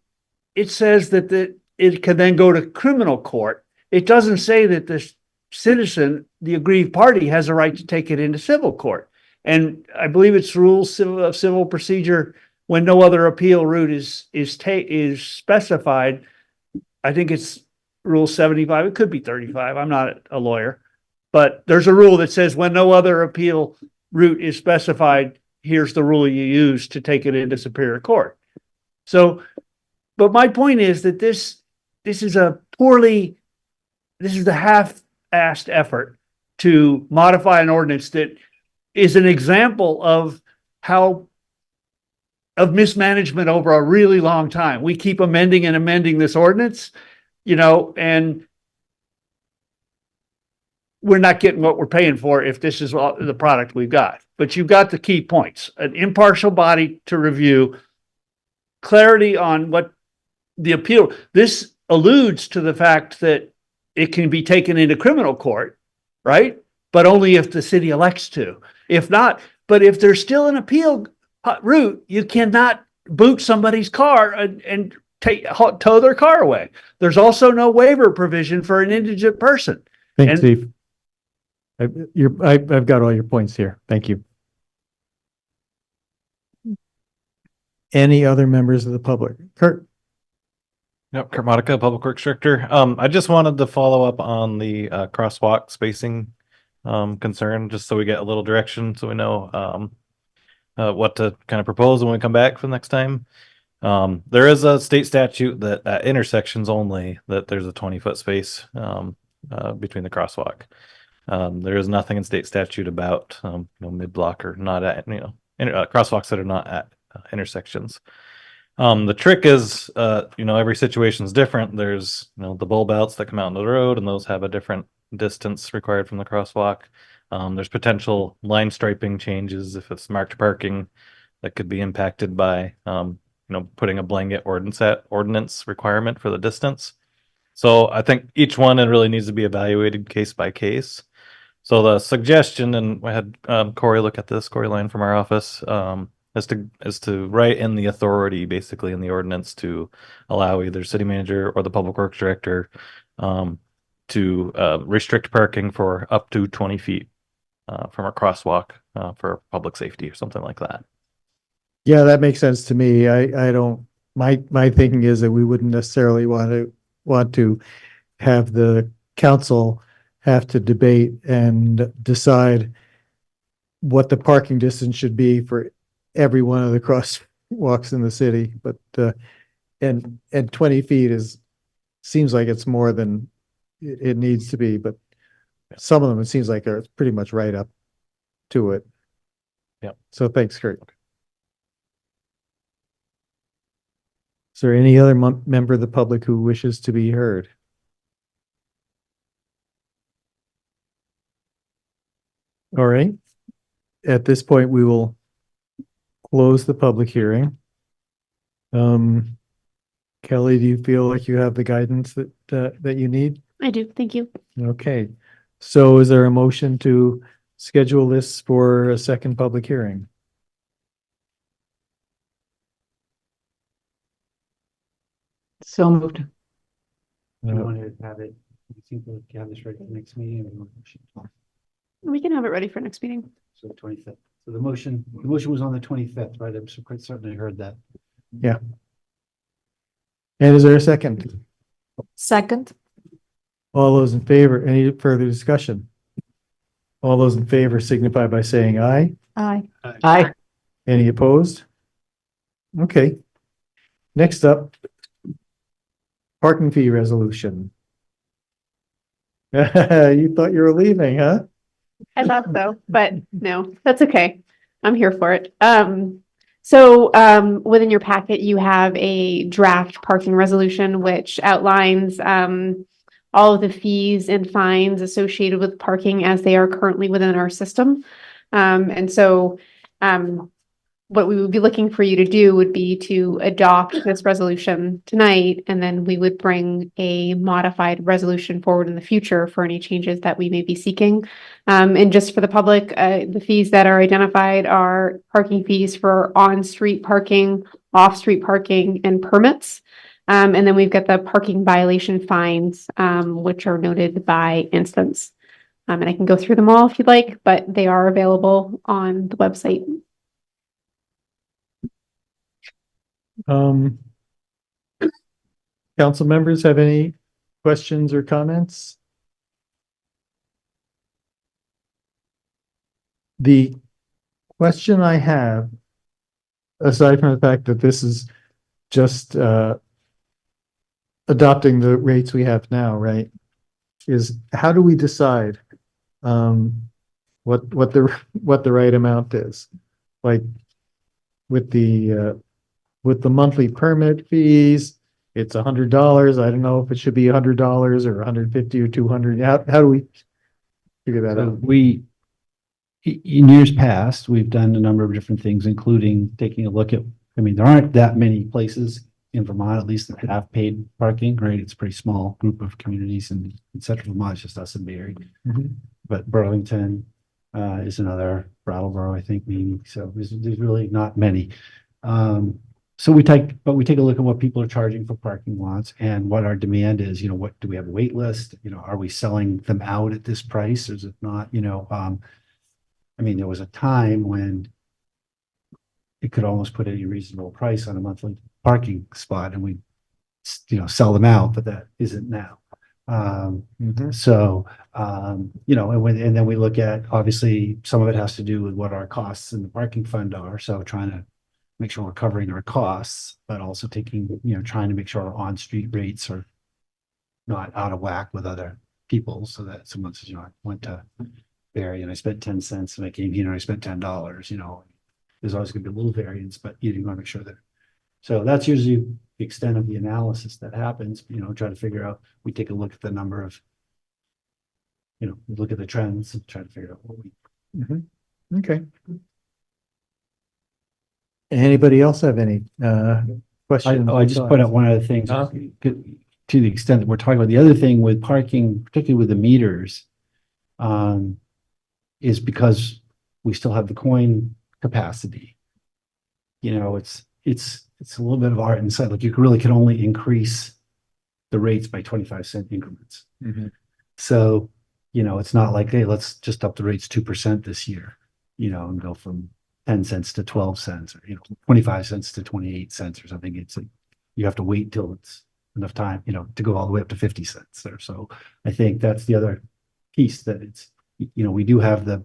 it says that it can then go to criminal court. It doesn't say that the citizen, the aggrieved party, has a right to take it into civil court. And I believe it's rules of civil procedure when no other appeal route is specified. I think it's rule 75. It could be 35. I'm not a lawyer, but there's a rule that says when no other appeal route is specified, here's the rule you use to take it into Superior Court. So, but my point is that this is a half-assed effort to modify an ordinance that is an example of mismanagement over a really long time. We keep amending and amending this ordinance, and we're not getting what we're paying for if this is the product we've got. But you've got the key points: an impartial body to review, clarity on what the appeal. This alludes to the fact that it can be taken into criminal court, right? But only if the city elects to. If not, but if there's still an appeal route, you cannot boot somebody's car and tow their car away. There's also no waiver provision for an indigent person. Thanks, Steve. I've got all your points here. Thank you. any other members of the public? Kurt? Yep, Kurt Modica, Public Works Director. I just wanted to follow up on the crosswalk spacing concern, just so we get a little direction, so we know what to kind of propose when we come back for the next time. There is a state statute that at intersections only, that there's a 20-foot space between the crosswalk. There is nothing in state statute about mid-block or not at crosswalks that are not at intersections. The trick is, every situation is different. There's, the bulb outs that come out into the road, and those have a different distance required from the crosswalk. There's potential line striping changes if it's marked parking that could be impacted by, putting a blanket ordinance requirement for the distance. So I think each one, it really needs to be evaluated case by case. So the suggestion, and I had Corey look at this, Corey Line from our office, is to write in the authority, basically in the ordinance, to allow either city manager or the public works director to restrict parking for up to 20 feet from a crosswalk for public safety or something like that. Yeah, that makes sense to me. I don't, my thinking is that we wouldn't necessarily want to have the council have to debate and decide what the parking distance should be for every one of the crosswalks in the city. But and 20 feet seems like it's more than it needs to be, but some of them, it seems like are pretty much right up to it. Yeah. So thanks, Kurt. Is there any other member of the public who wishes to be heard? All right. At this point, we will close the public hearing. Kelly, do you feel like you have the guidance that you need? I do. Thank you. Okay. So is there a motion to schedule this for a second public hearing? So moved. You want to have it, you think we'll have this ready for the next meeting? We can have it ready for next meeting. So 25th. So the motion was on the 25th, right? I'm quite certain I heard that. Yeah. And is there a second? Second. All those in favor, any further discussion? All those in favor signify by saying aye. Aye. Aye. Any opposed? Okay. Next up, parking fee resolution. You thought you were leaving, huh? I thought so, but no, that's okay. I'm here for it. So within your packet, you have a draft parking resolution, which outlines all of the fees and fines associated with parking as they are currently within our system. And so what we would be looking for you to do would be to adopt this resolution tonight, and then we would bring a modified resolution forward in the future for any changes that we may be seeking. And just for the public, the fees that are identified are parking fees for on-street parking, off-street parking, and permits. And then we've got the parking violation fines, which are noted by instance. And I can go through them all if you'd like, but they are available on the website. Council members have any questions or comments? The question I have, aside from the fact that this is just adopting the rates we have now, right, is how do we decide what the right amount is? Like with the monthly permit fees, it's $100. I don't know if it should be $100 or 150 or 200. How do we figure that out? In years past, we've done a number of different things, including taking a look at, there aren't that many places in Vermont, at least, that have paid parking, right? It's a pretty small group of communities, and in central Vermont, it's just us and Barrie. But Burlington is another, Brattleboro, I think, maybe. So there's really not many. So we take a look at what people are charging for parking lots and what our demand is. What do we have a wait list? Are we selling them out at this price? Or is it not? There was a time when it could almost put any reasonable price on a monthly parking spot and we, sell them out, but that isn't now. So, and then we look at, obviously, some of it has to do with what our costs in the parking fund are. So trying to make sure we're covering our costs, but also trying to make sure our on-street rates are not out of whack with other people so that someone says, I went to Barry and I spent 10 cents and I came here and I spent $10, there's always gonna be a little variance, but you want to make sure that. So that's usually the extent of the analysis that happens, try to figure out, we take a look at the number of, we look at the trends and try to figure out what we. Okay. Anybody else have any questions? I just put out one other thing, to the extent that we're talking about, the other thing with parking, particularly with the meters, is because we still have the coin capacity. It's a little bit of art inside, like you really can only increase the rates by 25-cent increments. So, it's not like, hey, let's just up the rates 2% this year, and go from 10 cents to 12 cents or, 25 cents to 28 cents or something. It's like, you have to wait till it's enough time, to go all the way up to 50 cents there. So I think that's the other piece that it's, we do have the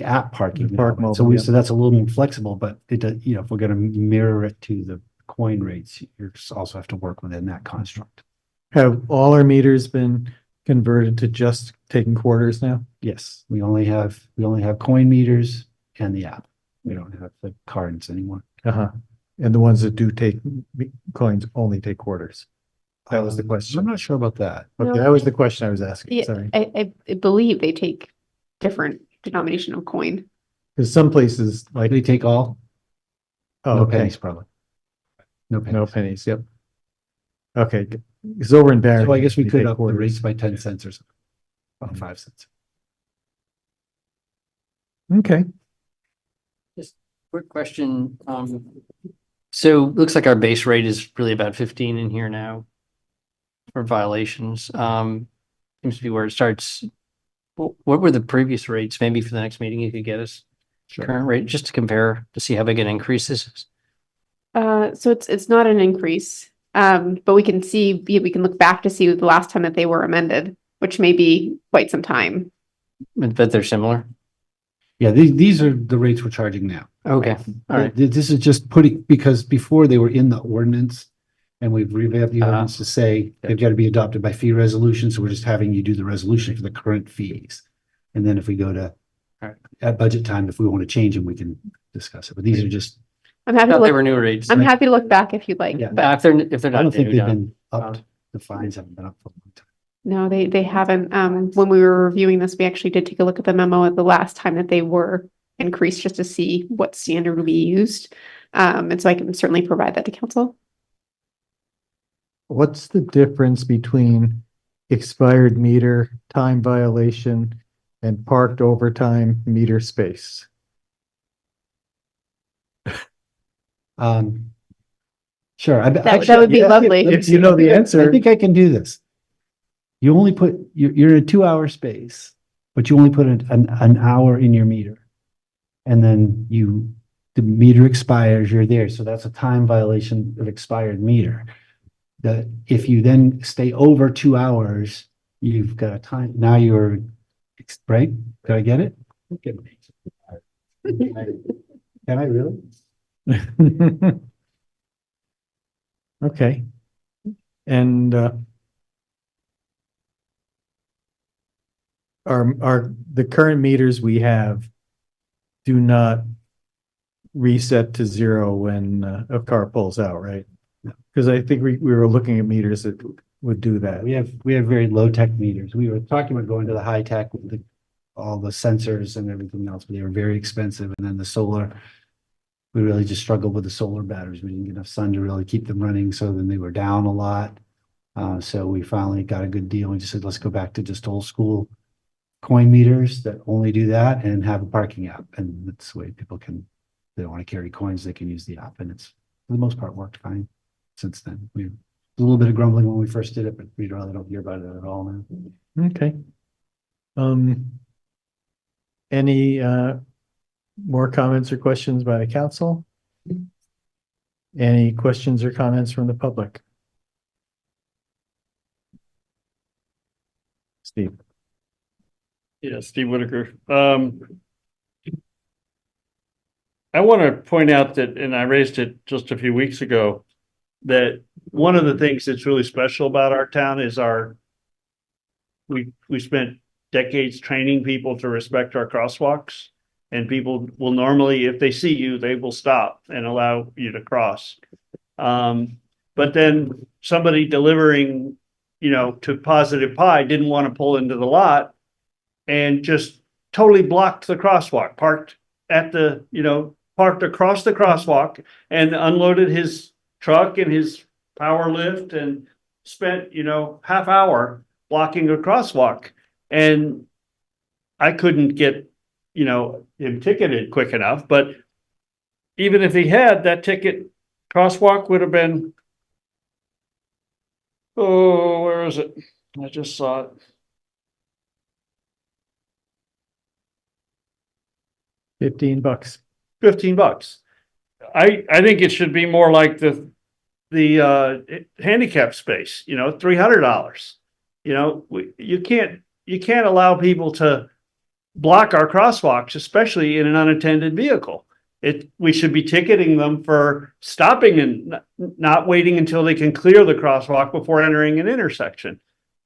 app parking. So that's a little more flexible, but it does, if we're going to mirror it to the coin rates, you also have to work within that construct. Have all our meters been converted to just taking quarters now? Yes, we only have coin meters and the app. We don't have the cards anymore. And the ones that do take coins only take quarters. That was the question. I'm not sure about that. Okay, that was the question I was asking. Yeah, Sorry. I believe they take different denomination of coin. Because some places like They take all. oh, No okay. pennies, probably. No pennies. No pennies. Yep. Okay. Because over in Barry. So I guess we they could take up the quarters. rates by 10 cents or something. About 5 cents. Okay. Just quick question. So looks like our base rate is really about 15 in here now for violations. Seems to be where it starts. What were the previous rates? Maybe for the next meeting, you could get us current rate just to compare to see how big an increase this is. So it's not an increase, but we can look back to see the last time that they were amended, which may be quite some time. But they're similar. Yeah, these are the rates we're charging now. Okay. All right. This is just because before they were in the ordinance and we've revamped the ordinance to say they've got to be adopted by fee resolution. So we're just having you do the resolution for the current fees. And then if we go to at budget time, if we want to change them, we can discuss it. But these are just. I'm happy to They were new rates. I'm happy to look back if you'd like. Yeah. But If they're not I don't think new, they've no. been upped. The fines haven't been up for a long time. no, they haven't. When we were reviewing this, we actually did take a look at the memo at the last time that they were increased just to see what standard would be used. And so I can certainly provide that to council. What's the difference between expired meter, time violation, and parked overtime meter space? Sure. That would be lovely. If you know the answer. I think I can do this. You only put, you're in a 2-hour space, but you only put an hour in your meter. And then the meter expires, you're there. So that's a time violation of expired meter. That if you then stay over 2 hours, you've got a time, now you're, right? Did I get it? Can I really? Okay. And are the current meters we have do not reset to zero when a car pulls out, right? Because I think we were looking at meters that would do that. We have very low tech meters. We were talking about going to the high tech with all the sensors and everything else, but they were very expensive. And then the solar, we really just struggled with the solar batteries. We didn't get enough sun to really keep them running. So then they were down a lot. So we finally got a good deal. We just said, let's go back to just old school coin meters that only do that and have a parking app. And that's the way people can, they don't want to carry coins, they can use the app. And it's, for the most part, worked fine since then. We a little bit of grumbling when we first did it, but we really don't hear about it at all now. Okay. Any More comments or questions by the council? Any questions or comments from the public? Steve? Yeah, Steve Whitaker. I want to point out that, and I raised it just a few weeks ago, that one of the things that's really special about our town is we spent decades training people to respect our crosswalks. And people will normally, if they see you, they will stop and allow you to cross. But then somebody delivering, to Positive Pie didn't want to pull into the lot and just totally blocked the crosswalk, parked across the crosswalk and unloaded his truck and his power lift and spent, half hour blocking a crosswalk. And I couldn't get, him ticketed quick enough, but even if he had, that ticket crosswalk would have been, where is it? I just saw it. $15. $15. I think it should be more like the handicap space, $300. You can't allow people to block our crosswalks, especially in an unattended vehicle. We should be ticketing them for stopping and not waiting until they can clear the crosswalk before entering an intersection.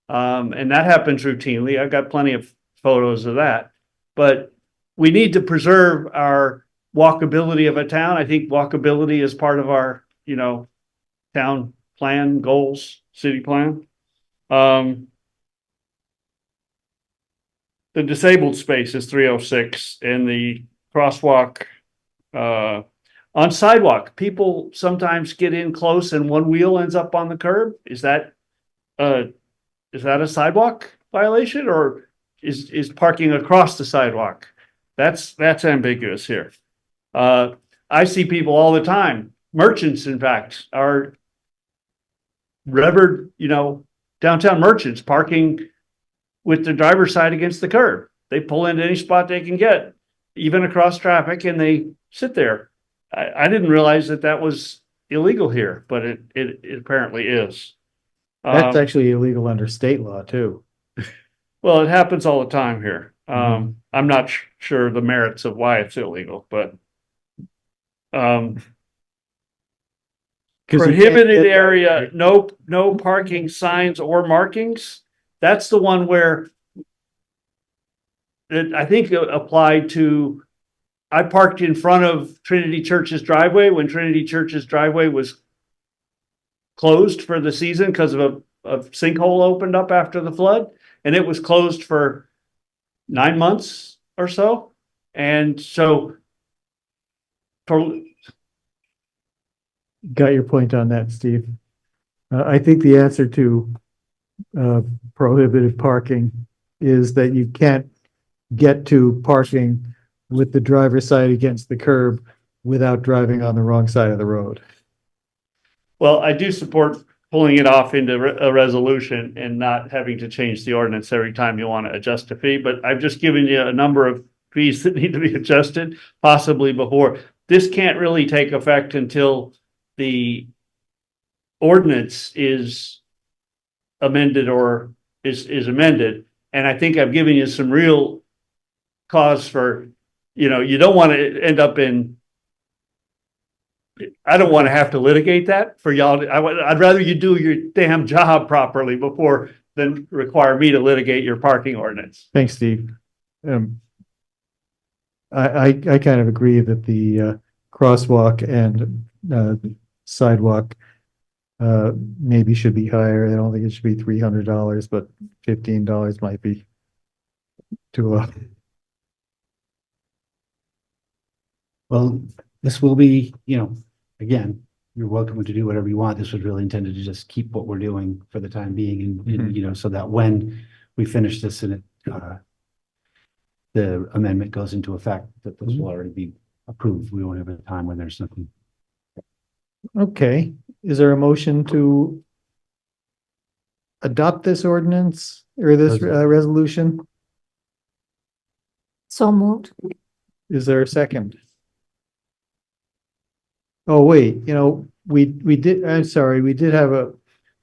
And that happens routinely. I've got plenty of photos of that. But we need to preserve our walkability of a town. I think walkability is part of our, town plan goals, city plan. The disabled space is 306 and the crosswalk on sidewalk. People sometimes get in close and one wheel ends up on the curb. Is that a sidewalk violation, or is parking across the sidewalk? That's ambiguous here. I see people all the time. Merchants, in fact, are revered, downtown merchants parking with the driver's side against the curb. They pull into any spot they can get, even across traffic, and they sit there. I didn't realize that was illegal here, but it apparently is. That's actually illegal under state law too. Well, it happens all the time here. I'm not sure the merits of why it's illegal, but prohibited area, no parking signs or markings. That's the one where I think it applied to. I parked in front of Trinity Church's driveway when Trinity Church's driveway was closed for the season because of a sinkhole opened up after the flood, and it was closed for 9 months or so. And so got your point on that, Steve. I think the answer to prohibited parking is that you can't get to parking with the driver's side against the curb without driving on the wrong side of the road. Well, I do support pulling it off into a resolution and not having to change the ordinance every time you want to adjust a fee, but I've just given you a number of fees that need to be adjusted, possibly before. This can't really take effect until the ordinance is amended or is amended. And I think I've given you some real cause for, you don't want to end up in, I don't want to have to litigate that for y'all. I'd rather you do your damn job properly before than require me to litigate your parking ordinance. Thanks, Steve. I kind of agree that the crosswalk and sidewalk maybe should be higher. I don't think it should be $300, but $15 might be too low. Well, this will be, again, you're welcome to do whatever you want. This was really intended to just keep what we're doing for the time being and so that when we finish this and the amendment goes into effect, that this will already be approved. We won't have a time when there's nothing. Okay, is there a motion to adopt this ordinance or this resolution? So moved. Is there a second? Oh, wait, we did, I'm sorry, we did have a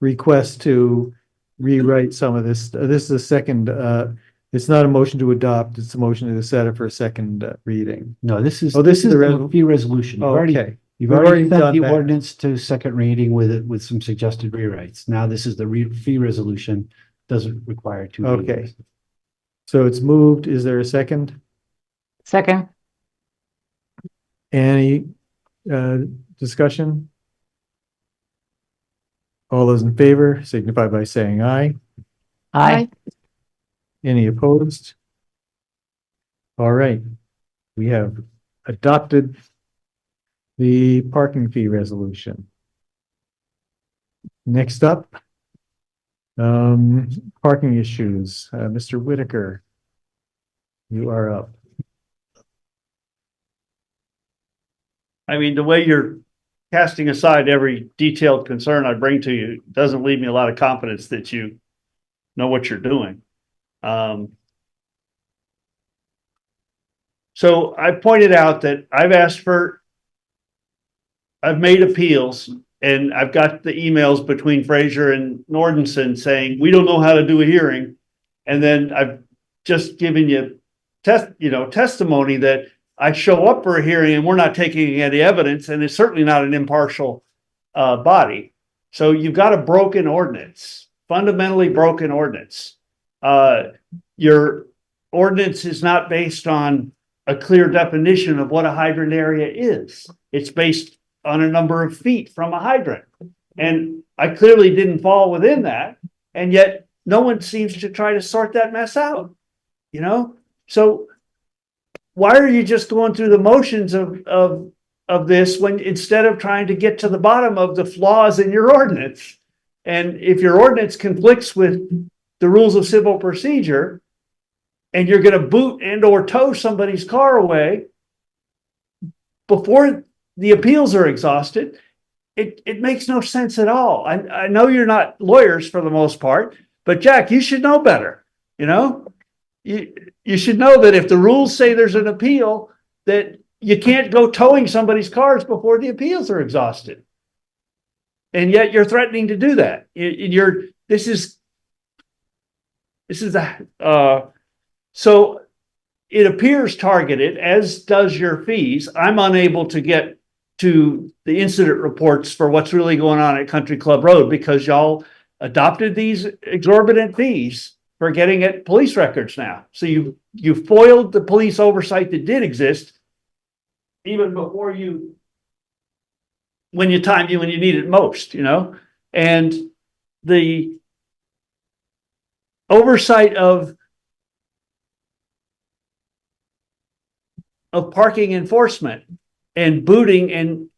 request to rewrite some of this. This is a second, it's not a motion to adopt, it's a motion to set it for a second reading. No, this is, Oh, this is the fee resolution. Oh, okay. You've We've already already sent done the that. ordinance to second reading with it, with some suggested rewrites. Now this is the fee resolution, doesn't require two Okay. readings. So it's moved. Is there a second? Second. Any discussion? All those in favor signify by saying aye. Aye. Any opposed? All right. We have adopted the parking fee resolution. Next up, parking issues. Mr. Whitaker, you are up. I mean, the way you're casting aside every detailed concern I bring to you doesn't leave me a lot of confidence that you know what you're doing. So I pointed out that I've made appeals, and I've got the emails between Fraser and Nordenson saying, we don't know how to do a hearing. And then I've just given you testimony that I show up for a hearing and we're not taking any evidence, and it's certainly not an impartial body. So you've got a broken ordinance, fundamentally broken ordinance. Your ordinance is not based on a clear definition of what a hydrant area is. It's based on a number of feet from a hydrant. And I clearly didn't fall within that. And yet no one seems to try to sort that mess out, So why are you just going through the motions of this when instead of trying to get to the bottom of the flaws in your ordinance? And if your ordinance conflicts with the rules of civil procedure, and you're going to boot and or tow somebody's car away before the appeals are exhausted, it makes no sense at all. I know you're not lawyers for the most part, but Jack, you should know better. You should know that if the rules say there's an appeal, that you can't go towing somebody's cars before the appeals are exhausted. And yet you're threatening to do that. So it appears targeted, as does your fees. I'm unable to get to the incident reports for what's really going on at Country Club Road because y'all adopted these exorbitant fees for getting at police records now. So you foiled the police oversight that did exist even before when you need it most, and the oversight of parking enforcement and booting. And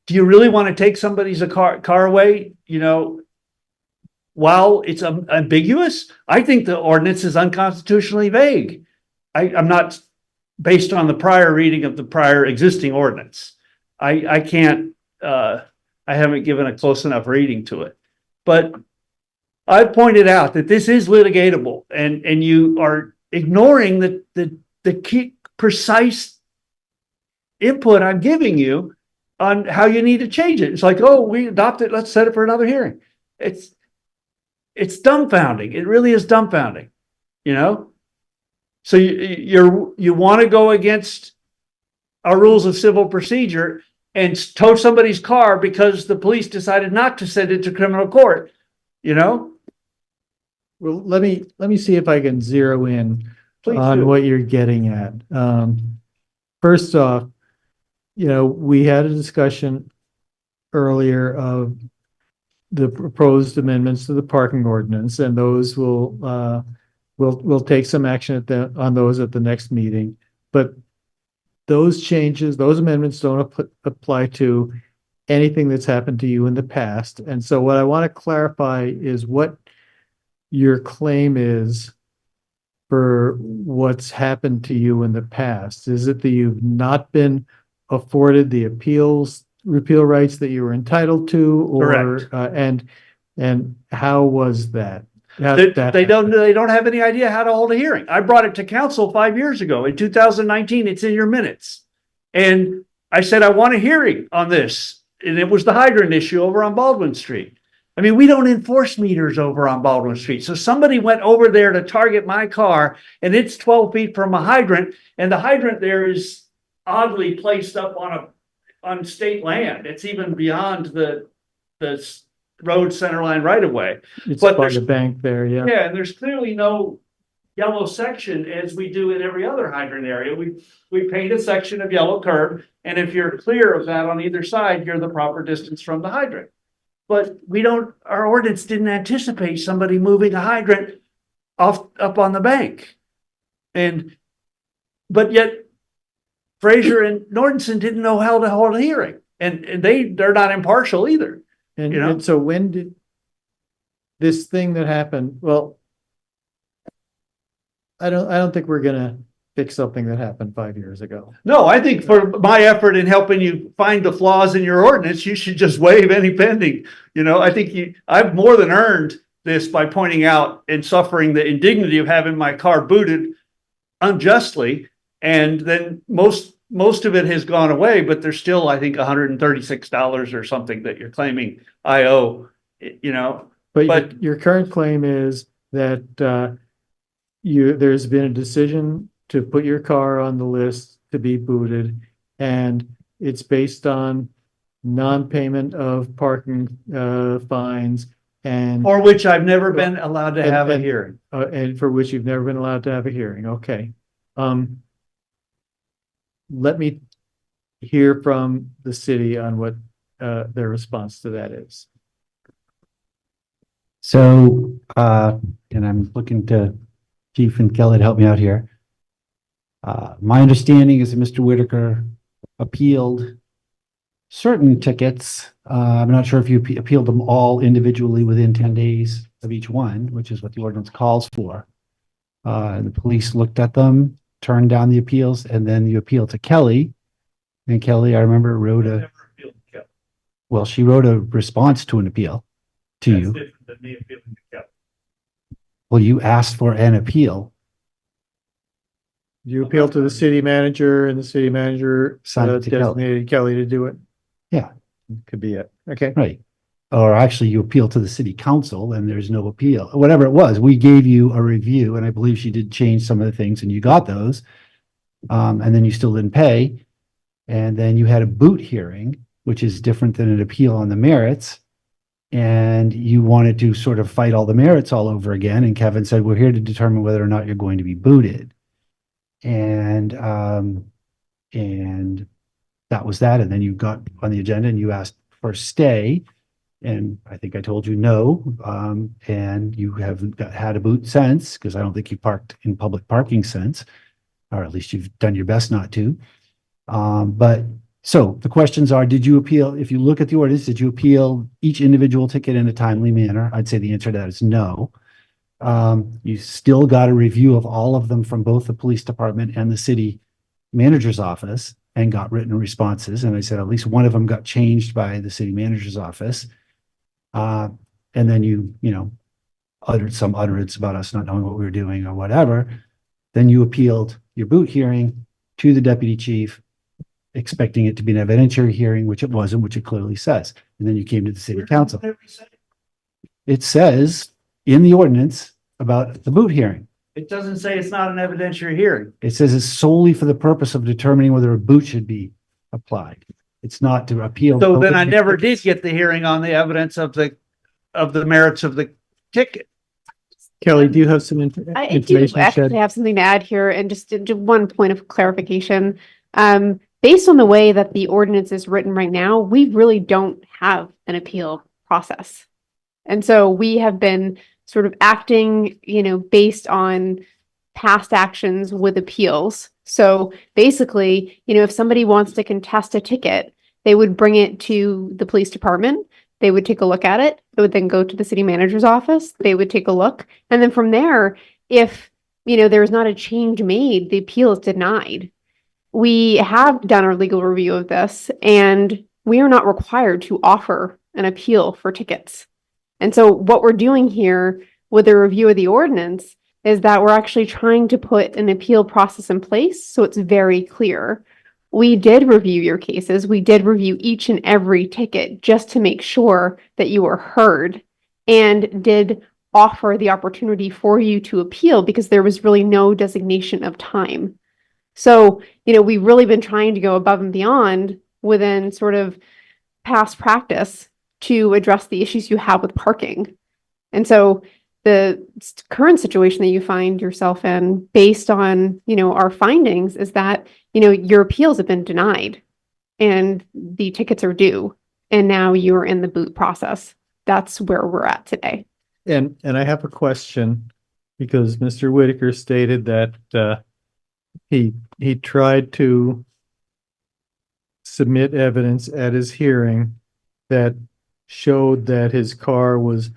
do you really want to take somebody's car away, while it's ambiguous? I think the ordinance is unconstitutionally vague. I'm not, based on the prior reading of the prior existing ordinance. I can't, I haven't given a close enough reading to it. But I pointed out that this is litigatable, and you are ignoring the key precise input I'm giving you on how you need to change it. It's like, oh, we adopted, let's set it for another hearing. It's dumbfounding. It really is dumbfounding, So you want to go against our rules of civil procedure and tow somebody's car because the police decided not to send it to criminal court, Well, let me see if I can zero in Please on do. what you're getting at. First off, we had a discussion earlier of the proposed amendments to the parking ordinance, and those we'll take some action on those at the next meeting. But those changes, those amendments don't apply to anything that's happened to you in the past. And so what I want to clarify is what your claim is for what's happened to you in the past. Is it that you've not been afforded the repeal rights that you were entitled to, or Correct. And how was that? They don't have any idea how to hold a hearing. I brought it to council 5 years ago in 2019. It's in your minutes. And I said, I want a hearing on this. And it was the hydrant issue over on Baldwin Street. I mean, we don't enforce meters over on Baldwin Street. So somebody went over there to target my car and it's 12 feet from a hydrant. And the hydrant there is oddly placed up on state land. It's even beyond the road center line right away. It's But by there's the bank there, yeah. yeah, and there's clearly no yellow section as we do in every other hydrant area. We paint a section of yellow curb, and if you're clear of that on either side, you're the proper distance from the hydrant. But our ordinance didn't anticipate somebody moving a hydrant up on the bank. But yet Fraser and Nordenson didn't know how to hold a hearing, and they're not impartial either. And so when did this thing that happened? Well, I don't think we're gonna fix something that happened 5 years ago. No, I think for my effort in helping you find the flaws in your ordinance, you should just waive any pending. I think I've more than earned this by pointing out and suffering the indignity of having my car booted unjustly. And then most of it has gone away, but there's still, I think, $136 or something that you're claiming I owe, But your current claim is that there's been a decision to put your car on the list to be booted, and it's based on non-payment of parking fines and for which I've never been allowed to have a hearing. And for which you've never been allowed to have a hearing. Okay. Let me hear from the city on what their response to that is. So, and I'm looking to Chief and Kelly to help me out here. My understanding is that Mr. Whitaker appealed certain tickets. I'm not sure if you appealed them all individually within 10 days of each one, which is what the ordinance calls for. The police looked at them, turned down the appeals, and then you appealed to Kelly. And Kelly, I remember, she wrote a response to an appeal to you. Different than me appealing to Kelly. Well, you asked for an appeal. You appeal to the city manager, and the city manager Signed it to Kelly. designated Kelly to do it. Yeah. Could be it. Okay. Right. Or actually you appeal to the city council and there's no appeal, whatever it was. We gave you a review and I believe she did change some of the things and you got those. And then you still didn't pay. And then you had a boot hearing, which is different than an appeal on the merits. And you wanted to sort of fight all the merits all over again. And Kevin said, we're here to determine whether or not you're going to be booted. And that was that. And then you got on the agenda and you asked for a stay. And I think I told you no. And you have had a boot since, because I don't think you parked in public parking since, or at least you've done your best not to. But so the questions are, did you appeal? If you look at the ordinance, did you appeal each individual ticket in a timely manner? I'd say the answer to that is no. You still got a review of all of them from both the police department and the city manager's office and got written responses. And I said at least one of them got changed by the city manager's office. And then you uttered some utterance about us not knowing what we were doing or whatever. Then you appealed your boot hearing to the deputy chief, expecting it to be an evidentiary hearing, which it wasn't, which it clearly says. And then you came to the city council. It says in the ordinance about the boot hearing. It doesn't say it's not an evidentiary hearing. It says it's solely for the purpose of determining whether a boot should be applied. It's not to appeal. So then I never did get the hearing on the evidence of the merits of the ticket. Kelly, do you have some I do information? actually have something to add here, and just one point of clarification. Based on the way that the ordinance is written right now, we really don't have an appeal process. And so we have been sort of acting, based on past actions with appeals. So basically, if somebody wants to contest a ticket, they would bring it to the police department. They would take a look at it. It would then go to the city manager's office. They would take a look. And then from there, if, there is not a change made, the appeal is denied. We have done our legal review of this, and we are not required to offer an appeal for tickets. And so what we're doing here with a review of the ordinance is that we're actually trying to put an appeal process in place so it's very clear. We did review your cases. We did review each and every ticket just to make sure that you were heard and did offer the opportunity for you to appeal because there was really no designation of time. So, we've really been trying to go above and beyond within sort of past practice to address the issues you have with parking. And so the current situation that you find yourself in based on, our findings is that, your appeals have been denied and the tickets are due and now you're in the boot process. That's where we're at today. And I have a question because Mr. Whitaker stated that he tried to submit evidence at his hearing that showed that his car was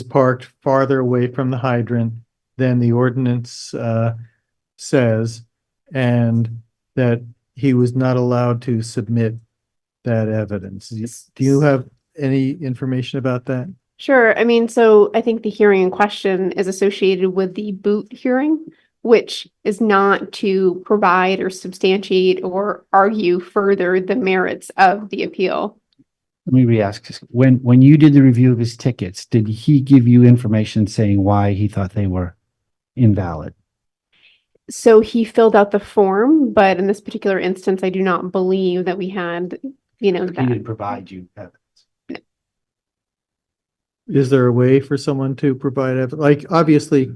parked farther away from the hydrant than the ordinance says, and that he was not allowed to submit that evidence. Do you have any information about that? Sure. I mean, so I think the hearing in question is associated with the boot hearing, which is not to provide or substantiate or argue further the merits of the appeal. Let me re-ask, when you did the review of his tickets, did he give you information saying why he thought they were invalid? So he filled out the form, but in this particular instance, I do not believe that we had, He that. didn't provide you evidence. Is there a way for someone to provide like, obviously,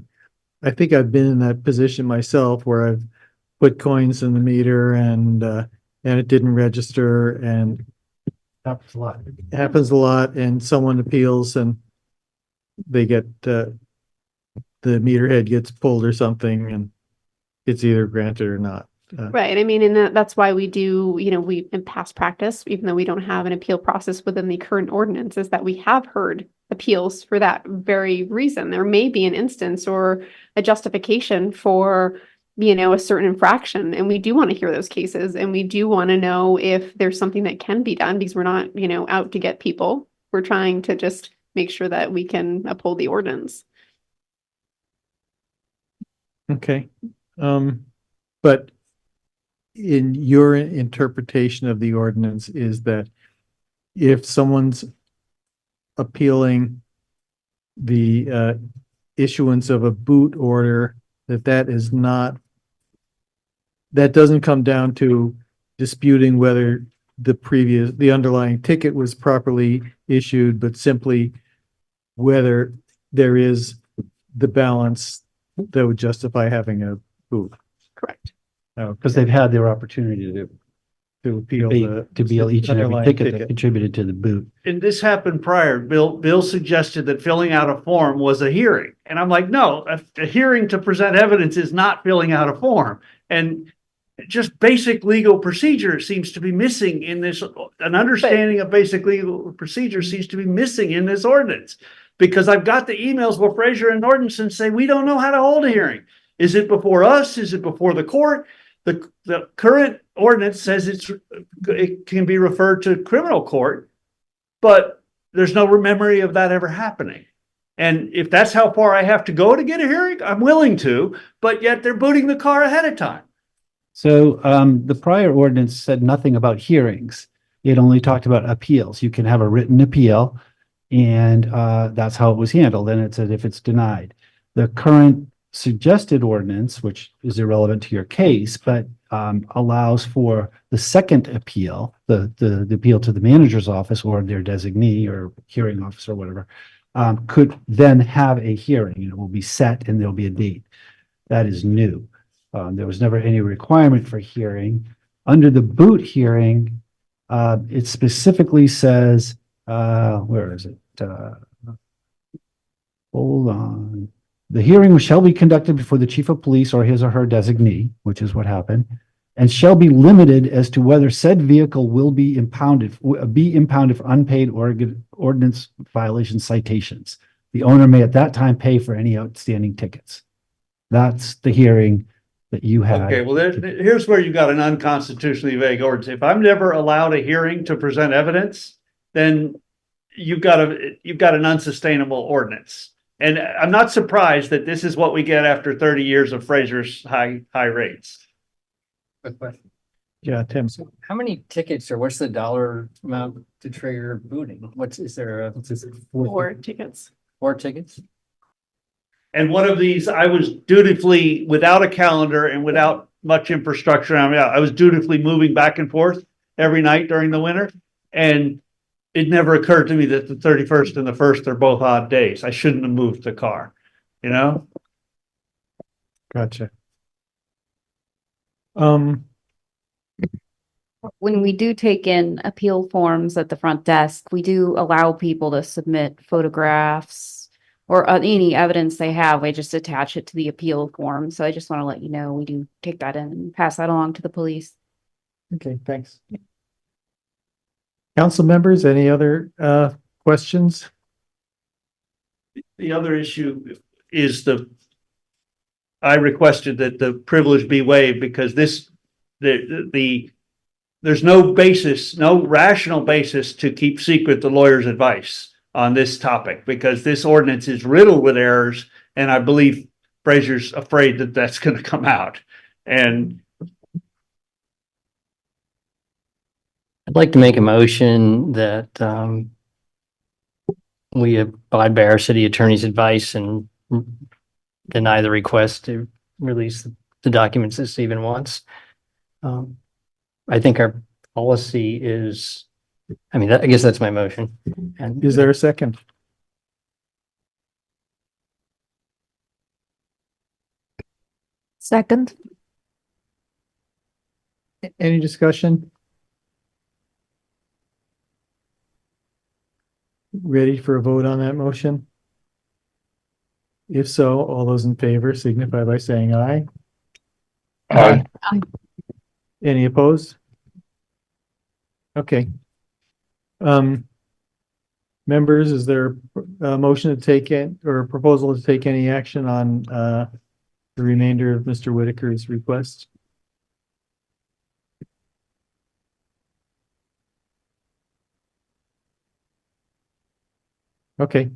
I think I've been in that position myself where I've put coins in the meter and it didn't register and happens a lot. It happens a lot and someone appeals and they get the meter head gets pulled or something and it's either granted or not. Right. I mean, and that's why we do, we in past practice, even though we don't have an appeal process within the current ordinance, is that we have heard appeals for that very reason. There may be an instance or a justification for, a certain infraction. And we do want to hear those cases. And we do want to know if there's something that can be done because we're not, out to get people. We're trying to just make sure that we can uphold the ordinance. Okay. But in your interpretation of the ordinance is that if someone's appealing the issuance of a boot order, that doesn't come down to disputing whether the underlying ticket was properly issued, but simply whether there is the balance that would justify having a boot. Correct. Because they've had their opportunity to appeal each and every underlying ticket that contributed to the boot. And this happened prior. Bill suggested that filling out a form was a hearing. And I'm like, no, a hearing to present evidence is not filling out a form. And just basic legal procedure seems to be missing in this. An understanding of basic legal procedure seems to be missing in this ordinance. Because I've got the emails where Fraser and Nordenson say, we don't know how to hold a hearing. Is it before us? Is it before the court? The current ordinance says it can be referred to criminal court, but there's no memory of that ever happening. And if that's how far I have to go to get a hearing, I'm willing to, but yet they're booting the car ahead of time. So the prior ordinance said nothing about hearings. It only talked about appeals. You can have a written appeal and that's how it was handled. And it said if it's denied. The current suggested ordinance, which is irrelevant to your case, but allows for the second appeal, the appeal to the manager's office or their designee or hearing officer or whatever, could then have a hearing. It will be set and there'll be a date. That is new. There was never any requirement for hearing. Under the boot hearing, it specifically says, where is it? Hold on. The hearing shall be conducted before the chief of police or his or her designee, which is what happened, and shall be limited as to whether said vehicle will be impounded for unpaid ordinance violation citations. The owner may at that time pay for any outstanding tickets. That's the hearing that you had. Okay, well, here's where you got an unconstitutionally vague ordinance. If I'm never allowed a hearing to present evidence, then you've got an unsustainable ordinance. And I'm not surprised that this is what we get after 30 years of Fraser's high rates. Quick question. Yeah, Tim. So how many tickets or what's the dollar amount to trigger booting? Is there 4 tickets. 4 tickets? And one of these, I was dutifully, without a calendar and without much infrastructure, I was dutifully moving back and forth every night during the winter. And it never occurred to me that the 31st and the 1st are both odd days. I shouldn't have moved the car, you know? Gotcha. When we do take in appeal forms at the front desk, we do allow people to submit photographs or any evidence they have. We just attach it to the appeal form. So I just want to let you know, we do take that in and pass that along to the police. Okay, thanks. Council members, any other questions? The other issue is I requested that the privilege be waived because there's no basis, no rational basis to keep secret the lawyer's advice on this topic because this ordinance is riddled with errors. And I believe Fraser's afraid that that's going to come out. And I'd like to make a motion that we abide by our city attorney's advice and deny the request to release the documents that Stephen wants. I think our policy is, I guess that's my motion. And Is there a second? Second. Any discussion? Ready for a vote on that motion? If so, all those in favor signify by saying aye. Aye. Any opposed? Okay. Members, is there a motion to take it or a proposal to take any action on the remainder of Mr. Whitaker's request? Okay.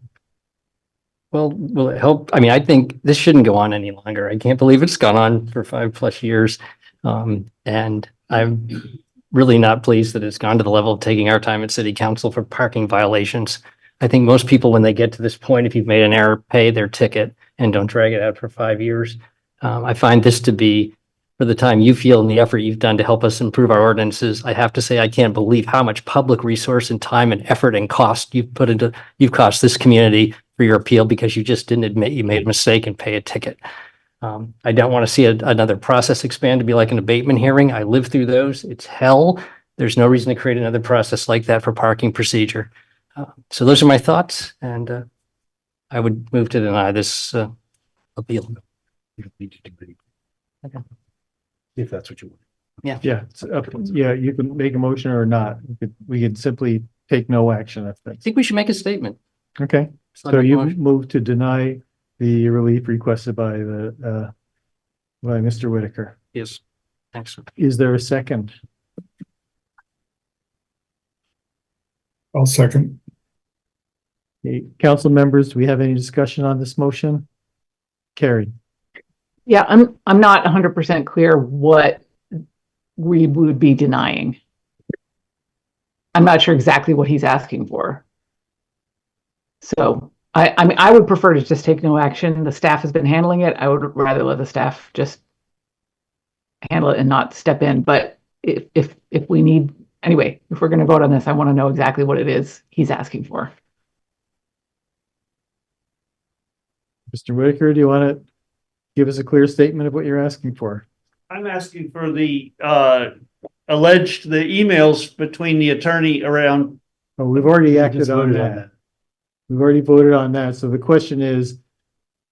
well, will it help? I think this shouldn't go on any longer. I can't believe it's gone on for 5+ years. And I'm really not pleased that it's gone to the level of taking our time at city council for parking violations. I think most people, when they get to this point, if you've made an error, pay their ticket and don't drag it out for 5 years. I find this to be, for the time you feel and the effort you've done to help us improve our ordinances, I have to say, I can't believe how much public resource and time and effort and cost you've cost this community for your appeal because you just didn't admit you made a mistake and pay a ticket. I don't want to see another process expand to be like an abatement hearing. I lived through those. It's hell. There's no reason to create another process like that for parking procedure. So those are my thoughts, and I would move to deny this appeal. You don't need to do anything. Okay. If that's what you want. Yeah. Yeah, it's up, yeah, you can make a motion or not. We could simply take no action if I that's think we should make a statement. okay. So So you move to deny the relief requested by by Mr. Whitaker. Yes. Thanks. Is there a second? I'll second. Okay, council members, do we have any discussion on this motion? Carrie? Yeah, I'm not 100% clear what we would be denying. I'm not sure exactly what he's asking for. So I mean, I would prefer to just take no action. The staff has been handling it. I would rather let the staff just handle it and not step in. But if we need, anyway, if we're going to vote on this, I want to know exactly what it is he's asking for. Mr. Whitaker, do you want to give us a clear statement of what you're asking for? I'm asking for the alleged emails between the attorney around. Oh, we've already We acted just on voted on that. We've already voted on that. So the question is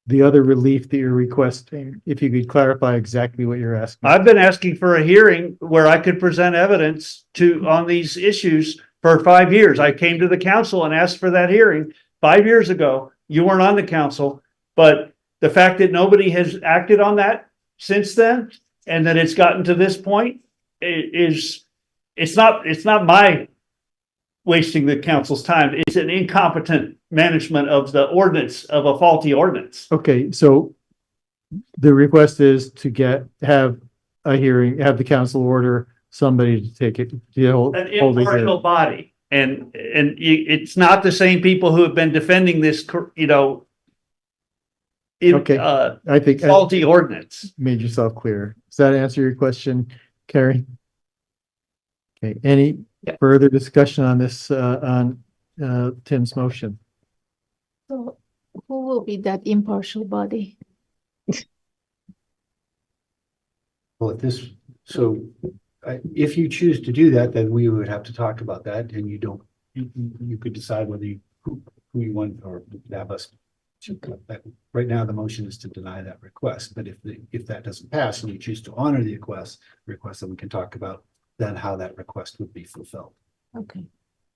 the other relief that you're requesting, if you could clarify exactly what you're asking. I've been asking for a hearing where I could present evidence on these issues for 5 years. I came to the council and asked for that hearing 5 years ago. You weren't on the council, but the fact that nobody has acted on that since then, and that it's gotten to this point it's not my wasting the council's time. It's an incompetent management of the ordinance, of a faulty ordinance. Okay, so the request is to have a hearing, have the council order somebody to take it, to hold An a hearing. impartial body. And it's not the same people who have been defending this, Okay, I think I faulty ordinance. made yourself clear. Does that answer your question, Carrie? Okay, any further discussion on this, on Tim's motion? So who will be that impartial body? Well, if you choose to do that, then we would have to talk about that, and you could decide whether who you want, or have us to cut that. Right now, the motion is to deny that request, but if that doesn't pass and you choose to honor the request, then we can talk about then how that request would be fulfilled. Okay,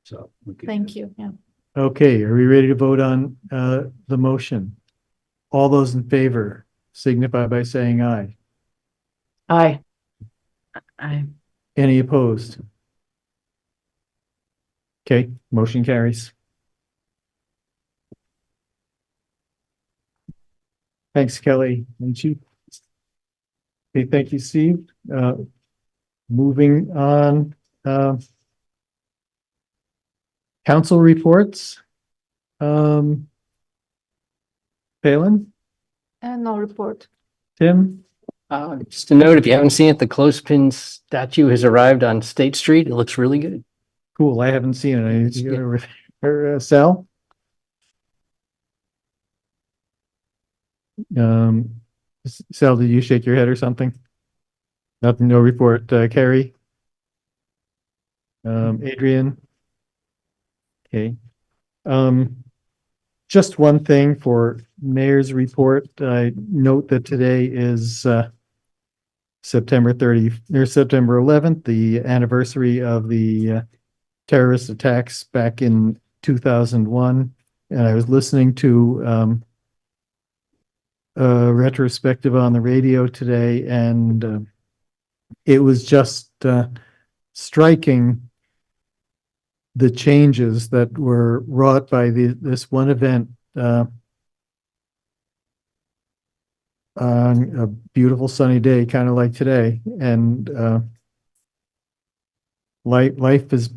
So we could. thank you, yeah. Okay, are we ready to vote on the motion? All those in favor signify by saying aye. Aye. Any opposed? Okay, motion carries. Thanks, Kelly. Thank you. Okay, thank you, Steve. Moving on, council reports. Palin, And no report. Tim? Just a note, if you haven't seen it, the clothespin statue has arrived on State Street. It looks really good. Cool, I haven't seen it. I need to go over there. Sal? Sal, did you shake your head or something? Nothing, no report. Carrie? Adrian? Okay. Just one thing for mayor's report. I note that today is September 11th, the anniversary of the terrorist attacks back in 2001. And I was listening to a retrospective on the radio today, and it was just striking the changes that were wrought by this one event on a beautiful sunny day, kind of like today. And life is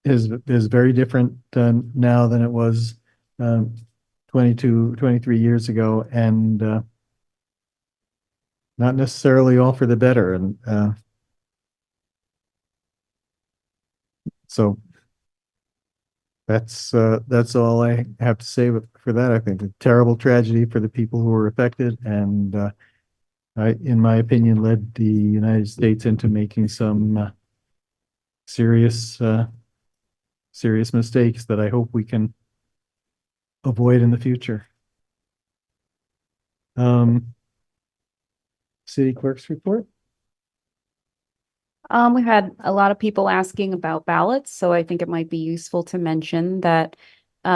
very different now than it was 23 years ago, and not necessarily all for the better. And so that's all I have to say for that. I think a terrible tragedy for the people who were affected, and in my opinion, led the United States into making some serious mistakes that I hope we can avoid in the future. City clerk's report. We've had a lot of people asking about ballots, so I think it might be useful to mention that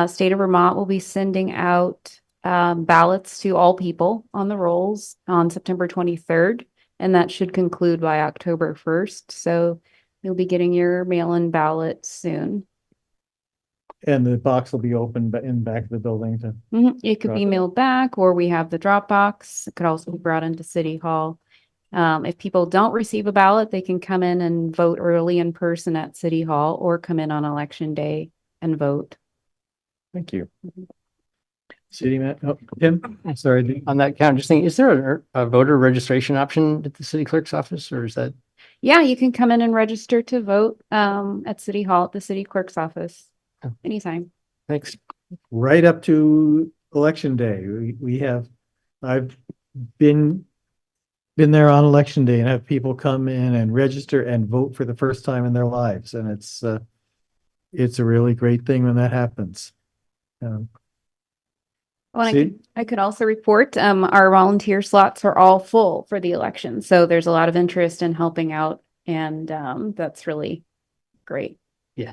State of Vermont will be sending out ballots to all people on the rolls on September 23rd, and that should conclude by October 1st. So you'll be getting your mail-in ballot soon. And the box will be open in back of the building to. It could be drop it. mailed back, or we have the drop box. It could also be brought into City Hall. If people don't receive a ballot, they can come in and vote early in person at City Hall, or come in on election day and vote. Thank you. City man, Tim, I'm sorry. On that count, just thinking, is there a voter registration option at the city clerk's office, or is that? Yeah, you can come in and register to vote at City Hall at the city clerk's office anytime. Thanks. Right up to election day, I've been there on election day and have people come in and register and vote for the first time in their lives, and it's a really great thing when that happens. I could also report our volunteer slots are all full for the election, so there's a lot of interest in helping out, and that's really great. Yeah.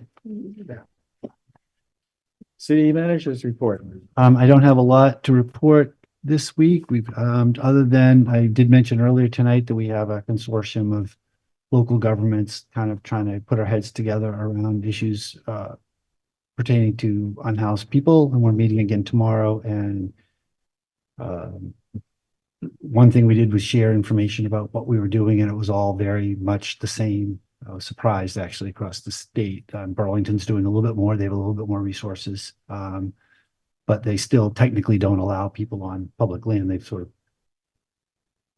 City manager's report. I don't have a lot to report this week. We've, other than I did mention earlier tonight that we have a consortium of local governments kind of trying to put our heads together around issues pertaining to unhoused people, and we're meeting again tomorrow. And one thing we did was share information about what we were doing, and it was all very much the same. I was surprised actually across the state. Burlington's doing a little bit more. They have a little bit more resources, but they still technically don't allow people on public land. They've sort of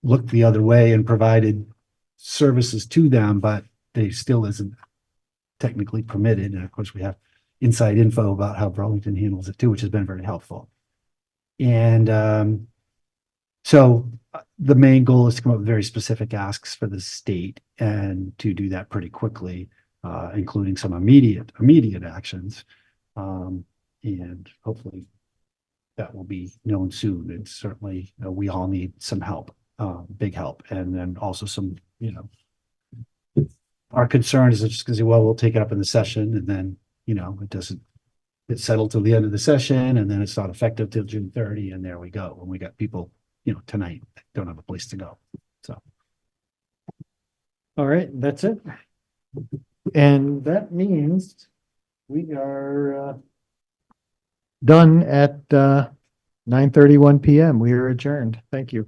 looked the other way and provided services to them, but they still isn't technically permitted. And of course, we have inside info about how Burlington handles it too, which has been very helpful. And so the main goal is to come up with very specific asks for the state and to do that pretty quickly, including some immediate actions. And hopefully that will be known soon. It's certainly, we all need some help, big help. And then also some, our concern is just because, well, we'll take it up in the session and then, it doesn't get settled till the end of the session and then it's not effective till June 30. And there we go. And we got people, tonight that don't have a place to go. So. All right, that's it. And that means we are done at 9:31 p.m. We are adjourned. Thank you.